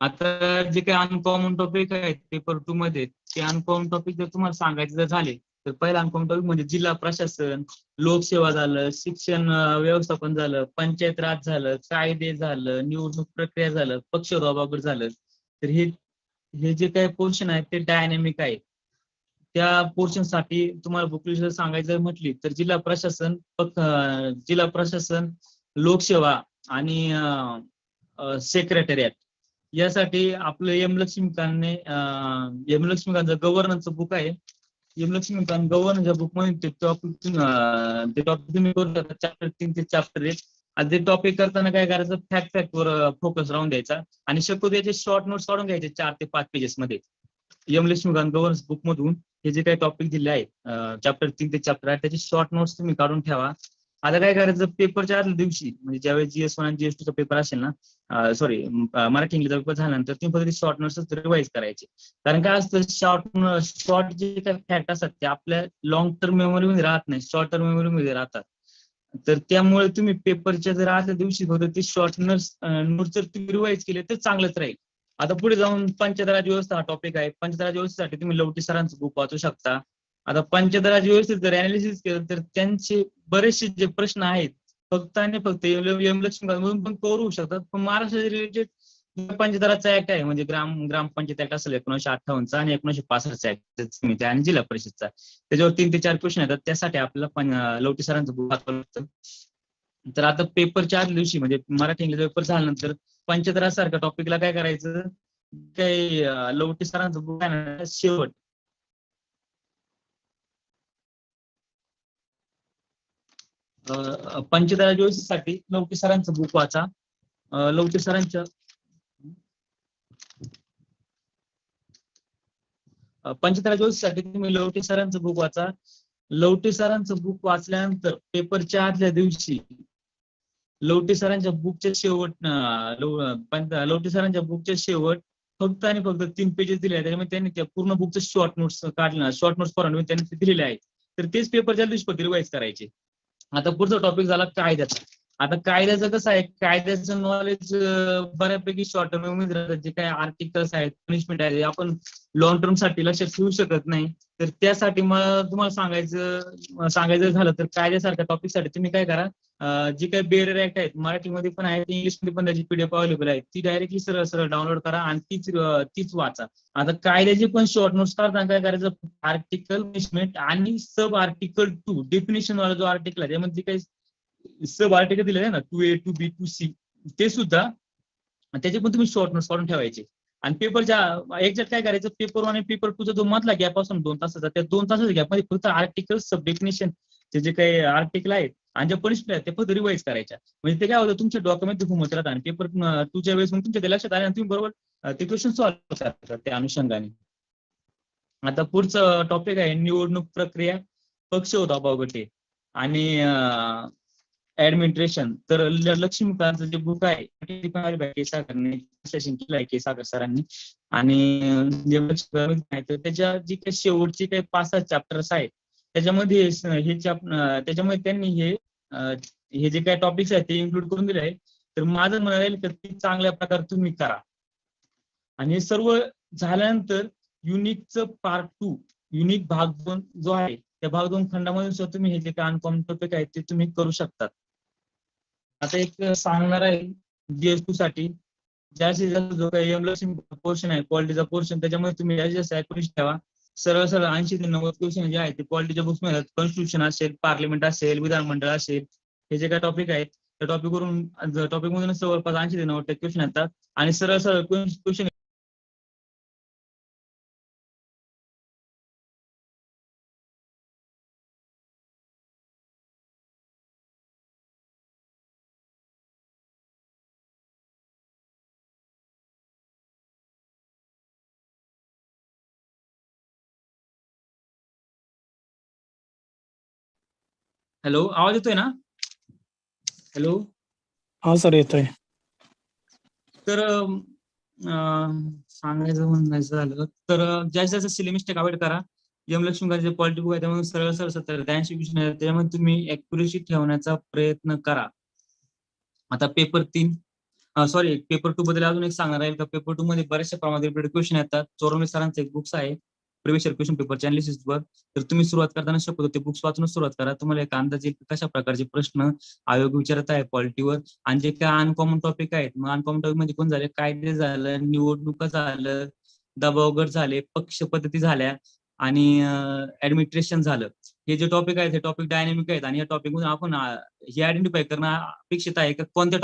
आता जे काही अनकॉमन टॉपिक आहेत पेपर 2 मध्ये, ते अनकॉमन टॉपिक जर तुम्हाला सांगायचे जर झाले तर पहिला अनकॉमन टॉपिक म्हणजे जिल्हा प्रशासन, लोकसेवा झालं, शिक्षण व्यवस्थापन झालं, पंचायत राज झालं, कायदे झालं, निवडणूक प्रक्रिया झालं, पक्षाबाबत झालं. तर हे जे काही पोर्शन आहेत ते डायनॅमिक आहे. त्या पोर्शन साठी तुम्हाला बुक लिस्ट सांगायचं म्हटली तर जिल्हा प्रशासन, लोकसेवा आणि सेक्रेटरीएट यासाठी आपलं एम लक्ष्मीकांतचं गव्हर्नन्सचं बुक आहे. एम लक्ष्मीकांत गव्हर्नन्सच्या बुक मध्ये ते टॉपिक तुम्ही करू शकता. चॅप्टर 3 ते चॅप्टर 1. आणि ते टॉपिक करताना काय करायचं, फॅक्ट वर फोकस राहून द्यायचा आणि शक्यतो याचे शॉर्ट नोट्स काढून घ्यायचे 4 ते 5 पेजेस मध्ये. एम लक्ष्मीकांत गव्हर्नन्स बुक मधून हे जे काही टॉपिक दिले आहेत चॅप्टर 3 ते चॅप्टर 8 त्याचे शॉर्ट नोट्स तुम्ही काढून ठेवा. आता काय करायचं, पेपरच्या आदल्या दिवशी म्हणजे ज्यावेळेस GS1 आणि GS2 चा पेपर असेल ना, सॉरी मराठी इंग्लिशचा पेपर झाल्यानंतर तुम्ही फक्त शॉर्ट नोट्स रिवाइज करायचे. कारण काय असतं, शॉर्ट जे काही फॅक्ट असतात ते आपल्या लॉंग टर्म मेमरीमध्ये राहत नाही, शॉर्ट टर्म मेमरीमध्ये राहतात. तर त्यामुळे तुम्ही पेपरच्या जर आदल्या दिवशी फक्त ते शॉर्ट नोट्स जर तुम्ही रिवाइज केले तर चांगलंच राहील. आता पुढे जाऊन पंचायत राज व्यवस्था हा टॉपिक आहे. पंचायत राज व्यवस्थेसाठी तुम्ही लवटी सरांचं बुक वाचू शकता. आता पंचायत राज व्यवस्थेत जर अनालिसिस केलं तर त्यांचे बरेचसे जे प्रश्न आहेत फक्त आणि फक्त एम लक्ष्मीकांत पण कव्हर होऊ शकतात. पण महाराष्ट्र रिलेटेड पंचायत राजचा ऍक्ट आहे म्हणजे ग्रामपंचायत ऍक्ट असेल 1958चा आणि 1965चा ऍक्ट आणि जिल्हा परिषदचा, त्याच्यावर 3 ते 4 क्वेश्चन येतात. त्यासाठी आपल्याला लवटी सरांचं बुक वाचावं लागतं. तर आता पेपरच्या आदल्या दिवशी म्हणजे मराठी इंग्लिश पेपर झाल्यानंतर पंचतरासारख्या टॉपिकला काय करायचं, काही लवटे सरांचं बुक आहे ना, शेवट पंचतरा जोशीसाठी लवटे सरांचं बुक वाचा. लवटे सरांच्या पंचतरा जोशीसाठी तुम्ही लवटे सरांचं बुक वाचा. लवटे सरांचं बुक वाचल्यानंतर पेपरच्या आदल्या दिवशी लवटे सरांच्या बुकच्या शेवट लवटे सरांच्या बुकच्या शेवट फक्त आणि फक्त 3 पेजेस दिले आहेत. त्याच्यामुळे त्यांनी त्या पूर्ण बुकचं शॉर्ट नोट्स काढलं, शॉर्ट नोट्स फॉर्म त्यांनी ते दिलेले आहेत. तर तेच पेपरच्या दिवशी फक्त रिवाइज करायचे. आता पुढचा टॉपिक झाला कायद्याचा. आता कायद्याचं कसं आहे, कायद्याचं नॉलेज बऱ्यापैकी शॉर्ट टर्म मध्ये राहतात. जे काही आर्टिकल्स आहेत, पनिशमेंट आहे, आपण लॉंग टर्म साठी लक्षात ठेवू शकत नाही. तर त्यासाठी मला तुम्हाला सांगायचं झालं तर कायद्यासारख्या टॉपिक साठी तुम्ही काय करा, जी काही बेरियर ऍक्ट आहेत मराठीमध्ये पण आहेत, इंग्लिशमध्ये पण त्याची पीडीएफ अवेलेबल आहे, ती डायरेक्टली सरळ डाउनलोड करा आणि तीच वाचा. आता कायद्याची पण शॉर्ट नोट्स काढताना काय करायचं, आर्टिकल पनिशमेंट आणि सब आर्टिकल 2 डेफिनेशन वाला जो आर्टिकल आहे त्यामध्ये काही सब आर्टिकल दिले आहे ना, 2A 2B 2C, ते सुद्धा त्याचे पण तुम्ही शॉर्ट नोट्स काढून ठेवायचे. आणि पेपरच्या एक्झॅक्ट काय करायचं, पेपर 1 आणि पेपर 2 चा जो मधला गॅप असतो 2 तासाचा, त्या 2 तासाच्या गॅपमध्ये फक्त आर्टिकल सब डेफिनेशन जे काही आर्टिकल आहेत आणि ज्या पनिशमेंट आहेत ते फक्त रिवाइज करायच्या. म्हणजे ते काय होतं, तुमच्या डॉक्युमेंट घुमत राहतात आणि पेपर 2 च्या वेळेस मग तुमच्या ते लक्षात आले आणि तुम्ही बरोबर ते क्वेश्चन सॉल्व्ह करतात त्या अनुषंगाने. आता पुढचं टॉपिक आहे निवडणूक प्रक्रिया, पक्ष होता गटे आणि ऍडमिनिस्ट्रेशन. तर लक्ष्मीकांतचं जे बुक आहे केसागर सरांनी, आणि त्याच्या जी काही शेवटची काही 5-6 चॅप्टर्स आहेत त्याच्यामध्ये त्याच्यामध्ये त्यांनी हे जे काही टॉपिक्स आहेत ते इन्क्लूड करून दिले आहे. तर माझं म्हणणं राहील तर ती चांगल्या प्रकारे तुम्ही करा. आणि हे सर्व झाल्यानंतर युनिकचं पार्ट 2, युनिक भाग 2 जो आहे त्या भाग 2 खंडामध्ये सुद्धा तुम्ही हे जे काही अनकॉमन टॉपिक आहेत ते तुम्ही करू शकतात. आता एक सांगणार आहे GS2 साठी, जास्तीत जास्त जो काही पोर्शन आहे पॉलिटीचा पोर्शन, त्याच्यामध्ये तुम्ही जास्तीत जास्त ऍक्युरेसी ठेवा. सरळ 80 ते 90 क्वेश्चन जे आहेत ते पॉलिटीच्या बुक्स मध्ये, कॉन्स्टिट्यूशन असेल, पार्लिमेंट असेल, विधानमंडळ असेल, हे जे काही टॉपिक आहेत त्या टॉपिक मधून जवळपास 80 ते 90% क्वेश्चन येतात. आणि सरळ क्वेश्चन हॅलो, आवाज येतोय ना? हॅलो, हा सर येतोय. तर सांगायचं म्हणायचं झालं तर जास्तीत जास्त सिली मिस्टेक अवॉइड करा. लक्ष्मीकांतचे पॉलिटी बुक आहे त्यामध्ये सरळ 70-80 क्वेश्चन आहेत, त्यामध्ये तुम्ही ऍक्युरेसी ठेवण्याचा प्रयत्न करा. आता पेपर 2 बद्दल अजून एक सांगणार आहे का, पेपर 2 मध्ये बऱ्याचशा प्रमाणात क्वेश्चन येतात. चोरवणे सरांचं एक बुक्स आहे प्रिव्हियस क्वेश्चन पेपरच्या अनालिसिस वर. तर तुम्ही सुरुवात करताना शक्यतो ते बुक्स वाचून सुरुवात करा. तुम्हाला एक अंदाज येईल कशा प्रकारचे प्रश्न आयोग विचारत आहे पॉलिटीवर. आणि जे काय अनकॉमन टॉपिक आहेत, मग अनकॉमन टॉपिक मध्ये कोण झाले, कायदे झालं, निवडणुका झालं, दबाव गट झाले, पक्ष पद्धती झाल्या आणि ऍडमिनिस्ट्रेशन झालं. हे जे टॉपिक आहेत हे टॉपिक डायनेमिक आहेत आणि या टॉपिक मधून आपण हे आयडेंटिफाय करणं अपेक्षित आहे का कोणत्या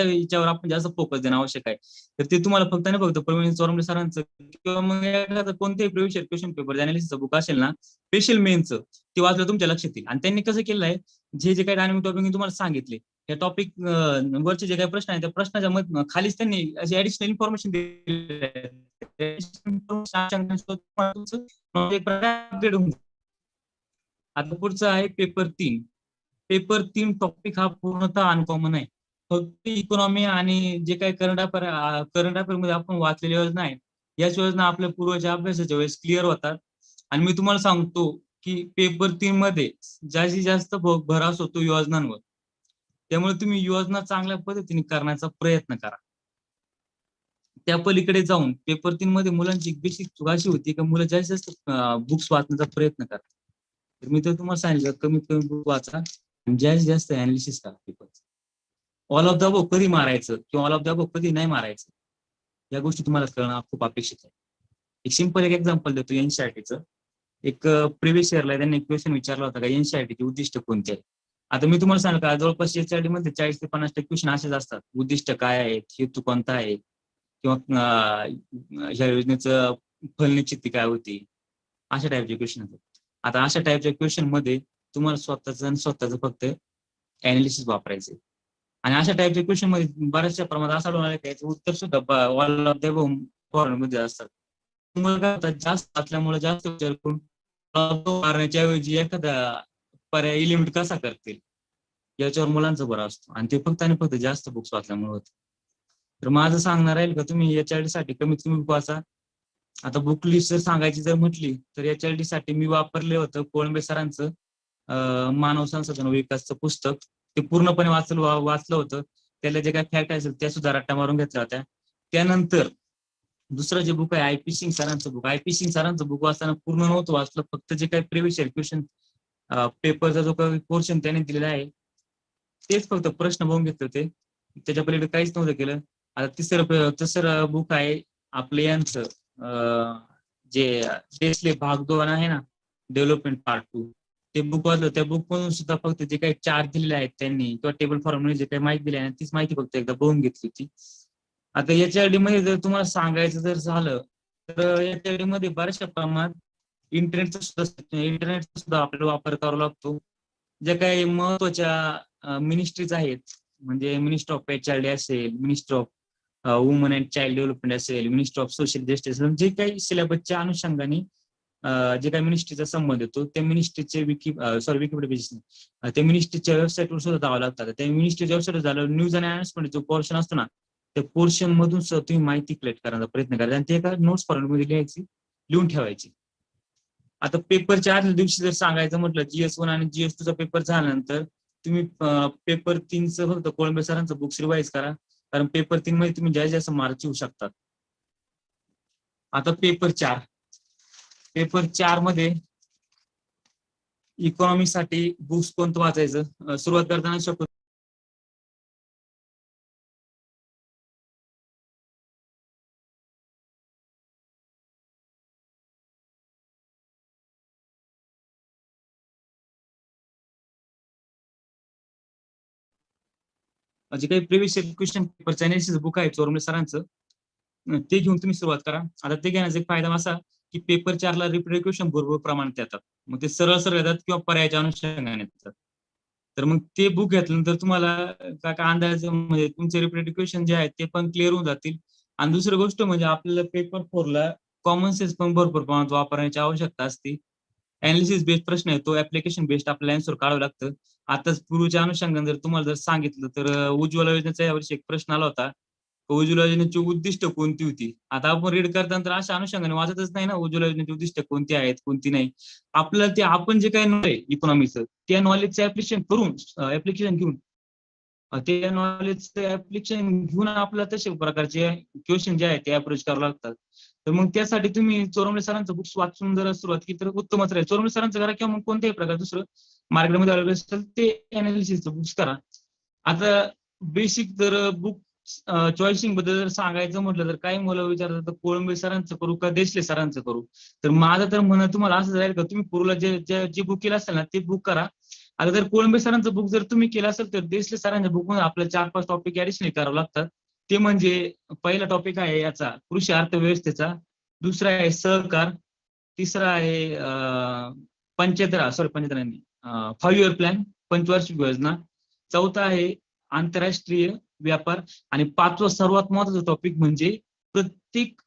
याच्यावर आपण जास्त फोकस देणं आवश्यक आहे. तर ते तुम्हाला फक्त नाही फक्त प्रवीण चोरमले सरांचं किंवा मग कोणत्याही प्रिव्हियस क्वेश्चन पेपर अनालिसिसचं बुक असेल ना, स्पेशल मेनचं, ते वाचलं तुमच्या लक्षात येईल. आणि त्यांनी कसं केलं आहे, जे काही डायनामिक टॉपिक मी तुम्हाला सांगितले, या टॉपिक वरचे जे काही प्रश्न आहेत त्या प्रश्नाच्या खालीच त्यांनी अशी ऍडिशनल इन्फॉर्मेशन दिली. आता पुढचं आहे पेपर 3. पेपर 3 टॉपिक हा पूर्णतः अनकॉमन आहे. फक्त इकॉनॉमी आणि जे काही करंट अफेअर मध्ये आपण वाचलेल्या योजना आहेत, याच योजना आपल्या पूर्वच्या अभ्यासाच्या वेळेस क्लिअर होतात. आणि मी तुम्हाला सांगतो की पेपर 3 मध्ये जास्तीत जास्त भर असतो योजनांवर. त्यामुळे तुम्ही योजना चांगल्या पद्धतीने करण्याचा प्रयत्न करा. त्या पलीकडे जाऊन पेपर 3 मध्ये मुलांची बेसिक चूक अशी होती की मुलं जास्तीत जास्त बुक्स वाचण्याचा प्रयत्न करतात. तर मी तर तुम्हाला सांगितलं कमीत कमी बुक वाचा आणि जास्तीत जास्त अनालिसिस करा paper. All of the above कधी मारायचं किंवा ऑल ऑफ द अबोव कधी नाही मारायचं, या गोष्टी तुम्हाला कळणं खूप अपेक्षित आहे. एक सिंपल एक्झाम्पल देतो एनसीईआरटीचं. एक प्रिव्हियस इयरला त्यांनी एक क्वेश्चन विचारला होता का एनसीईआरटीचे उद्दिष्ट कोणते आहे. आता मी तुम्हाला सांगू का, जवळपास HRD मध्ये 40 ते 50% क्वेश्चन असेच असतात. उद्दिष्ट काय आहेत, हेतू कोणता आहे, किंवा ह्या योजनेचं फलनिश्चिती काय होती, अशा टाईपचे क्वेश्चन असतात. आता अशा टाईपच्या क्वेश्चन मध्ये तुम्हाला स्वतःच फक्त अनालिसिस वापरायचे. आणि अशा टाईपच्या क्वेश्चन मध्ये बऱ्याचशा प्रमाणात असं आढळून आलं की याचं उत्तर सुद्धा ऑल ऑफ द फॉर्म मध्ये असतात. तुम्हाला काय होतं, जास्त असल्यामुळे जास्त विचार करून मारण्याच्या ऐवजी एखादा पर्यायी लिमिट कसा करतील याच्यावर मुलांचा भर असतो, आणि ते फक्त आणि फक्त जास्त बुक्स वाचल्यामुळे होतं. तर माझं सांगणार राहील का, तुम्ही HRD साठी कमीत कमी बुक वाचा. आता बुक लिस्ट जर सांगायची जर म्हटली तर HRD साठी मी वापरले होतं कोळंबे सरांचं मानव संसाधन विकासचं पुस्तक. ते पूर्णपणे वाचलं होतं. त्याला जे काही फॅक्ट असेल त्या सुद्धा रट्टा मारून घेतल्या होत्या. त्यानंतर दुसरं जे बुक आहे IP सिंग सरांचं बुक. IP सिंग सरांचं बुक वाचताना पूर्ण नव्हतं वाचलं, फक्त जे काही प्रिव्हियस इयर क्वेश्चन पेपरचा जो काही पोर्शन त्याने दिलेला आहे तेच फक्त प्रश्न बघून घेतले होते, त्याच्या पलीकडे काहीच नव्हतं केलं. आता तिसरं बुक आहे आपलं यांचं जे डेस्ले भाग 2 आहे ना, डेव्हलपमेंट पार्ट 2, ते बुक वाचलं. त्या बुक मधून सुद्धा फक्त जे काही चार्ट दिलेले आहेत त्यांनी किंवा टेबल फॉर्ममध्ये जे काही माहिती दिली आहे तीच माहिती फक्त एकदा बघून घेतली होती. आता HRD मध्ये जर तुम्हाला सांगायचं जर झालं तर HRD मध्ये बऱ्याचशा प्रमाणात इंटरनेटचा सुद्धा आपल्याला वापर करावा लागतो. ज्या काही महत्वाच्या मिनिस्ट्रीज आहेत, म्हणजे मिनिस्टर ऑफ HRD असेल, minister of woman and child development असेल, मिनिस्टर ऑफ सोशल जस्टिस, जे काही सिलेबसच्या अनुषंगाने जे काही मिनिस्ट्रीचा संबंध येतो त्या मिनिस्ट्रीचे विकिपीडिया पेजेस त्या मिनिस्ट्रीच्या वेबसाईटवर सुद्धा जावं लागतात. त्या मिनिस्ट्रीच्या वेबसाईटवर झालं न्यूज आणि अनाउन्समेंट जो पोर्शन असतो ना, त्या पोर्शन मधून सुद्धा तुम्ही माहिती कलेक्ट करण्याचा प्रयत्न करायचा आणि ते एका नोट्स फॉर्मॅटमध्ये लिहून ठेवायची. आता पेपरच्या आदल्या दिवशी जर सांगायचं म्हटलं, GS1 आणि GS2 चा पेपर झाल्यानंतर तुम्ही पेपर 3चं फक्त कोळंबे सरांचं बुक्स रिवाइज करा, कारण पेपर 3 मध्ये तुम्ही जास्त मार्क येऊ शकतात. आता पेपर 4 मध्ये इकॉनॉमी साठी बुक्स कोणतं वाचायचं सुरुवात करताना शकतो. जे काही प्रिव्हियस क्वेश्चन पेपरचं अनालिसिस बुक आहे चोरमले सरांचं, ते घेऊन तुम्ही सुरुवात करा. आता ते घेण्याचा एक फायदा असा की पेपर 4ला रिपीटेड क्वेश्चन भरपूर प्रमाणात येतात, मग ते सरळ येतात किंवा पर्यायाच्या अनुषंगाने येतात. तर मग ते बुक घेतल्यानंतर तुम्हाला काय अंदाज, म्हणजे तुमचे रिपीटेड क्वेश्चन जे आहेत ते पण क्लिअर होऊन जातील. आणि दुसरी गोष्ट म्हणजे आपल्याला पेपर 4ला कॉमन सेन्स पण भरपूर प्रमाणात वापरण्याची आवश्यकता असते. अनालिसिस बेस्ड प्रश्न आहे, तो ऍप्लिकेशन बेस्ड आपल्याला आन्सर काढावं लागतं. आताच पूर्वीच्या अनुषंगाने जर तुम्हाला जर सांगितलं तर उज्ज्वला योजनेचा यावर्षी एक प्रश्न आला होता, उज्ज्वला योजनेची उद्दिष्ट कोणती होती. आता आपण रीड करताना तर अशा अनुषंगाने वाचतच नाही ना उज्ज्वला योजनेची उद्दिष्ट कोणती आहेत कोणती नाही. आपल्याला ते आपण जे काही नॉलेज इकॉनॉमीचं त्या नॉलेजचं ऍप्लिकेशन घेऊन ते नॉलेजचं ऍप्लिकेशन घेऊन आपल्याला तसे प्रकारचे क्वेश्चन जे आहेत ते अप्रोच करावं लागतात. तर मग त्यासाठी तुम्ही चोरमले सरांचं बुक्स वाचून जर सुरुवात केली तर उत्तमच राहील. चोरमले सरांचं करा किंवा मग कोणत्याही प्रकार दुसरं मार्केटमध्ये अवेलेबल असेल ते अनालिसिसचं बुक्स करा. आता बेसिक जर बुक चॉईसिंग बद्दल जर सांगायचं म्हटलं तर काही मुलं विचारतात तर कोळंबे सरांचं करू का देशले सरांचं करू. तर माझं तर म्हणणं तुम्हाला असं जाईल का तुम्ही पूर्वला जे बुक केलं असेल ना ते बुक करा. आता जर कोळंबे सरांचं बुक जर तुम्ही केलं असेल तर देशले सरांच्या बुक मध्ये आपल्याला 4-5 टॉपिक ऍडिशनल करावं लागतात. ते म्हणजे पहिला टॉपिक आहे याचा कृषी अर्थव्यवस्थेचा, दुसरा आहे सहकार, तिसरा आहे पंचायत 5 इयर प्लॅन पंचवार्षिक योजना, चौथा आहे आंतरराष्ट्रीय व्यापार आणि 5वा सर्वात महत्वाचा टॉपिक म्हणजे प्रत्येक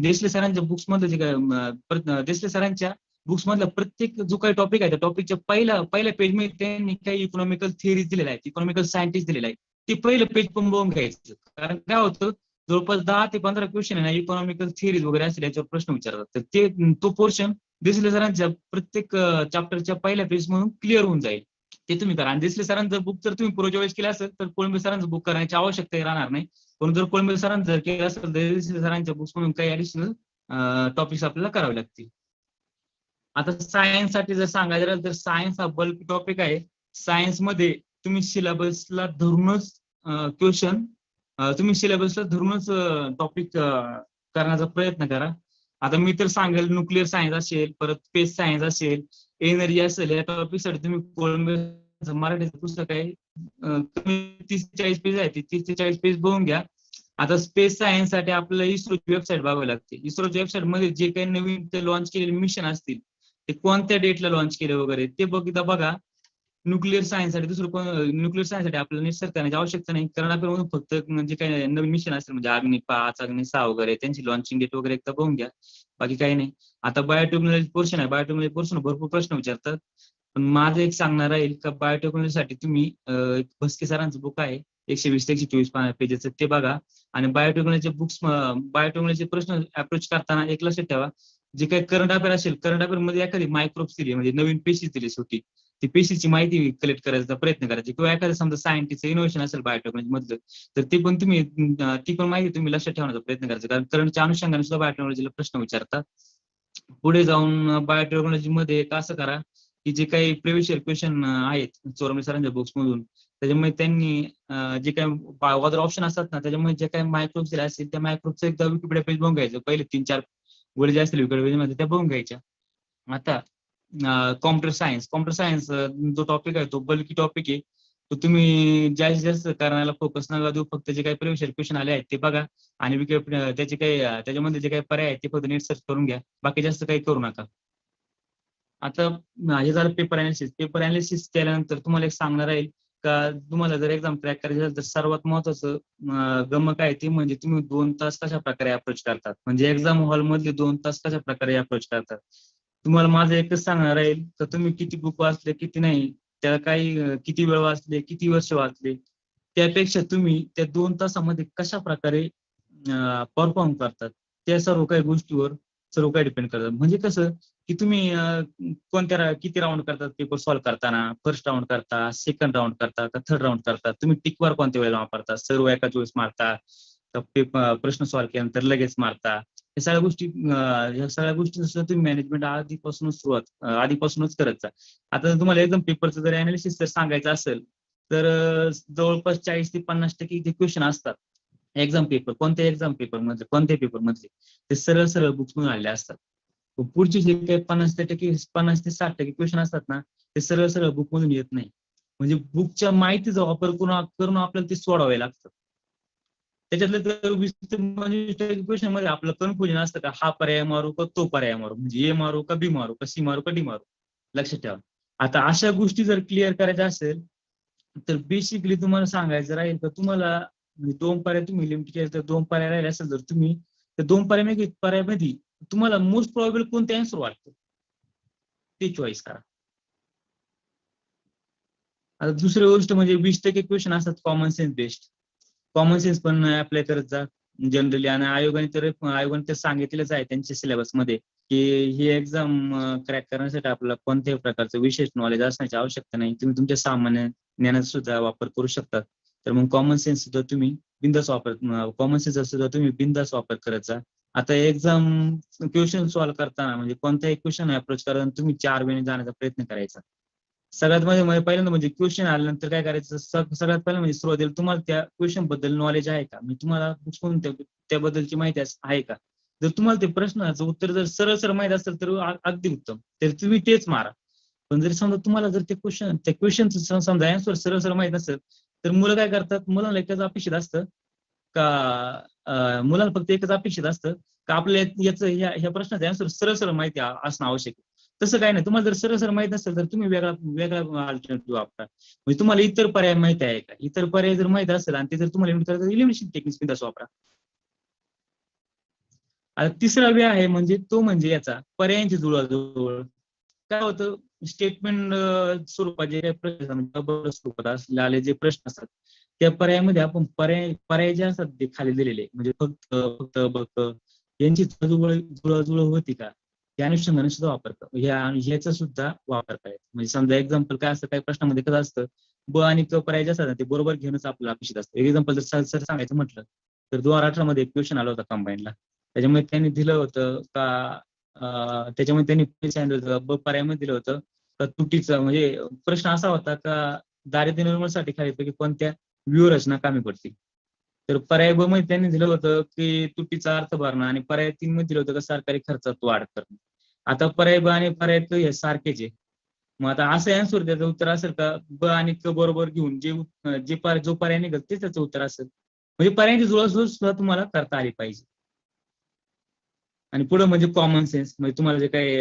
देशले सरांच्या बुक्स मधलं जे काय देशले सरांच्या बुक्स मधला प्रत्येक जो काही टॉपिक आहे त्या टॉपिकच्या पहिल्या पेज मध्ये त्यांनी काही इकॉनॉमिकल थिअरीज दिलेल्या आहेत, इकॉनॉमिकल सायंटिस्ट दिलेला आहे. ते पहिलं पेज पण बघून घ्यायचं, कारण काय होतं जवळपास 10 ते 15 क्वेश्चन आहे ना इकॉनॉमिकल थिअरीज वगैरे असतील याच्यावर प्रश्न विचारतात. तर तो पोर्शन देशले सरांच्या प्रत्येक चॅप्टरच्या पहिल्या पेज मधून क्लिअर होऊन जाईल. ते तुम्ही करा. आणि देशले सरांचं बुक जर तुम्ही पूर्वच्या वेळेस केलं असेल तर कोळंबे सरांचं बुक करण्याची आवश्यकता राहणार नाही. पण जर कोळंबे सरांचं जर केलं असेल तर देशले सरांच्या बुक्स मधून काही ऍडिशनल टॉपिक्स आपल्याला करावे लागतील. आता सायन्स साठी जर सांगायचं झालं तर सायन्स हा बल्क टॉपिक आहे. सायन्स मध्ये तुम्ही सिलेबसला धरूनच टॉपिक करण्याचा प्रयत्न करा. आता मी तर सांगेल न्यूक्लिअर सायन्स असेल, परत स्पेस सायन्स असेल, एनर्जी असेल, या टॉपिकसाठी तुम्ही कोळंबे सायन्सचं मराठीचं पुस्तक आहे. कमी 30 ते 40 पेज आहे. ते 30 ते 40 पेज बघून घ्या. आता स्पेस सायन्स साठी आपल्याला इस्रोची वेबसाईट बघावी लागते. इस्रोच्या वेबसाईट मध्ये जे काही नवीन ते लॉन्च केलेले मिशन असतील ते कोणत्या डेटला लॉन्च केले वगैरे ते बघा. न्यूक्लिअर सायन्स साठी न्यूक्लिअर सायन्स साठी आपल्याला निश्चित करण्याची आवश्यकता नाही. कारण आपल्याला फक्त म्हणजे काही नवीन मिशन असतील म्हणजे अग्नी 5, अग्नी 6 वगैरे त्यांची लॉन्चिंग डेट वगैरे एकदा बघून घ्या. बाकी काही नाही. आता बायोटेक्नॉलॉजी पोर्शन आहे. बायोटेक्नॉलॉजी पोर्शन भरपूर प्रश्न विचारतात. पण माझं एक सांगणार राहील का बायोटेक्नॉलॉजी साठी तुम्ही भस्के सरांचं बुक आहे 120 ते 124 पेजेस ते बघा. आणि बायोटेक्नॉलॉजीचे बुक्स बायोटेक्नॉलॉजीचे प्रश्न अप्रोच करताना एक लक्षात ठेवा, जे काही करंट अफेअर असेल करंट अफेअर मध्ये एखादी मायक्रोब्स दिली म्हणजे नवीन पेशीज दिली होती ती पेशीची माहिती कलेक्ट करायचा प्रयत्न करायचा किंवा एखादं समजा सायंटिस्ट इनोव्हेशन असेल बायोटेक्नॉलॉजी मधलं तर ती पण माहिती तुम्ही लक्षात ठेवण्याचा प्रयत्न करायचा. कारण करंटच्या अनुषंगाने सुद्धा बायोटेक्नॉलॉजीला प्रश्न विचारतात. पुढे जाऊन बायोटेक्नॉलॉजी मध्ये एक असं करा की जे काही प्रिव्हियस इयर क्वेश्चन आहेत चोरमले सरांच्या बुक्स मधून त्याच्यामुळे त्यांनी जे काही अदर ऑप्शन असतात ना त्याच्यामुळे जे काही मायक्रोब्स दिले असतील त्या मायक्रोबचं एकदा विकिपीडिया पेज बघून घ्यायचं. पहिले 3-4 गोळी जे असतील विकिपीडिया मध्ये त्या बघून घ्यायच्या. आता कॉम्प्युटर सायन्स जो टॉपिक आहे तो बल्की टॉपिक आहे. तो तुम्ही जास्तीत जास्त करण्याला फोकस नका देऊ. फक्त जे काही प्रिव्हियस इयर क्वेश्चन आले आहेत ते बघा आणि विकिपीडिया त्याचे काही त्याच्यामध्ये जे काही पर्याय आहेत ते फक्त नेट सर्च करून घ्या. बाकी जास्त काही करू नका. आता हे झालं पेपर अनालिसिस केल्यानंतर तुम्हाला एक सांगणार आहे का तुम्हाला जर एक्झाम क्रॅक करायची असेल तर सर्वात महत्वाचं गमक आहे ते म्हणजे तुम्ही 2 तास कशा प्रकारे अप्रोच करतात. म्हणजे एक्झाम हॉल मधले 2 तास कशा प्रकारे अप्रोच करतात. तुम्हाला माझं एकच सांगणार राहील तर तुम्ही किती बुक वाचले किती नाही त्याला काही किती वेळ वाचले किती वर्ष वाचले त्यापेक्षा तुम्ही त्या 2 तासामध्ये कशा प्रकारे परफॉर्म करतात त्या सर्व काही गोष्टीवर सर्व काही डिपेंड करतात. म्हणजे कसं की तुम्ही किती राऊंड करतात पेपर सॉल्व्ह करताना, फर्स्ट राऊंड करता, सेकंड राऊंड करता का थर्ड राऊंड करता, तुम्ही टिकवर कोणत्या वेळेला वापरता, सर्व एकाच वेळेस मारता का प्रश्न सॉल्व्ह केल्यानंतर लगेच मारता. या सगळ्या गोष्टी सुद्धा तुम्ही मॅनेजमेंट आधीपासूनच करत जा. आता तुम्हाला एकदम पेपरचं जर अनालिसिस जर सांगायचं असेल तर जवळपास 40 ते 50% जे क्वेश्चन असतात एक्झाम पेपर कोणत्याही पेपर मधले ते सरळ बुक्स मधून आलेले असतात. पुढचे जे काही 50 ते 60% क्वेश्चन असतात ना ते सरळ बुक मधून येत नाही. म्हणजे बुकच्या माहितीचा वापर करून आपल्याला ते सोडवावे लागतात. त्याच्यातलं 20 ते 25% क्वेश्चन मध्ये आपलं कन्फ्युजन असतं का हा पर्याय मारू का तो पर्याय मारू, म्हणजे ए मारू का बी मारू का सी मारू का डी मारू. लक्षात ठेवा. आता अशा गोष्टी जर क्लिअर करायच्या असेल तर बेसिकली तुम्हाला सांगायचं राहील तर तुम्हाला 2 पर्याय तुम्ही लिमिट केले तर 2 पर्याय राहिले असेल तर तुम्ही त्या 2 पर्यायामध्ये तुम्हाला मोस्ट प्रोबेबल कोणते आन्सर वाटतं ते चॉईस करा. आता दुसरी गोष्ट म्हणजे 20% क्वेश्चन असतात common sense based. Common sense पण अप्लाय करत जा जनरली. आणि आयोगाने तर सांगितलेलंच आहे त्यांच्या सिलेबस मध्ये की ही एक्झाम क्रॅक करण्यासाठी आपल्याला कोणत्याही प्रकारचं विशेष नॉलेज असण्याची आवश्यकता नाही. तुम्ही तुमच्या सामान्य ज्ञानाचा सुद्धा वापर करू शकतात. तर मग कॉमन सेन्स सुद्धा तुम्ही बिंदास वापर करत जा. आता एक्झाम क्वेश्चन सॉल्व्ह करताना म्हणजे कोणत्याही क्वेश्चन अप्रोच करताना तुम्ही 4 वेने जाण्याचा प्रयत्न करायचा. सगळ्यात पहिल्यांदा म्हणजे क्वेश्चन आल्यानंतर काय करायचं सगळ्यात पहिलं म्हणजे सुरुवातीला तुम्हाला त्या क्वेश्चन बद्दल नॉलेज आहे का, मी तुम्हाला त्याबद्दलची माहिती आहे का. जर तुम्हाला ते प्रश्नाचं उत्तर जर सरळ माहित असेल तर अगदी उत्तम, तर तुम्ही तेच मारा. पण जर समजा तुम्हाला जर त्या क्वेश्चनचं समजा आन्सर सरळ माहित नसेल तर मुलं काय करतात, मुलांना फक्त एकच अपेक्षित असतं का आपल्याला ह्या प्रश्नाचं आन्सर सरळ माहिती असणं आवश्यक आहे. तसं काही नाही. तुम्हाला जर सरळ माहित नसेल तर तुम्ही वेगळा अल्टरनेटिव्ह वापरा. म्हणजे तुम्हाला इतर पर्याय माहिती आहे का, इतर पर्याय जर माहित असेल आणि ते जर तुम्हाला लिमिट करायचं इलिमिनेशन टेक्निक्स बिंदास वापरा. आता तिसरा वे आहे म्हणजे याचा पर्यायांची जुळवाजुळव. काय होतं स्टेटमेंट स्वरूपात जे काही प्रश्न स्वरूपात असलेले जे प्रश्न असतात त्या पर्यायामध्ये आपण पर्याय जे असतात ते खाली दिलेले म्हणजे फक्त यांची जुळवाजुळव होती का त्या अनुषंगाने सुद्धा वापर ह्याचा सुद्धा वापर करायचा. म्हणजे समजा एक्झाम्पल काय असतं काही प्रश्नामध्ये कसं असतं ब आणि क पर्याय जे असतात ते बरोबर घेणंच आपल्याला अपेक्षित असतं. एक्झाम्पल जर सांगायचं म्हटलं तर 2018 मध्ये एक क्वेश्चन आला होता कंबाईनला. त्याच्यामध्ये त्यांनी दिलं होतं का त्याच्यामध्ये त्यांनी सांगितलं होतं ब पर्यायामध्ये दिलं होतं का तुटीचं म्हणजे प्रश्न असा होता का दारिद्र्य निर्मूलनासाठी खालीलपैकी कोणत्या व्यूहरचना कामी पडतील. तर पर्याय ब मध्ये त्यांनी दिलं होतं की तुटीचा अर्थ भरणं आणि पर्याय 3 मध्ये दिलं होतं का सरकारी खर्चात वाढ करणं. आता पर्याय ब आणि पर्याय क हे सारखेच आहे. मग आता असं आन्सर त्याचं उत्तर असेल का ब आणि क बरोबर घेऊन जो पर्याय निघेल ते त्याचं उत्तर असेल. म्हणजे पर्यायाची जुळवाजुळव सुद्धा तुम्हाला करता आली पाहिजे. आणि पुढे म्हणजे कॉमन सेन्स, म्हणजे तुम्हाला जे काही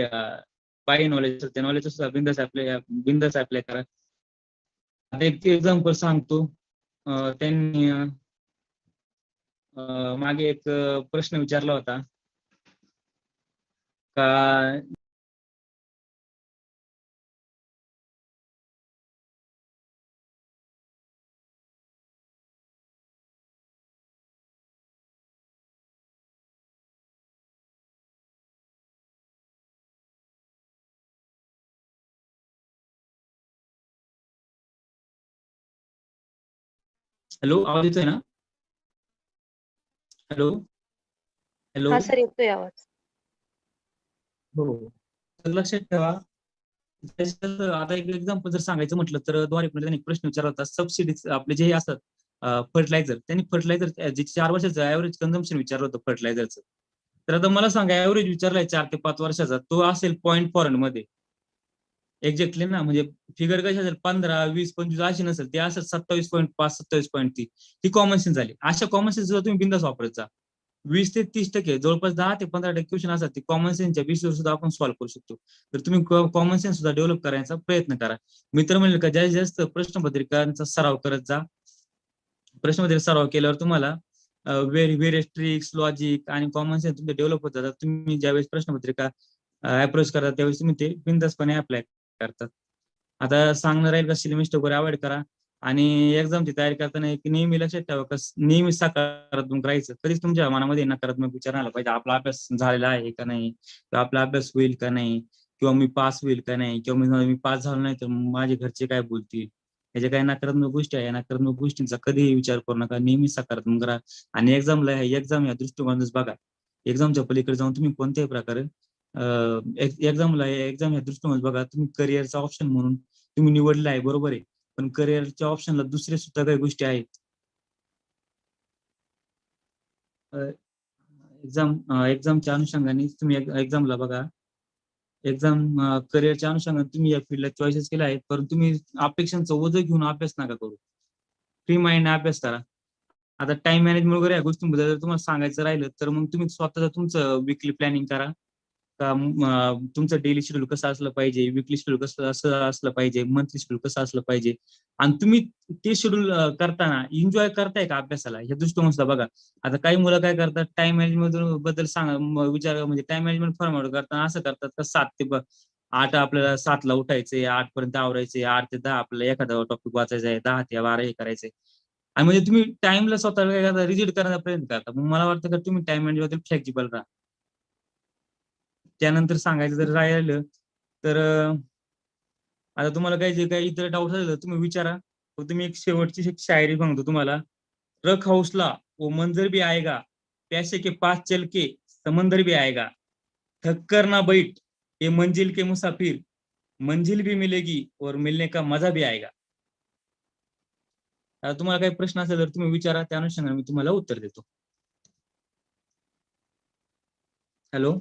बाह्य नॉलेज असेल त्या नॉलेज सुद्धा बिंदास अप्लाय करा. आता एक एक्झाम्पल सांगतो. त्यांनी मागे एक प्रश्न विचारला होता का हॅलो, आवाज येतोय ना? Hello hello. हा सर, येतोय आवाज. हो, तर लक्षात ठेवा. त्याच्यात आता एक एक्झाम्पल जर सांगायचं म्हटलं तर त्यांनी एक प्रश्न विचारला होता. सबसिडी आपले जे असतात फर्टिलायझर, त्यांनी फर्टिलायझर जे 4 वर्षाचं ऍव्हरेज कन्झम्पशन विचारलं होतं फर्टिलायझरचं. तर आता मला सांगा, ऍव्हरेज विचारलाय 4 ते 5 वर्षाचा, तो असेल 0.4 मध्ये एक्झॅक्टली ना. म्हणजे फिगर कशी असेल 15, 20, 25 अशी नसेल, ते असेल 27.5, 27.3. ही कॉमन सेन्स झाली. अशा कॉमन सेन्स सुद्धा तुम्ही बिंदास वापरायचा. 20 ते 30% जवळपास 10 ते 15% क्वेश्चन असतात ते कॉमन सेन्सच्या बेसिसवर सुद्धा आपण सॉल्व्ह करू शकतो. तर तुम्ही कॉमन सेन्स सुद्धा डेव्हलप करायचा प्रयत्न करा. मित्र म्हणले का जास्तीत जास्त प्रश्नपत्रिकांचा सराव करत जा. प्रश्नपत्रिका सराव केल्यावर तुम्हाला व्हेरियस ट्रिक्स, लॉजिक आणि कॉमन सेन्स तुमचे डेव्हलप होत जातात. तुम्ही ज्यावेळेस प्रश्नपत्रिका अप्रोच करतात त्यावेळेस तुम्ही ते बिंदासपणे अप्लाय करतात. आता सांगणार राहील का सिली मिस्टेक वगैरे अवॉइड करा. आणि एक्झामची तयारी करताना एक नेहमी लक्षात ठेवा का नेहमी सकारात्मक राहायचं. कधीच तुमच्या मनामध्ये नकारात्मक विचार आला पाहिजे. आपला अभ्यास झालेला आहे का नाही, किंवा आपला अभ्यास होईल का नाही, किंवा मी पास होईल का नाही, किंवा मी पास झालो नाही तर माझे घरचे काय बोलतील. याच्या काही नकारात्मक गोष्टी आहे, नकारात्मक गोष्टींचा कधीही विचार करू नका. नेहमी सकारात्मक राहा. आणि एक्झाम या दृष्टिकोनातूच बघा. एक्झामच्या पलीकडे जाऊन तुम्ही कोणत्याही प्रकारे एक्झाम या दृष्टिकोनात बघा. तुम्ही करिअरचा ऑप्शन म्हणून तुम्ही निवडला आहे, बरोबर आहे, पण करिअरच्या ऑप्शनला दुसरे सुद्धा काही गोष्टी आहेत. एक्झामच्या अनुषंगाने तुम्ही एक्झामला बघा. एक्झाम करिअरच्या अनुषंगाने तुम्ही या फील्डला चॉईसेस केल्या आहेत, परंतु तुम्ही अपेक्षांचं ओझं घेऊन अभ्यास नका करू. फ्री माइंड अभ्यास करा. आता टाइम मॅनेजमेंट वगैरे या गोष्टींबद्दल जर तुम्हाला सांगायचं राहिलं तर मग तुम्ही स्वतःचं तुमचं वीकली प्लॅनिंग करा. तुमचं डेली शेड्यूल कसं असलं पाहिजे, विकली शेड्यूल कसं असलं पाहिजे, मंथली शेड्यूल कसं असलं पाहिजे, आणि तुम्ही ते शेड्यूल करताना एन्जॉय करताय का अभ्यासाला, ह्या दृष्टिकोनातून बघा. आता काही मुलं काय करतात, टाइम मॅनेजमेंट बद्दल विचार म्हणजे टाइम मॅनेजमेंट फॉर्मॅट करताना असं करतात का 7 ते 8 आपल्याला 7ला उठायचंय, 8 पर्यंत आवरायचंय, 8 ते 10 आपल्याला एखादा टॉपिक वाचायचा आहे, 10 ते 12 हे करायचंय. आणि म्हणजे तुम्ही टाइमला स्वतःला काय करता, रिजिड करण्याचा प्रयत्न करता. मग मला वाटतं का तुम्ही टाइम मॅनेजमेंट फ्लेक्झिबल राहा. त्यानंतर सांगायचं जर राहिलं तर आता तुम्हाला काही जे काही इतर डाऊट असेल तुम्ही विचारा. तुम्ही एक शेवटची एक शायरी सांगतो तुम्हाला. रख हौसला वो मंजर भी आएगा, प्यासे के पास चल के समंदर भी आएगा, थक कर ना बैठ ये मंजिल के मुसाफिर, मंजिल भी मिलेगी और मिलने का मजा भी आएगा. तुम्हाला काही प्रश्न असेल तर तुम्ही विचारा, त्या अनुषंगाने मी तुम्हाला उत्तर देतो. Hello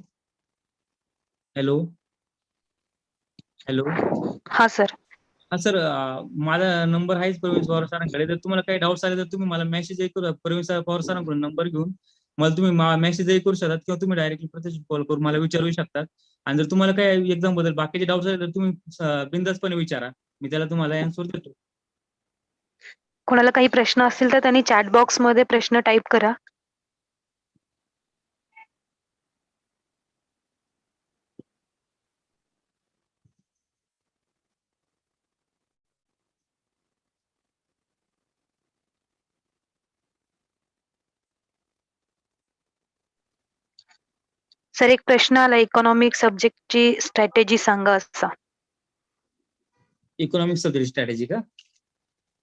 hello hello. हा सर. हा सर, माझा नंबर आहेच प्रवीण पवार सरांकडे. जर तुम्हाला काही डाऊट्स आले तर तुम्ही मला मेसेजही करू. प्रवीण पवार सरांकडून नंबर घेऊन मला तुम्ही मेसेजही करू शकतात, किंवा तुम्ही डायरेक्टली प्रत्यक्ष कॉल करून मला विचारू शकतात. आणि जर तुम्हाला काही एक्झाम बद्दल बाकीचे डाऊट्स आले तर तुम्ही बिंदासपणे विचारा, मी त्याला तुम्हाला आन्सर देतो. कोणाला काही प्रश्न असतील तर त्यांनी चॅट बॉक्स मध्ये प्रश्न टाईप करा. सर, एक प्रश्न आला, इकॉनॉमिक सब्जेक्टची स्ट्रॅटेजी सांगा असा. इकॉनॉमिक सब्जेक्ट स्ट्रॅटेजी का?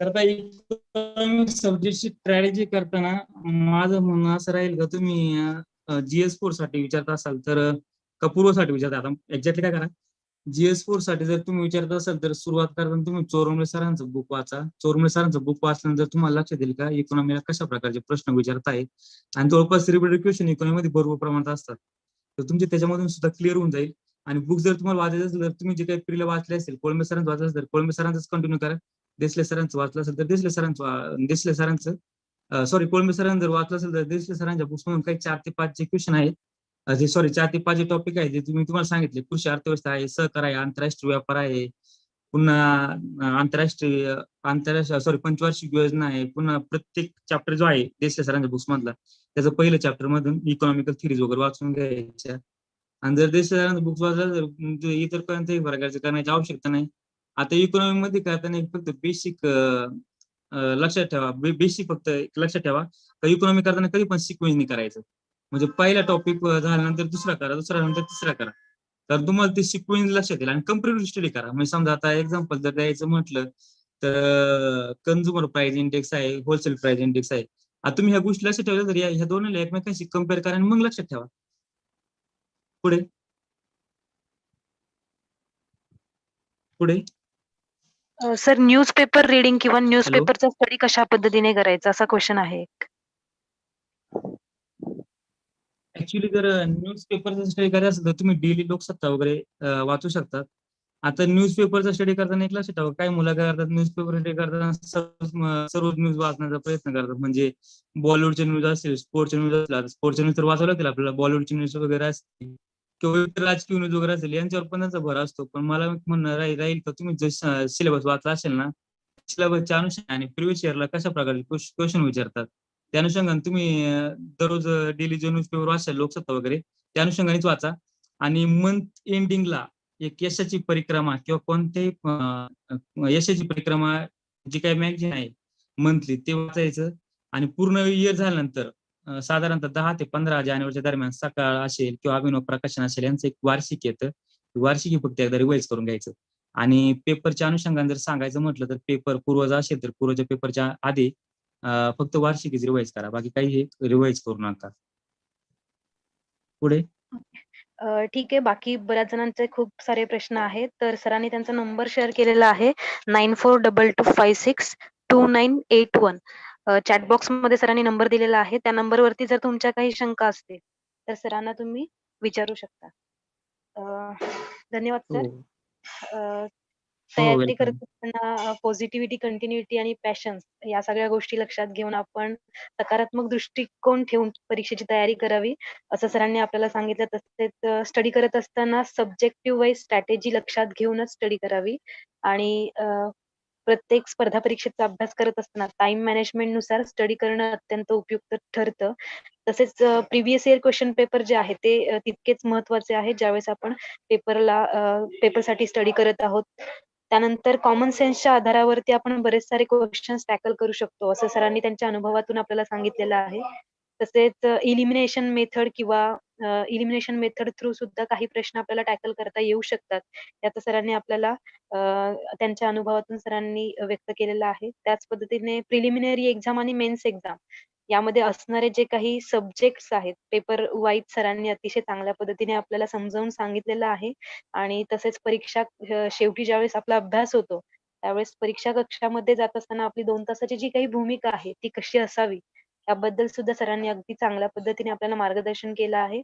तर आता इकॉनॉमिक सब्जेक्टची स्ट्रॅटेजी करताना माझं म्हणणं असं राहील का, तुम्ही GS4 साठी विचारत असाल तर का पूर्वसाठी विचारता, आता एक्झॅक्टली काय करा. GS4 साठी जर तुम्ही विचारत असाल तर सुरुवात करताना तुम्ही चोरमले सरांचं बुक वाचा. चोरमले सरांचं बुक वाचल्यानंतर तुम्हाला लक्षात येईल का इकॉनॉमीला कशा प्रकारचे प्रश्न विचारत आहेत, आणि जवळपास रिपीटेड क्वेश्चन इकॉनॉमीमध्ये भरपूर प्रमाणात असतात. तर तुमचे त्याच्यामधून सुद्धा क्लिअर होऊन जाईल. आणि बुक जर तुम्हाला वाचायचं असेल तर तुम्ही जे काही प्रीला वाचले असेल, कोळंबे सरांचं वाचलं असेल तर कोळंबे सरांचंच कंटिन्यू करा. देसले सरांचं वाचलं असेल तर देसले सरांचं सॉरी कोळंबे सरांचं जर वाचलं असेल तर देसले सरांच्या बुक्स मधून काही 4 ते 5 जे क्वेश्चन आहेत, जे सॉरी 4 ते 5 जे टॉपिक आहेत, जे तुम्हाला सांगितले, कृषी अर्थव्यवस्था आहे, सहकार आहे, आंतरराष्ट्रीय व्यापार आहे, पुन्हा आंतरराष्ट्रीय सॉरी पंचवार्षिक योजना आहे, पुन्हा प्रत्येक चॅप्टर जो आहे देसले सरांच्या बुक्स मधला त्याचं पहिलं चॅप्टर मधून इकॉनॉमिकल थिरीज वगैरे वाचून घ्यायच्या. आणि जर देसले सरांचं बुक्स वाचलं तर इतर कोणत्याही प्रकारचं करण्याची आवश्यकता नाही. आता इकॉनॉमी मध्ये करताना फक्त बेसिक लक्षात ठेवा, बेसिक फक्त लक्षात ठेवा, इकॉनॉमी करताना कधी पण सिक्वेन्सनी करायचं. म्हणजे पहिला टॉपिक झाल्यानंतर दुसरा करा, दुसरा नंतर तिसरा करा, तर तुम्हाला ते सिक्वेन्स लक्षात येईल. आणि कम्प्युटर स्टडी करा. म्हणजे समजा आता एक्झाम्पल जर द्यायचं म्हटलं तर कन्झ्युमर प्राइस इंडेक्स आहे, होलसेल प्राइस इंडेक्स आहे. आता तुम्ही ह्या गोष्टी लक्षात ठेवल्या तर ह्या दोन्हीला एकमेकांशी कम्पेअर करा आणि मग लक्षात ठेवा. पुढे पुढे सर न्यूजपेपर रीडिंग किंवा न्यूजपेपरचा स्टडी कशा पद्धतीने करायचा असा क्वेश्चन आहे एक. ऍक्च्युली जर न्यूजपेपरचा स्टडी करायचा असेल तर तुम्ही डेली लोकसत्ता वगैरे वाचू शकतात. आता न्यूजपेपरचा स्टडी करताना एक लक्षात ठेवा, काही मुलं काय करतात, न्यूजपेपर स्टडी करताना सर्व न्यूज वाचण्याचा प्रयत्न करतात. म्हणजे बॉलिवूडचे न्यूज असेल, स्पोर्टचे न्यूज असतील, स्पोर्टचे न्यूज तर वाचावं लागतील आपल्याला, बॉलिवूडची न्यूज वगैरे असतील किंवा इतर राजकीय न्यूज वगैरे असेल, यांच्यावर पण त्यांचा भर असतो. पण मला म्हणणं राहील का तुम्ही जर सिलेबस वाचला असेल ना, सिलेबसच्या अनुषंगाने आणि प्रिव्हियस इयरला कशा प्रकारचे क्वेश्चन विचारतात त्या अनुषंगाने तुम्ही दररोज डेली जो न्यूजपेपर वाचाल लोकसत्ता वगैरे त्या अनुषंगानेच वाचा. आणि मंथ एंडिंगला एक यशाची परिक्रमा किंवा कोणत्याही यशाची परिक्रमा जी काही मॅगझिन आहे मंथली ते वाचायचं. आणि पूर्ण इयर झाल्यानंतर साधारणतः 10 ते 15 जानेवारीच्या दरम्यान सकाळ असेल किंवा अभिनव प्रकाशन असेल यांचं एक वार्षिक येतं, वार्षिकी फक्त एकदा रिवाईज करून घ्यायचं. आणि पेपरच्या अनुषंगाने जर सांगायचं म्हटलं तर पेपर पूर्वज असेल तर पूर्वच्या पेपरच्या आधी फक्त वार्षिकीच रिवाईज करा, बाकी काही रिवाईज करू नका. पुढे ठीक आहे. बाकी बऱ्याच जणांचे खूप सारे प्रश्न आहेत, तर सरांनी त्यांचा नंबर शेअर केलेला आहे 9422562981. चॅट बॉक्स मध्ये सरांनी नंबर दिलेला आहे. त्या नंबरवरती जर तुमच्या काही शंका असतील तर सरांना तुम्ही विचारू शकता. धन्यवाद सर. तयारी welcome. करत असताना पॉझिटिव्हिटी, कंटिन्युटी आणि पॅशन या सगळ्या गोष्टी लक्षात घेऊन आपण सकारात्मक दृष्टिकोन ठेवून परीक्षेची तयारी करावी असं सरांनी आपल्याला सांगितलं. तसेच स्टडी करत असताना सब्जेक्टिव्ह वाईज स्ट्रॅटेजी लक्षात घेऊनच स्टडी करावी. आणि प्रत्येक स्पर्धा परीक्षेचा अभ्यास करत असताना टाइम मॅनेजमेंट नुसार स्टडी करणं अत्यंत उपयुक्त ठरतं. तसेच प्रिव्हियस इयर क्वेश्चन पेपर जे आहे ते तितकेच महत्वाचे आहे ज्यावेळेस आपण पेपरसाठी स्टडी करत आहोत. त्यानंतर कॉमन सेन्सच्या आधारावरती आपण बरेच सारे क्वेश्चन्स टॅकल करू शकतो असं सरांनी त्यांच्या अनुभवातून आपल्याला सांगितलेलं आहे. तसेच इलिमिनेशन मेथड किंवा इलिमिनेशन मेथड थ्रू सुद्धा काही प्रश्न आपल्याला टॅकल करता येऊ शकतात. यात सरांनी आपल्याला त्यांच्या अनुभवातून सरांनी व्यक्त केलेलं आहे. त्याच पद्धतीने प्रिलिमिनरी एक्झाम आणि मेन्स एक्झाम यामध्ये असणारे जे काही सब्जेक्ट्स आहेत पेपर वाईज सरांनी अतिशय चांगल्या पद्धतीने आपल्याला समजावून सांगितलेलं आहे. आणि तसेच परीक्षा शेवटी ज्यावेळेस आपला अभ्यास होतो त्यावेळेस परीक्षा कक्षामध्ये जात असताना आपली 2 तासाची जी काही भूमिका आहे ती कशी असावी याबद्दल सुद्धा सरांनी अगदी चांगल्या पद्धतीने आपल्याला मार्गदर्शन केलं आहे.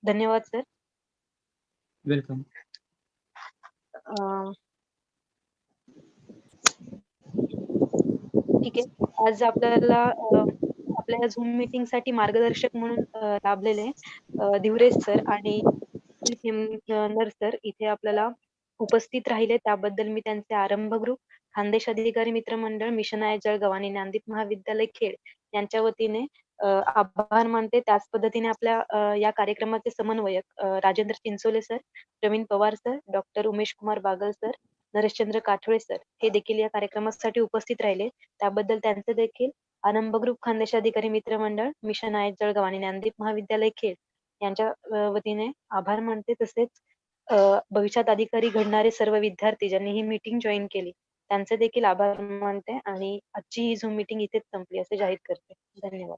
धन्यवाद सर. वेलकम. ठीक आहे. आज आपल्याला आपल्या झूम मीटिंग साठी मार्गदर्शक म्हणून लाभलेले दिवरेश सर आणि नर सर इथे आपल्याला उपस्थित राहिले त्याबद्दल मी त्यांचे आरंभ ग्रुप, खानदेश अधिकारी मित्र मंडळ, मिशन आय जळगाव आणि ज्ञानदीप महाविद्यालय खेड यांच्या वतीने आभार मानते. त्याच पद्धतीने आपल्या या कार्यक्रमाचे समन्वयक Rajendra Chinchole sir, Pravin Pawar sir, doctor Umesh Kumar Bagal sir, Nareshchandra Kathole sir हे देखील या कार्यक्रमासाठी उपस्थित राहिले. त्याबद्दल त्यांचे देखील आनंद ग्रुप, खानदेश अधिकारी मित्र मंडळ, मिशन आय जळगाव आणि ज्ञानदीप महाविद्यालय खेड यांच्या वतीने आभार मानते. तसेच भविष्यात अधिकारी घडणारे सर्व विद्यार्थी ज्यांनी ही मीटिंग जॉईन केली त्यांचे देखील आभार मानते आणि आजची ही झूम मीटिंग इथेच संपली असे जाहीर करते. धन्यवाद.